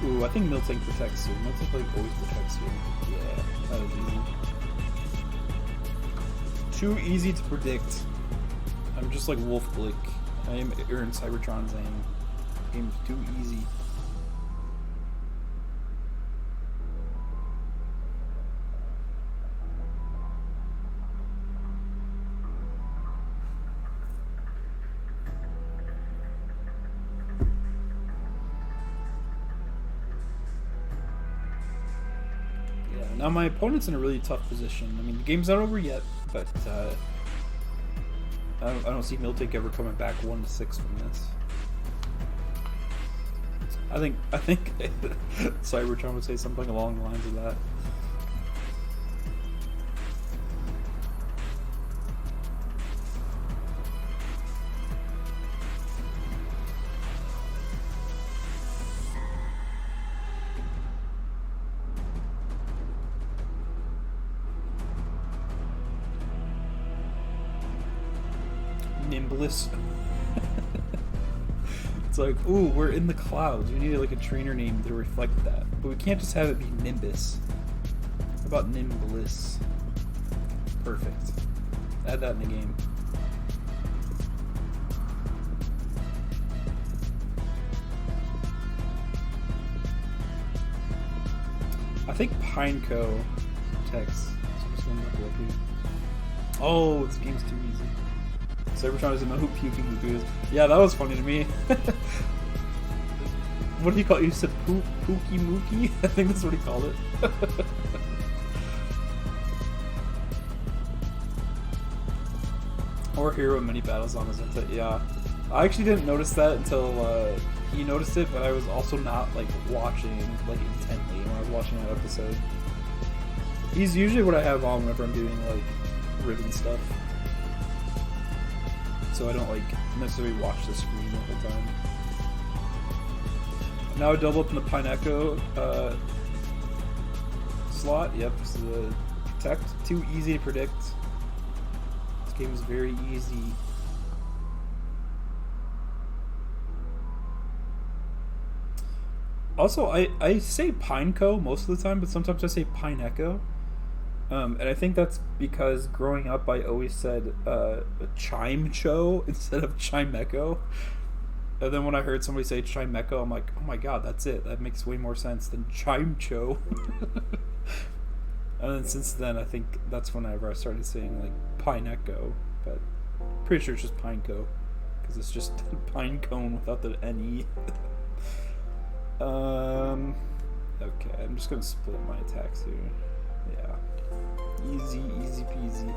Ooh, I think Miltank protects you. Miltank like always protects you. Yeah, that was easy. Too easy to predict. I'm just like Wolf Blick. I am Aaron Cybertron Zane. Game's too easy. Now my opponent's in a really tough position. I mean, the game's not over yet, but I don't see Miltank ever coming back 1-6 from this. I think Cybertron would say something along the lines of that. Nimbus. It's like, ooh, we're in the clouds. We need like a trainer name to reflect that. But we can't just have it be Nimbus. How about Nimbliss? Perfect. Add that in the game. I think Pineco text. Oh, this game's too easy. Cybertron doesn't know who Puking Muku is. Yeah, that was funny to me. What did he call it? You said Pookie Mookie? I think that's what he called it. Or hero mini battles on Azenta. Yeah. I actually didn't notice that until he noticed it, but I was also not like watching like intently when I was watching that episode. He's usually what I have on whenever I'm doing like ribbon stuff. So I don't like necessarily watch the screen the whole time. Now I double up in the Pineco slot. Yep, so the protect. Too easy to predict. This game is very easy. Also, I say Pineco most of the time, but sometimes I say Pineco. And I think that's because growing up I always said Chimecho instead of Chimecho. And then when I heard somebody say Chimecho, I'm like, oh my god, that's it. That makes way more sense than Chimecho. And then since then, I think that's whenever I started saying like Pineco. But pretty sure it's just Pineco. Because it's just pine cone without the N-E. Okay, I'm just going to split my attacks here. Yeah. Easy, easy peasy.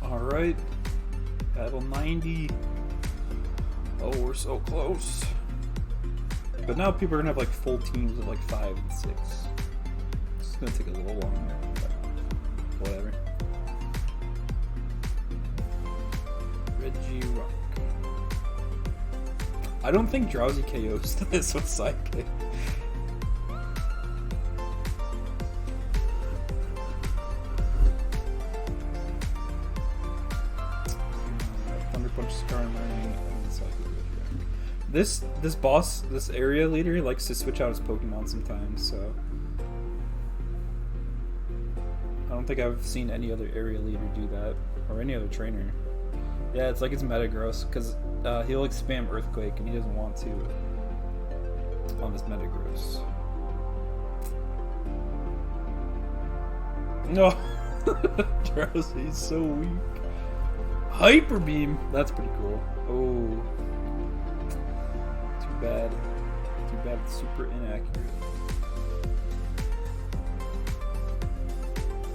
Alright, battle 90. Oh, we're so close. But now people are gonna have like full teams of like 5 and 6. It's gonna take a little longer, but whatever. Regirock. I don't think Drowzee KOs this with Psychic. This boss, this area leader, he likes to switch out his Pokemon sometimes, so I don't think I've seen any other area leader do that, or any other trainer. Yeah, it's like it's Metagross, because he'll like spam Earthquake, and he doesn't want to on this Metagross. No. Drowzee's so weak. Hyper beam. That's pretty cool. Oh. Too bad. Too bad it's super inaccurate.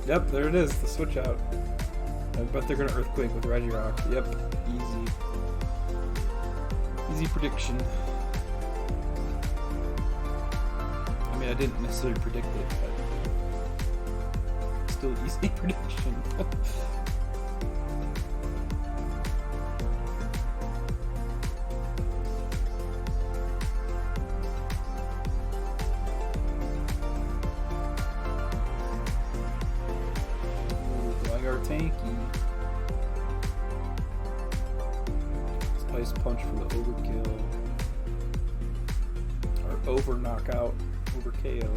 Yep, there it is. The switch out. I bet they're gonna earthquake with Regirock. Yep. Easy. Easy prediction. I mean, I didn't necessarily predict it, but still easy prediction. Tanky. Ice punch for the overkill. Or over knockout. Over KO.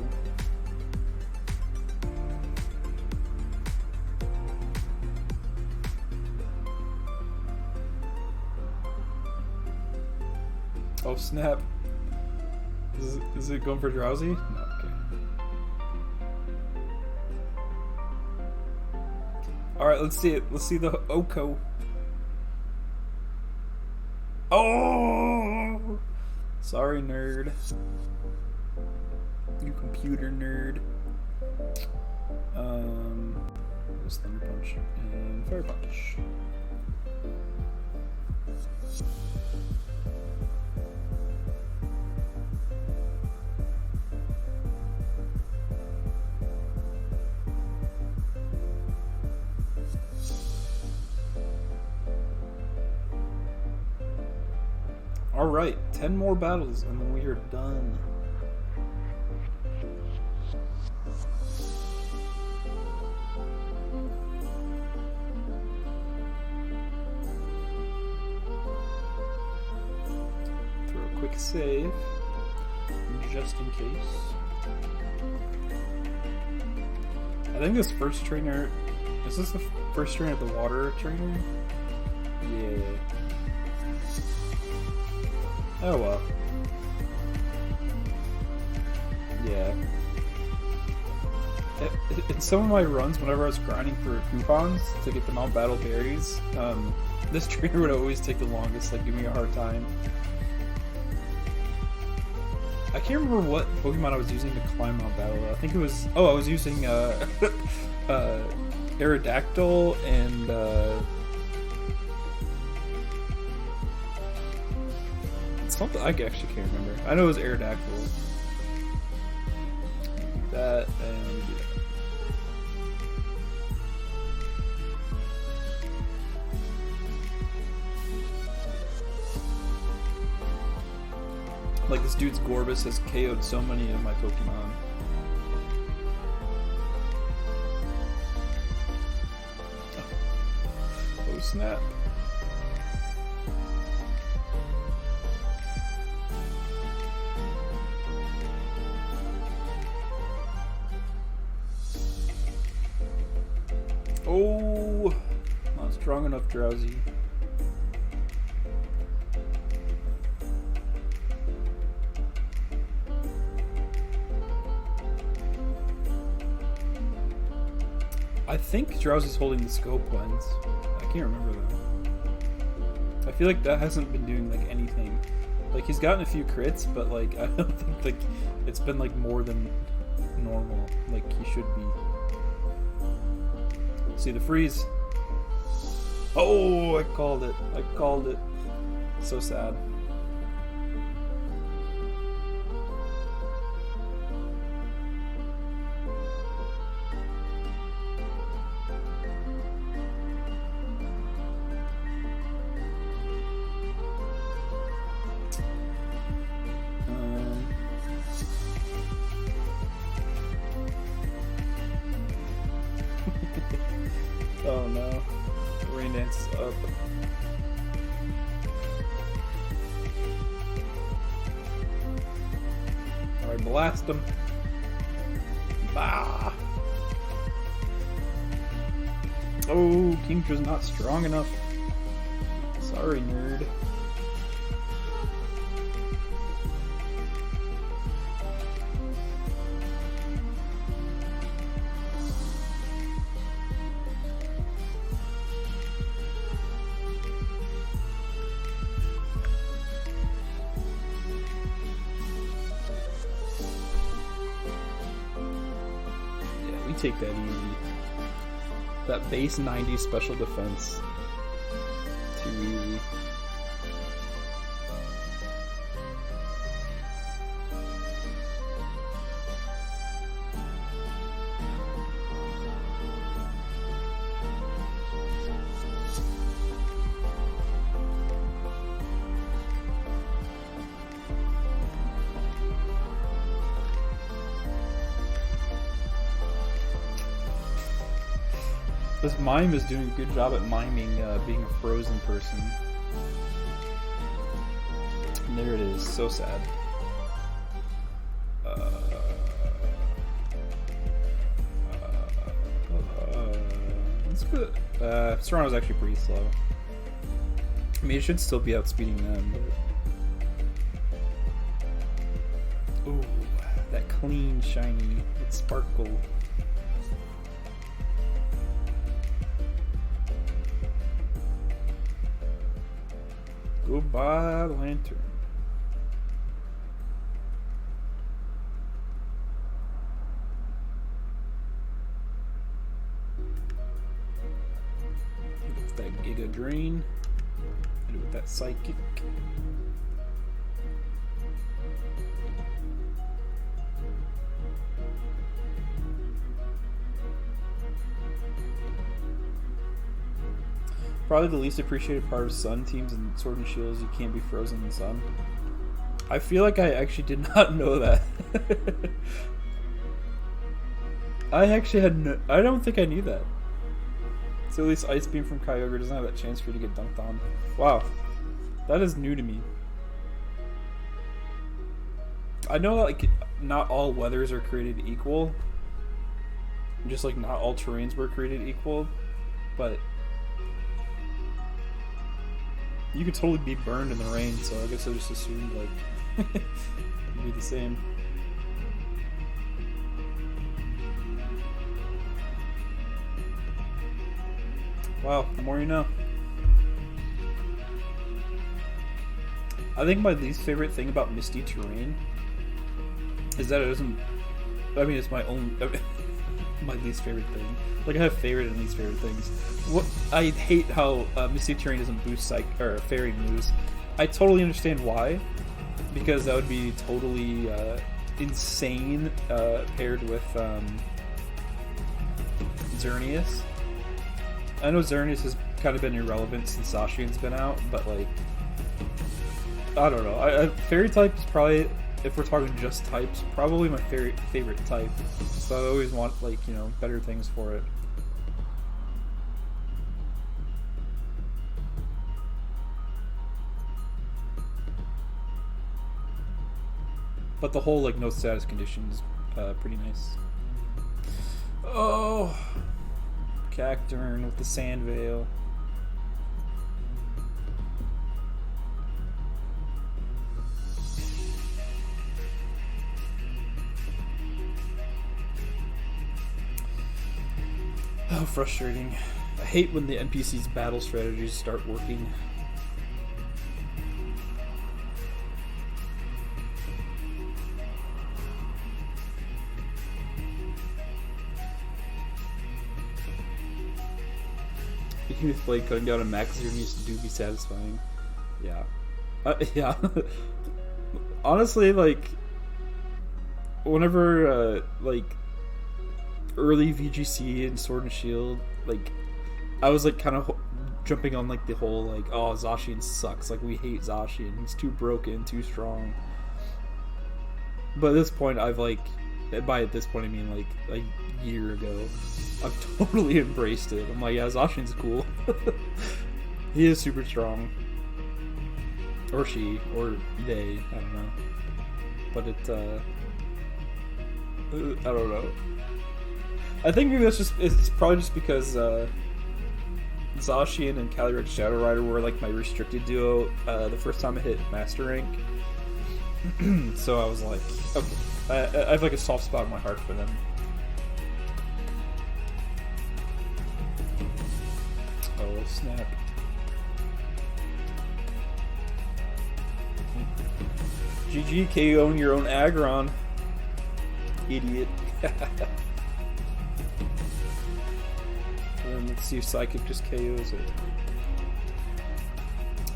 Oh snap. Is it going for Drowzee? No, okay. Alright, let's see it. Let's see the Oko. Oh! Sorry, nerd. You computer nerd. This Thunder Punch and Fire Punch. Alright, 10 more battles and then we are done. Throw a quick save, just in case. I think this first trainer, is this the first trainer of the water trainer? Yeah. Oh well. Yeah. In some of my runs, whenever I was grinding for coupons to get the Mount Battle berries, this trainer would always take the longest, like give me a hard time. I can't remember what Pokemon I was using to climb Mount Battle. I think it was, I was using Aerodactyl and something I actually can't remember. I know it was Aerodactyl. That and yeah. Like this dude's Gorbis has KO'd so many of my Pokemon. Oh snap. Oh, not strong enough, Drowzee. I think Drowzee's holding the scope lens. I can't remember though. I feel like that hasn't been doing like anything. Like he's gotten a few crits, but like I don't think like it's been like more than normal. Like he should be. See the freeze. Oh, I called it. I called it. So sad. Oh no. The rain dance is up. Alright, blast him. Bah! Oh, Kingdra's not strong enough. Sorry, nerd. take that easy. That base 90 special defense. Too easy. This mime is doing a good job at miming being a frozen person. And there it is, so sad. That's good. Serrano's actually pretty slow. I mean, it should still be outspeeding them. But... Ooh, that clean, shiny, sparkle. Goodbye, lantern. With that Giga Drain. And with that Psychic. Probably the least appreciated part of Sun teams and Sword and Shield is you can't be frozen in Sun. I feel like I actually did not know that. I actually had no... I don't think I knew that. So at least Ice Beam from Kyogre doesn't have that chance for you to get dunked on. Wow. That is new to me. I know like not all weathers are created equal. Just like not all terrains were created equal. But... you could totally be burned in the rain, so I guess I just assumed, like, it'd be the same. Wow, the more you know. I think my least favorite thing about Misty Terrain is that it doesn't... I mean, it's my own... my least favorite thing. Like, I have favorite and least favorite things. What I hate how Misty Terrain doesn't boost Fairy moves. I totally understand why, because that would be totally insane paired with Xerneas. I know Xerneas has kind of been irrelevant since Zacian's been out, but like, I don't know. Fairy type is probably, if we're talking just types, probably my favorite type. So I always want, like, you know, better things for it. But the whole, like, no status condition is pretty nice. Oh! Cacturn with the Sand Veil. Oh, frustrating. I hate when the NPC's battle strategies start working. Speaking of Blade, cutting down a max Xerneas do be satisfying. Yeah. Yeah. Honestly, like, whenever, like, early VGC and Sword and Shield, like, I was, like, kind of jumping on, like, the whole, like, oh, Zacian sucks, like, we hate Zacian, he's too broken, too strong. But at this point, I've, like, by this point I mean, like, a year ago, I've totally embraced it. I'm like, yeah, Zacian's cool. He is super strong. Or she, or they, I don't know. But it, I don't know. I think maybe that's just, it's probably just because Zacian and Calyrex Shadow Rider were like my restricted duo the first time I hit Master Rank. So I was like, okay, I have like a soft spot in my heart for them. Oh snap. GG, KO'ing your own Aggron. Idiot. Let's see if Psychic just KOs it.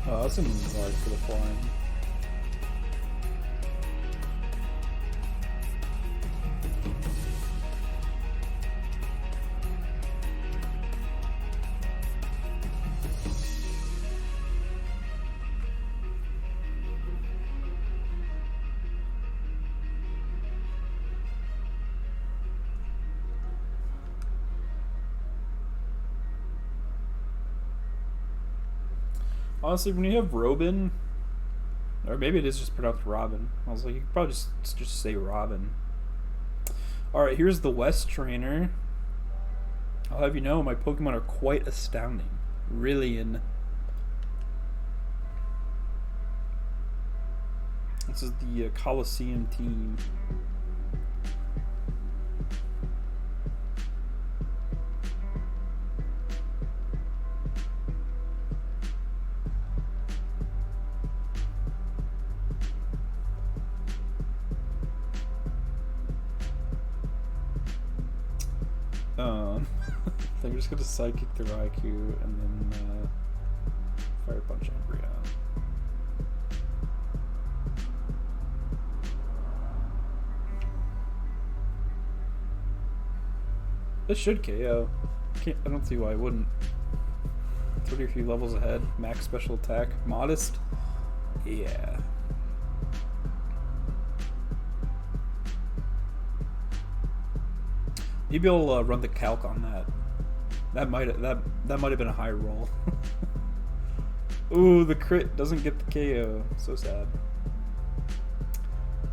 Oh, that's an hard for the flying. Honestly, when you have Robin, or maybe it is just pronounced Robin. I was like, you could probably just say Robin. Alright, here's the West Trainer. I'll have you know, my Pokemon are quite astounding. Rillian. This is the Coliseum team. I think we're just gonna Psychic the Raikou and then Fire Punch Umbreon. This should KO. I don't see why I wouldn't. 30 few levels ahead. Max special attack. Modest? Yeah. Maybe I'll run the calc on that. That might have been a high roll. Ooh, the crit doesn't get the KO. So sad.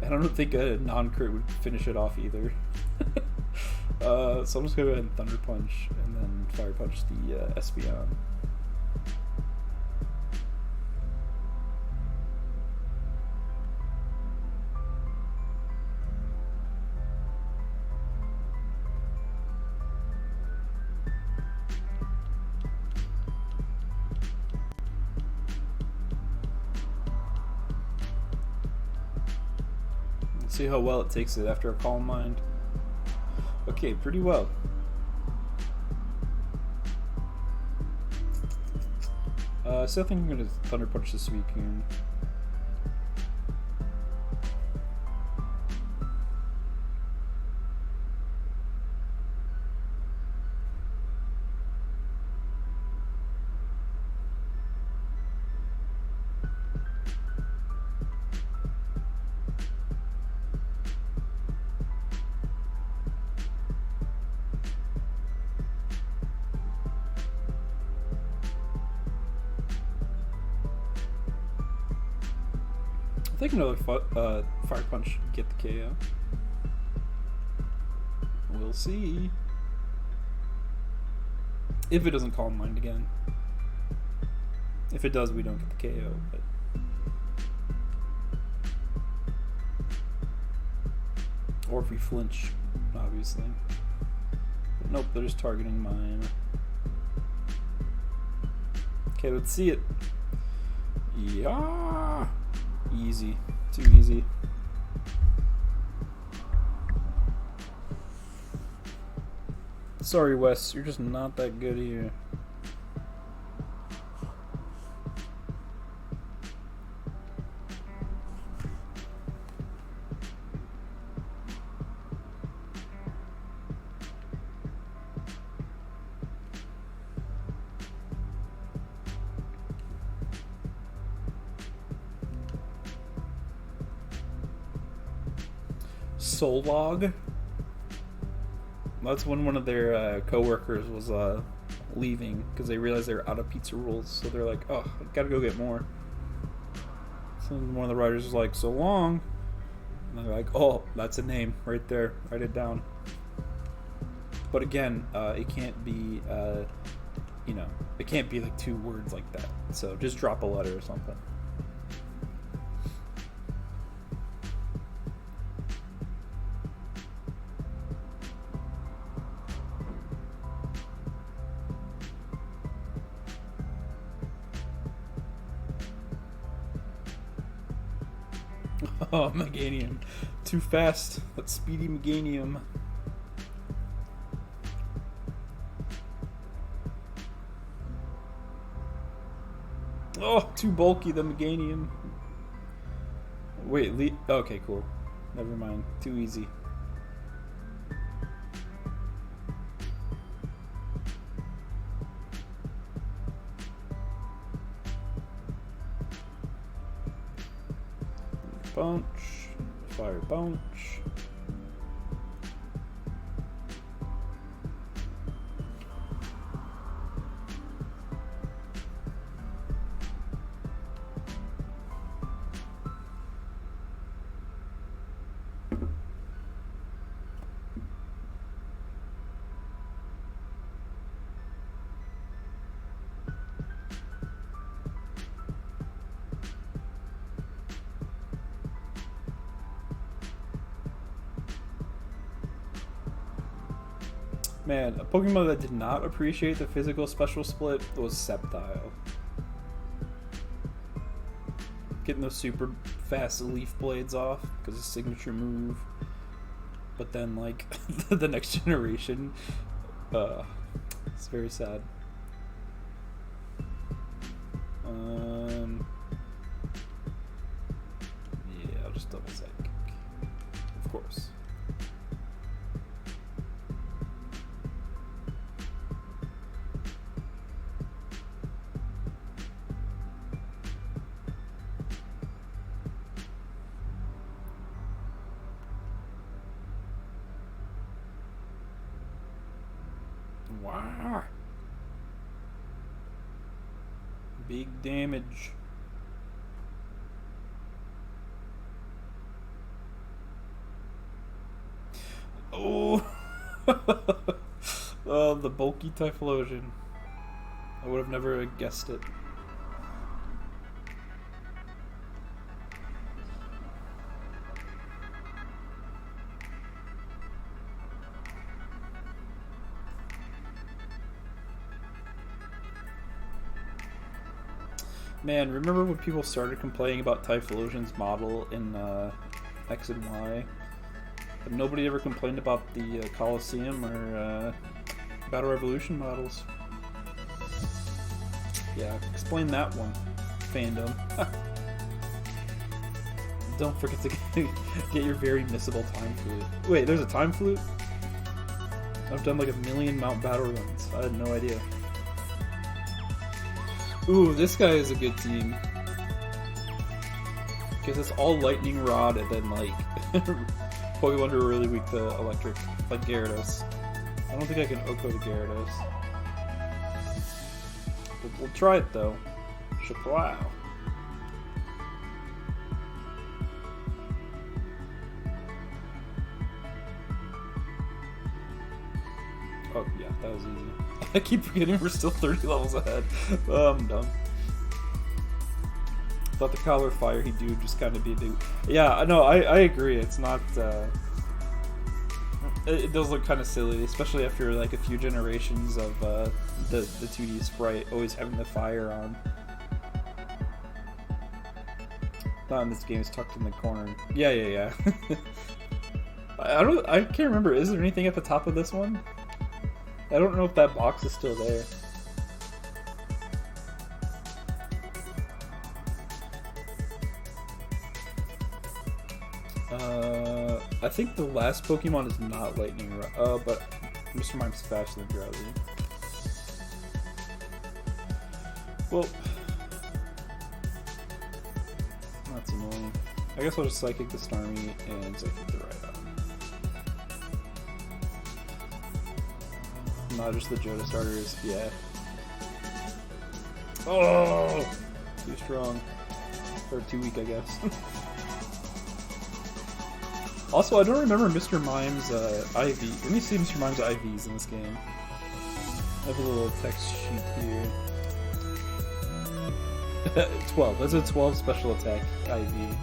And I don't think a non-crit would finish it off either. So I'm just gonna go ahead and Thunder Punch and then Fire Punch the Espeon. See how well it takes it after a Calm Mind. Okay, pretty well. So I think I'm gonna Thunder Punch this weekend. I think another Fire Punch should get the KO. We'll see. If it doesn't Calm Mind again. If it does, we don't get the KO. But or if we flinch, obviously. But nope, they're just targeting mine. Okay, let's see it. Yeah. Easy. Too easy. Sorry, Wes. You're just not that good here. Solog. That's when one of their co-workers was leaving because they realized they were out of pizza rolls. So they're like, "Oh, I gotta go get more." So one of the writers was like, "So long," and they're like, "Oh, that's a name right there. Write it down." But again, it can't be, it can't be like 2 words like that. So just drop a letter or something. Oh, Meganium. Too fast. That's speedy Meganium. Oh, too bulky, the Meganium. Wait, okay, cool. Never mind. Too easy. Bunch. Fire bunch. Man, a Pokemon that did not appreciate the physical special split was Sceptile. Getting those super fast leaf blades off because it's a signature move. But then, like, the next generation, it's very sad. Yeah, I'll just double Psychic. Of course. Wow. Big damage. Oh. Oh, the bulky Typhlosion. I would have never guessed it. Man, remember when people started complaining about Typhlosion's model in X and Y? But nobody ever complained about the Coliseum or Battle Revolution models. Yeah, explain that one, fandom. Don't forget to get your very missable Time Flute. Wait, there's a Time Flute? I've done like 1,000,000 Mount Battle runs. I had no idea. Ooh, this guy is a good team. Because it's all Lightning Rod and then, like, Pokemon who are really weak to Electric, like Gyarados. I don't think I can Oko to Gyarados. We'll try it, though. Shaplow. Oh, yeah, that was easy. I keep forgetting we're still 30 levels ahead. I'm done. Thought the Collar Fire he'd do just kind of be big. Yeah, no, I agree. It's not. It does look kind of silly, especially after like a few generations of the 2D sprite always having the fire on. Not in this game. It's tucked in the corner. Yeah. I can't remember. Is there anything at the top of this one? I don't know if that box is still there. I think the last Pokemon is not Lightning Rod. But Mr. Mime's faster than Drowzee. Well, that's annoying. I guess I'll just Psychic the Starmie and Psychic the Rhydon. Not just the Johto starters, yeah. Oh! Too strong. Or too weak, I guess. Also, I don't remember Mr. Mime's IV. Let me see Mr. Mime's IVs in this game. I have a little text sheet here. 12. That's a 12 special attack IV.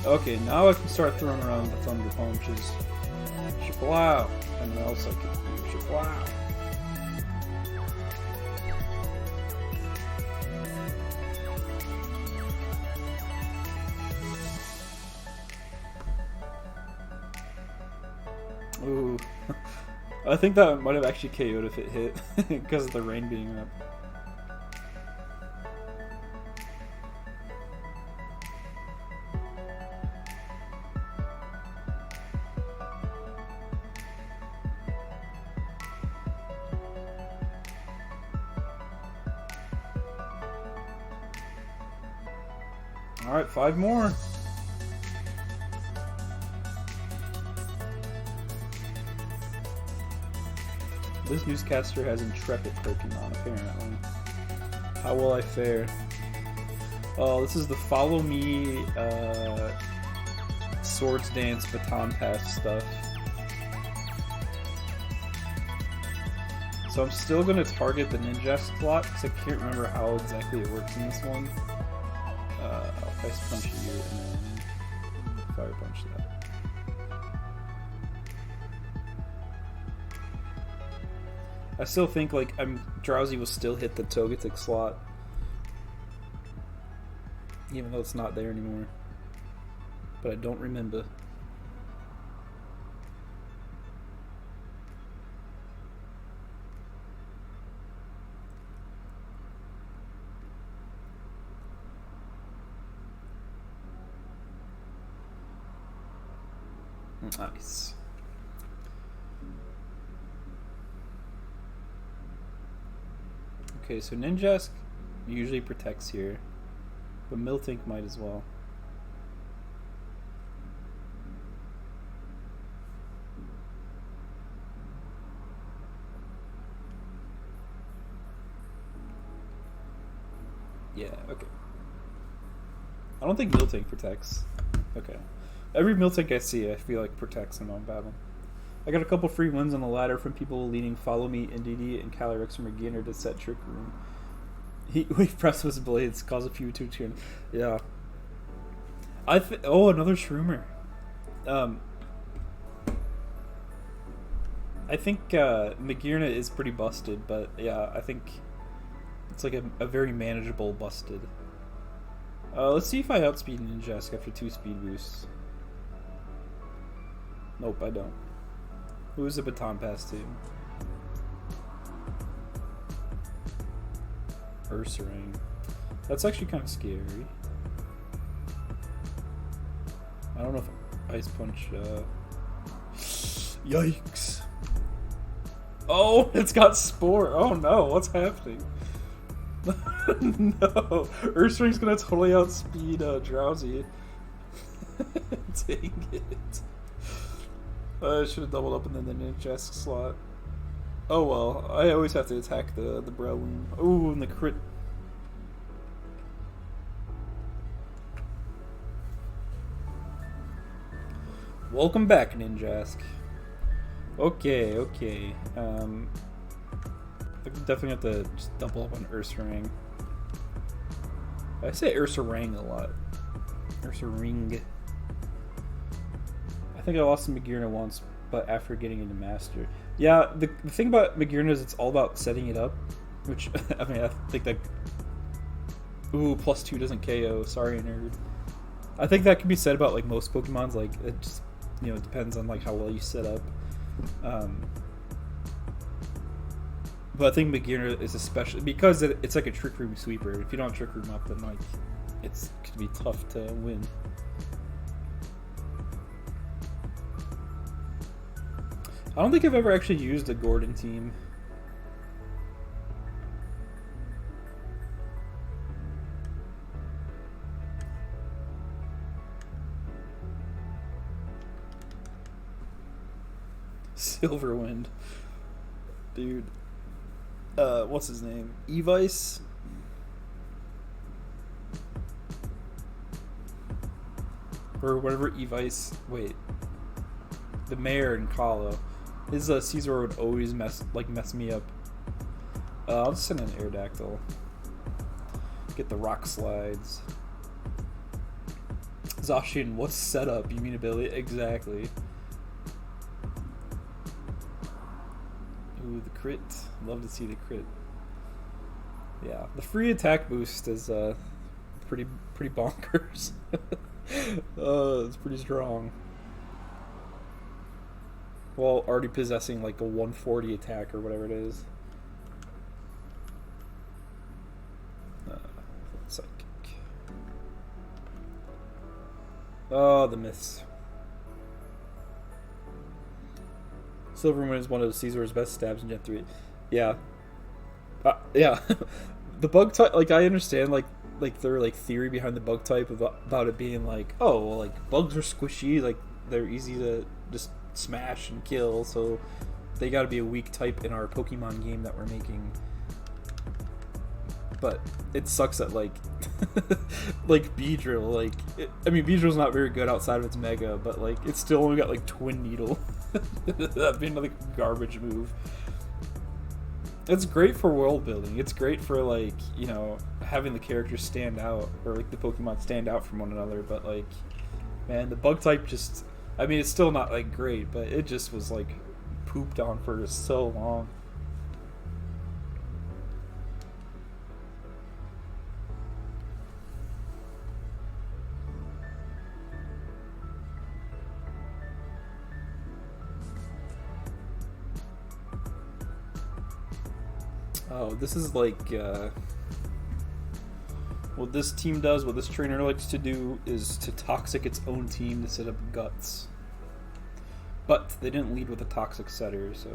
Okay, now I can start throwing around the Thunder Punches. Shaplow! And then also can do Shaplow. Ooh. I think that might have actually KO'd if it hit because of the rain being up. Alright, 5 more. This newscaster has intrepid Pokemon, apparently. How will I fare? Oh, this is the follow me Swords Dance Baton Pass stuff. So I'm still going to target the Ninjask slot, because I can't remember how exactly it works in this one. I'll Ice Punch you, and then Fire Punch that. I still think like Drowzee will still hit the Togetic slot, even though it's not there anymore. But I don't remember. Nice. Okay, so Ninjask usually protects here, but Miltank might as well. Yeah, okay. I don't think Miltank protects. Okay. Every Miltank I see, I feel like protects in one battle. I got a couple free wins on the ladder from people leading Follow Me, NDD, and Calyrex from Beginner to set Trick Room. Heatwave Press with Blades, cause a few to turn. Yeah. Oh, another Shroomer. I think Magirna is pretty busted, but yeah, I think it's like a very manageable busted. Let's see if I outspeed Ninjask after 2 speed boosts. Nope, I don't. Who's the Baton Pass to? Ursaring. That's actually kind of scary. I don't know if Ice Punch... Yikes! Oh, it's got Spore! Oh no, what's happening? No! Ursaring's gonna totally outspeed Drowzee. Dang it. I should have doubled up and then the Ninjask slot. Oh well, I always have to attack the Breloom. Ooh, and the crit. Welcome back, Ninjask. Okay, okay. I definitely have to just double up on Ursaring. I say Ursaring a lot. Ursaring. I think I lost to Magirna once, but after getting into Master. Yeah, the thing about Magirna is it's all about setting it up, which, I mean, I think that... Ooh, +2 doesn't KO. Sorry, nerd. I think that can be said about, like, most Pokemons. Like, it just, you know, it depends on, like, how well you set up. But I think Magirna is especially... Because it's like a Trick Room sweeper. If you don't Trick Room up, then, like, it's going to be tough to win. I don't think I've ever actually used a Gordon team. Silverwind. Dude. What's his name? Evice? Or whatever Evice... Wait. The mayor in Kahlo. His Caesar would always mess me up. I'll just send an Aerodactyl. Get the rock slides. Zacian, what's setup? You mean ability? Exactly. Ooh, the crit. Love to see the crit. Yeah, the free attack boost is pretty bonkers. It's pretty strong. while already possessing like a 140 attack or whatever it is. Psychic. Oh, the myths. Silvermoon is one of Caesar's best stabs in Gen 3. Yeah. Yeah. The bug type, like, I understand, like their, like, theory behind the bug type about it being, like, oh, well, like, bugs are squishy, like, they're easy to just smash and kill, so they gotta be a weak type in our Pokemon game that we're making. But it sucks that, like, like, Beedrill, like, I mean, Beedrill's not very good outside of its Mega, but, like, it's still only got, like, Twin Needle. That'd be another garbage move. It's great for world building. It's great for, like, you know, having the characters stand out, or, like, the Pokemon stand out from one another, but, like, man, the bug type just, I mean, it's still not, like, great, but it just was, like, pooped on for so long. Oh, this is like, what this team does, what this trainer likes to do, is to toxic its own team to set up guts. But they didn't lead with a toxic setter, so...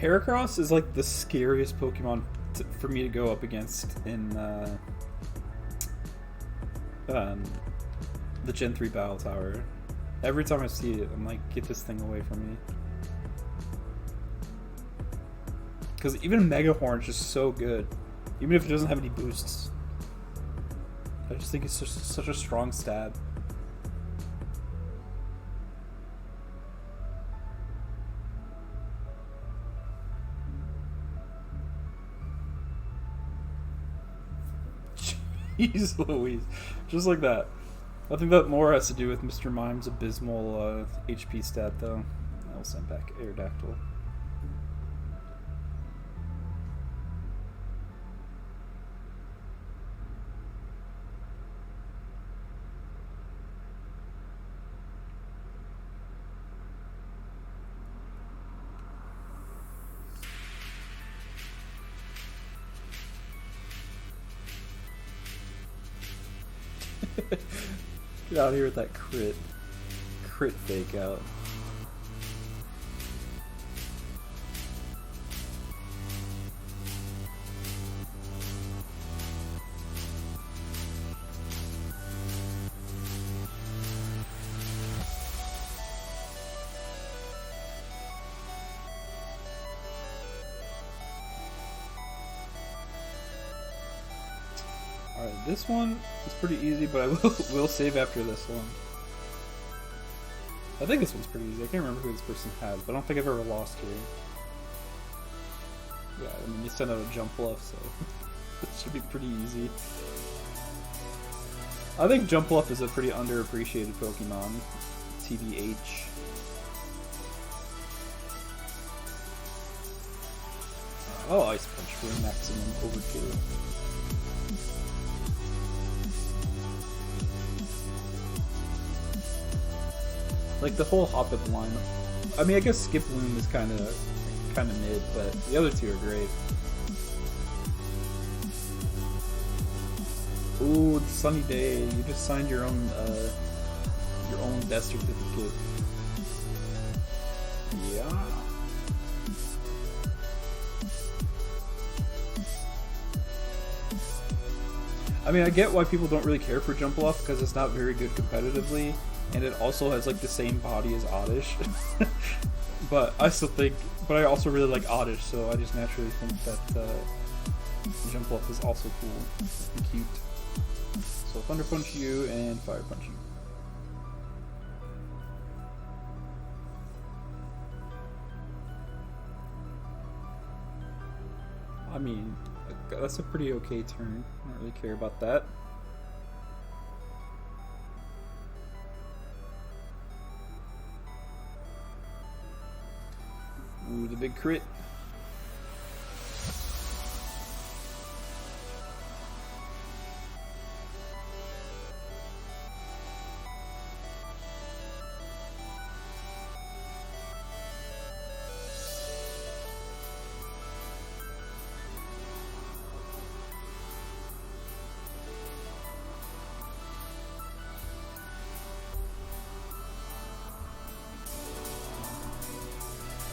Heracross is like the scariest Pokemon for me to go up against in the Gen 3 Battle Tower. Every time I see it, I'm like, get this thing away from me. Because even Mega Horn's just so good, even if it doesn't have any boosts. I just think it's just such a strong stab. Jeez Louise. Just like that. I think that more has to do with Mr. Mime's abysmal HP stat, though. I'll send back Aerodactyl. Get out of here with that crit fake out. Alright, this one is pretty easy, but I will save after this one. I think this one's pretty easy. I can't remember who this person has, but I don't think I've ever lost here. Yeah, I mean, you send out a jump bluff, so it should be pretty easy. I think Jump Bluff is a pretty underappreciated Pokemon. TBH. Oh, Ice Punch for a maximum overkill. Like the whole Hoppip line. I mean, I guess Skip Loom is kind of mid, but the other two are great. Ooh, it's a sunny day. You just signed your own death certificate. Yeah. I mean, I get why people don't really care for Jump Bluff because it's not very good competitively. And it also has like the same body as Oddish. But I also really like Oddish, so I just naturally think that Jump Bluff is also cool and cute. So Thunder Punch you and Fire Punch you. I mean, that's a pretty okay turn. I don't really care about that. Ooh, the big crit.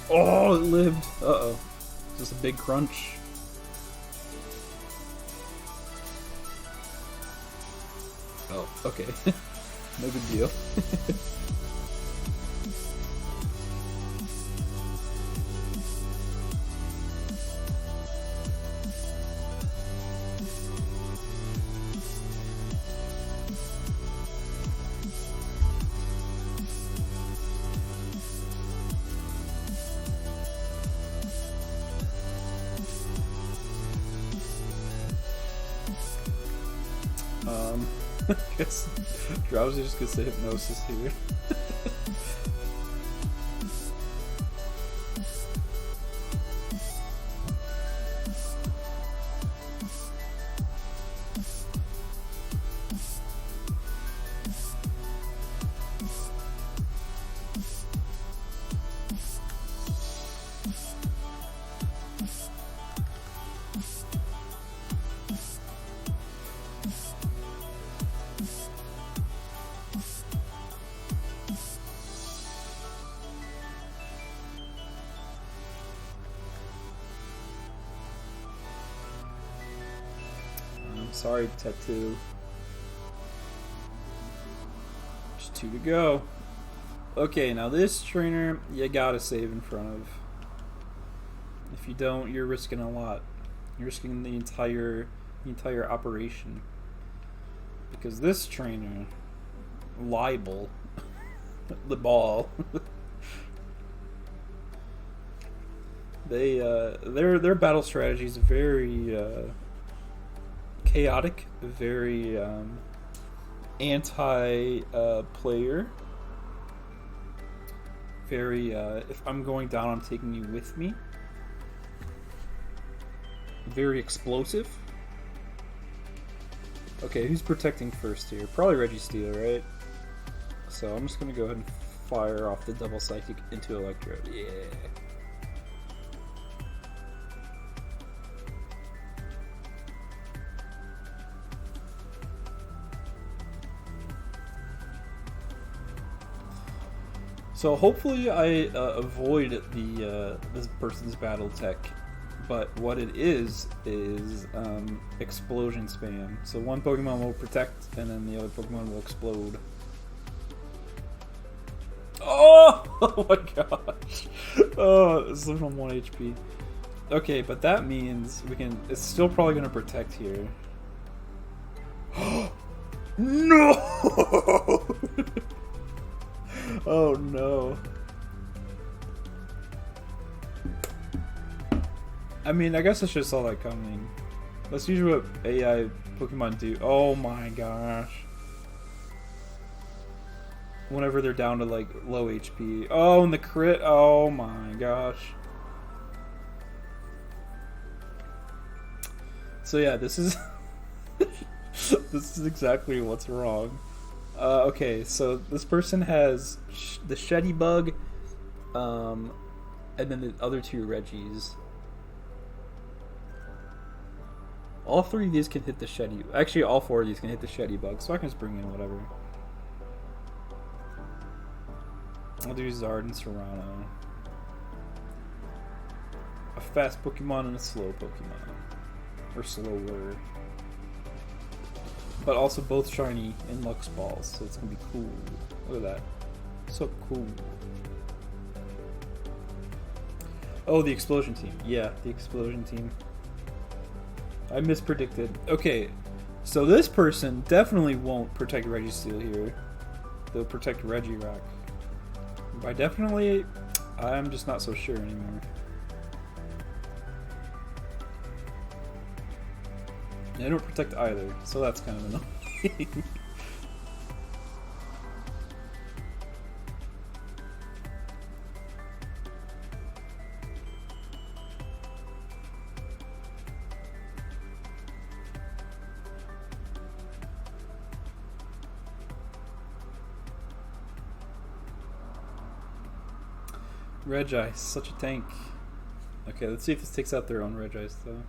Oh, it lived. Uh-oh. Just a big crunch. Oh, okay. No big deal. I guess Drowzee just gets the hypnosis here. Sorry, Tattoo. Just 2 to go. Okay, now this trainer you gotta save in front of. If you don't, you're risking a lot. You're risking the entire operation. Because this trainer, liable, the ball. Their battle strategy is very chaotic, very anti-player. Very, if I'm going down, I'm taking you with me. Very explosive. Okay, who's protecting first here? Probably Registeel, right? So I'm just gonna go ahead and fire off the double psychic into Electro. Yeah. So hopefully I avoid the this person's battle tech, but what it is explosion spam. So one Pokemon will protect, and then the other Pokemon will explode. Oh! Oh my gosh! Oh, it's living on 1 HP. Okay, but that means we can. It's still probably gonna protect here. No! Oh no. I mean, I guess I should have saw that coming. That's usually what AI Pokemon do. Oh my gosh. Whenever they're down to like low HP. Oh, and the crit. Oh my gosh. So yeah, this is this is exactly what's wrong. Okay, so this person has the Sheddy Bug, and then the other 2 Reggies. All 3 of these can hit the Sheddy. Actually, all 4 of these can hit the Sheddy Bug, so I can just bring in whatever. I'll do Zard and Serrano. A fast Pokemon and a slow Pokemon. Or slower. But also both shiny in Lux Balls, so it's gonna be cool. Look at that. So cool. Oh, the Explosion Team. Yeah, the Explosion Team. I mispredicted. Okay, So this person definitely won't protect Reggie Steel here. They'll protect Reggie Rock. By definitely, I'm just not so sure anymore. They don't protect either, so that's kind of annoying. Regi, such a tank. Okay, let's see if this takes out their own Regis though.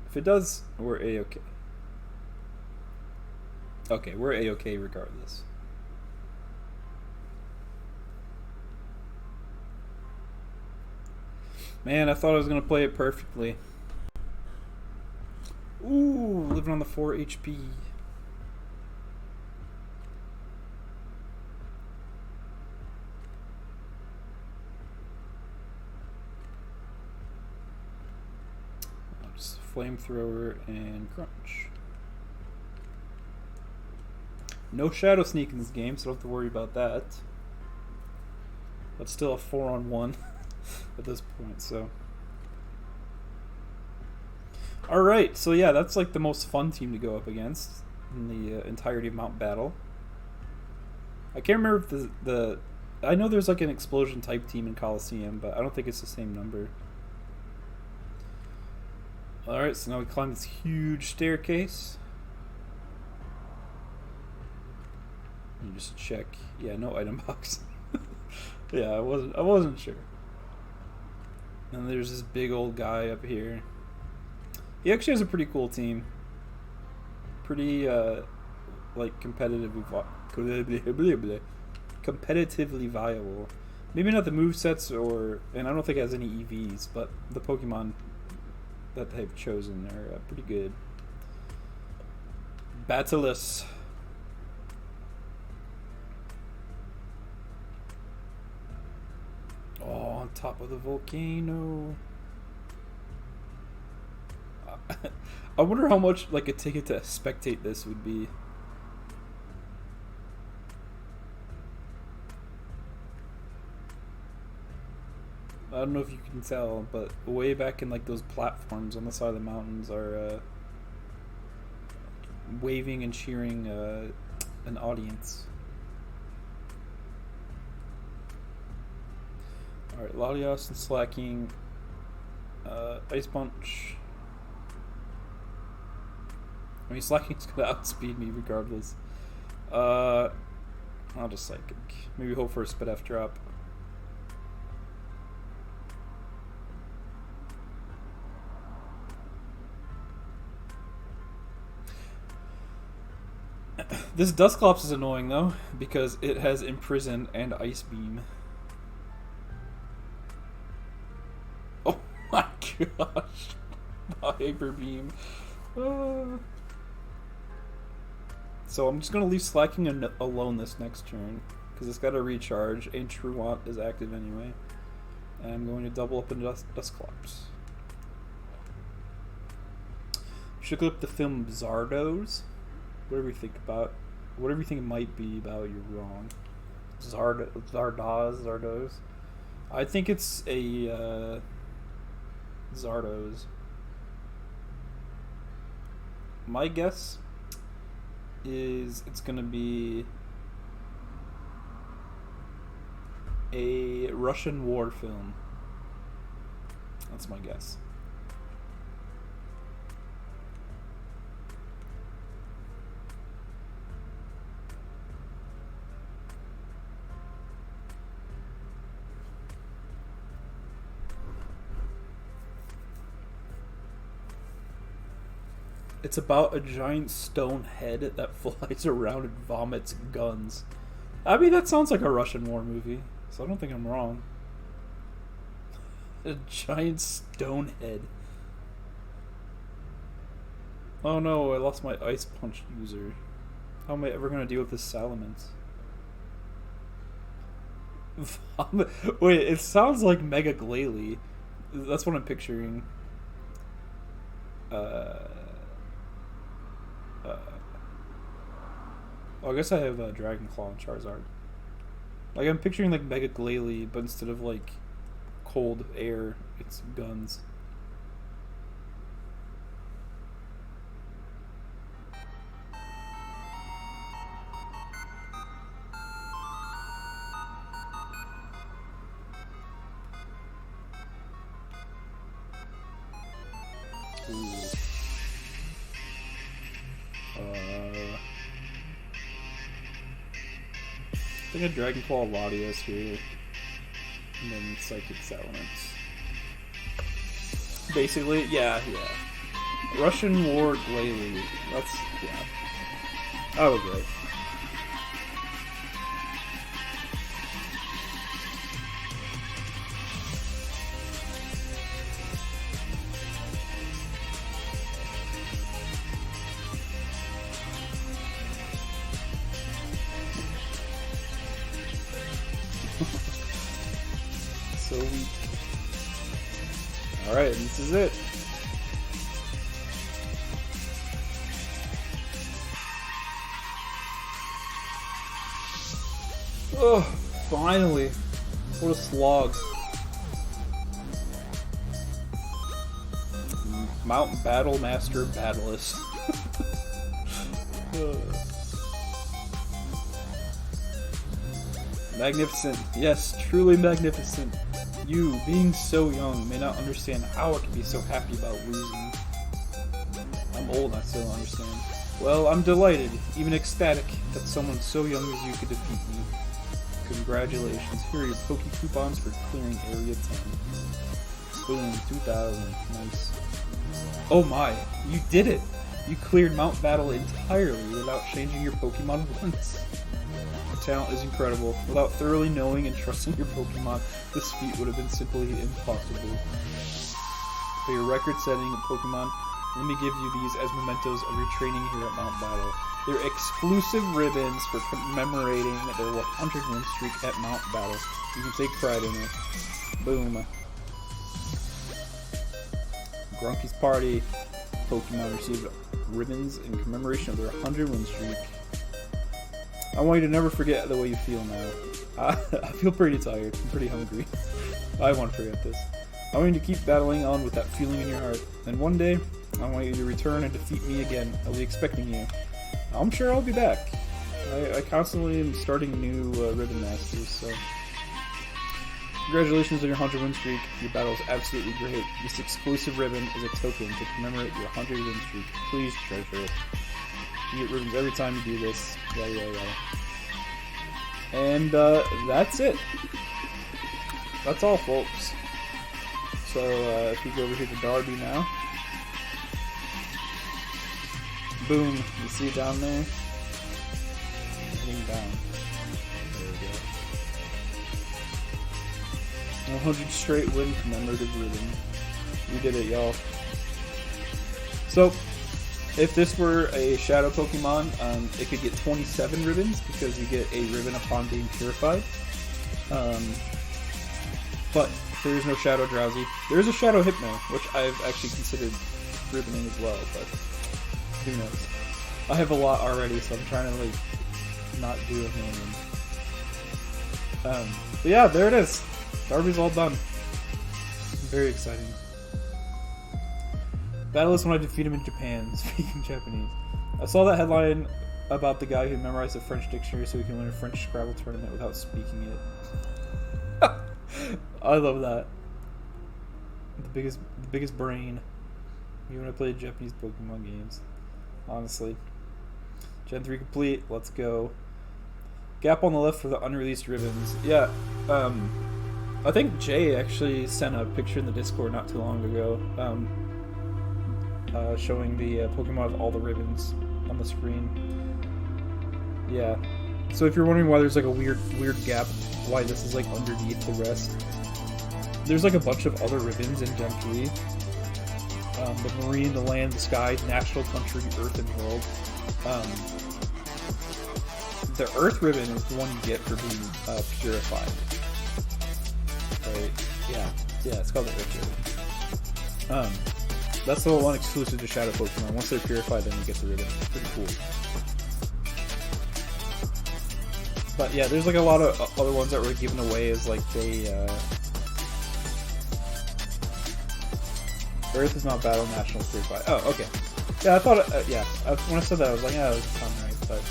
If it does, we're A-okay. Okay, we're A-okay regardless. Man, I thought I was going to play it perfectly. Ooh, living on the 4 HP. Just flamethrower and crunch. No shadow sneak in this game, so don't have to worry about that. But still a 4-on-1 at this point, so. Alright, so yeah, that's like the most fun team to go up against in the entirety of Mount Battle. I can't remember if the I know there's like an explosion type team in Coliseum, but I don't think it's the same number. Alright, so now we climb this huge staircase. And just check. Yeah, no item box. Yeah, I wasn't sure. And there's this big old guy up here. He actually has a pretty cool team. Pretty like competitively viable. Maybe not the movesets and I don't think it has any EVs, but the Pokemon that they've chosen are pretty good. Batalus. Oh, on top of the volcano. I wonder how much like a ticket to spectate this would be. I don't know if you can tell, but way back in like those platforms on the side of the mountains are waving and cheering an audience. Alright, Latios and Slacking, Ice Punch. I mean, Slacking's gonna outspeed me regardless. I'll just Psychic. Maybe hope for a Spit F drop. This Dusclops is annoying though, because it has Imprison and Ice Beam. Oh my gosh! The Hyper Beam. So I'm just gonna leave Slacking alone this next turn, because it's got a recharge, and Truant is active anyway. And I'm going to double up into Dusclops. Should look up the film Zardos. Whatever you think it might be about, you're wrong. Zardos. I think it's a Zardos. My guess is it's gonna be a Russian war film. That's my guess. It's about a giant stone head that flies around and vomits guns. I mean, that sounds like a Russian war movie, so I don't think I'm wrong. A giant stone head. Oh no, I lost my Ice Punch user. How am I ever going to deal with this Salamence? Wait, it sounds like Mega Glalie. That's what I'm picturing. Uh, oh, I guess I have Dragon Claw and Charizard. Like, I'm picturing like Mega Glalie, but instead of like cold air, it's guns. Ooh. I think a Dragon Claw Latios here, and then Psychic Elements. Basically, yeah. Russian War Glalie. That's, yeah. I was right. So weak. Alright, this is it. Oh, finally. What a slog. Mount Battle Master Battleless. Magnificent. Yes, truly magnificent. You, being so young, may not understand how I can be so happy about losing. I'm old and I still don't understand. Well, I'm delighted, even ecstatic, that someone so young as you could defeat me. Congratulations. Here are your Poke coupons for clearing Area 10. Boom, 2,000. Nice. Oh my, you did it! You cleared Mount Battle entirely without changing your Pokemon once. Talent is incredible. Without thoroughly knowing and trusting your Pokemon, this feat would have been simply impossible. For your record-setting Pokemon, let me give you these as mementos of your training here at Mount Battle. They're exclusive ribbons for commemorating their 100-win streak at Mount Battle. You can take pride in it. Boom. Grunky's Party. Pokemon received ribbons in commemoration of their 100-win streak. I want you to never forget the way you feel now. I feel pretty tired. I'm pretty hungry. I want to forget this. I want you to keep battling on with that feeling in your heart. And one day, I want you to return and defeat me again. I'll be expecting you. I'm sure I'll be back. I constantly am starting new Ribbon Masters, so... Congratulations on your 100-win streak. Your battle is absolutely great. This exclusive ribbon is a token to commemorate your 100-win streak. Please treasure it. You get ribbons every time you do this. Yada. And that's it. That's all, folks. So if you go over here to Darby now. Boom. You see it down there? Hitting down. There we go. 100 straight win commemorative ribbon. We did it, y'all. So, if this were a Shadow Pokemon, it could get 27 ribbons because you get a ribbon upon being purified. But there is no Shadow Drowzee. There is a Shadow Hypno, which I've actually considered ribboning as well, but who knows. I have a lot already, so I'm trying to like not do a million. But yeah, there it is. Darby's all done. Very exciting. Battleless when I defeat him in Japan, speaking Japanese. I saw that headline about the guy who memorized the French dictionary so he can win a French Scrabble tournament without speaking it. I love that. The biggest brain. You want to play Japanese Pokemon games. Honestly. Gen 3 complete. Let's go. Gap on the left for the unreleased ribbons. Yeah. I think Jay actually sent a picture in the Discord not too long ago. Showing the Pokemon with all the ribbons on the screen. Yeah. So if you're wondering why there's like a weird gap, why this is like underneath the rest, there's like a bunch of other ribbons in Gen 3. The Marine, the Land, the Sky, National, Country, Earth, and World. The Earth ribbon is the one you get for being purified. Right? Yeah, it's called the Earth ribbon. That's the one exclusive to Shadow Pokemon. Once they're purified, then you get the ribbon. It's pretty cool. But yeah, there's like a lot of other ones that were given away as like they. Earth is not battle national purified. Oh, okay. Yeah, I thought. Yeah, when I said that, I was like, yeah, that sounds right. But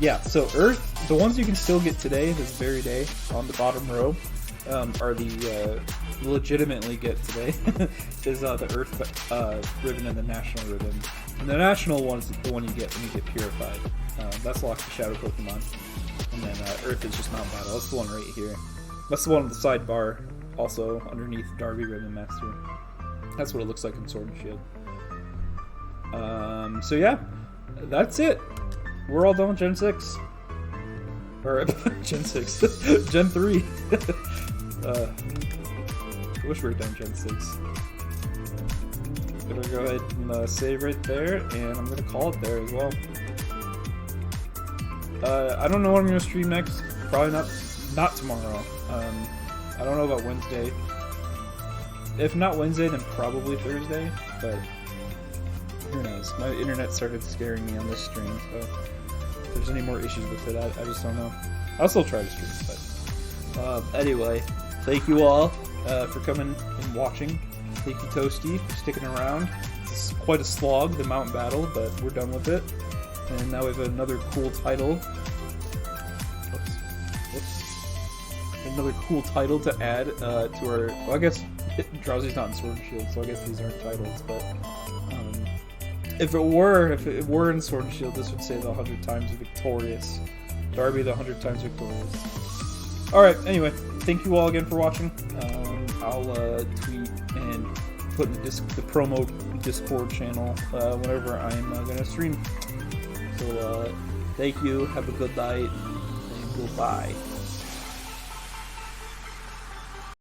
yeah, so Earth, the ones you can still get today, this very day, on the bottom row, are the legitimately get today is the Earth ribbon and the national ribbon. And the national one is the one you get when you get purified. That's locked to Shadow Pokemon. And then Earth is just not battle. That's the one right here. That's the one on the sidebar, also underneath Darby Ribbon Master. That's what it looks like in Sword and Shield. So yeah, that's it. We're all done with Gen 6. Or Gen 6. Gen 3. I wish we were done Gen 6. I'm gonna go ahead and save right there, and I'm gonna call it there as well. I don't know what I'm gonna stream next. Probably not tomorrow. I don't know about Wednesday. If not Wednesday, then probably Thursday, but who knows. My internet started scaring me on this stream, so if there's any more issues with it, I just don't know. I'll still try to stream, but anyway, thank you all for coming and watching. Thank you, Toasty, for sticking around. It's quite a slog, the Mount Battle, but we're done with it. And now we have another cool title. Another cool title to add to our... Well, I guess Drowzee's not in Sword and Shield, so I guess these aren't titles, but... if it were in Sword and Shield, this would say the 100 times victorious. Darby, the 100 times victorious. Alright, anyway, thank you all again for watching. I'll tweet and put in the promo Discord channel whenever I'm going to stream. So, thank you, have a good night, and goodbye.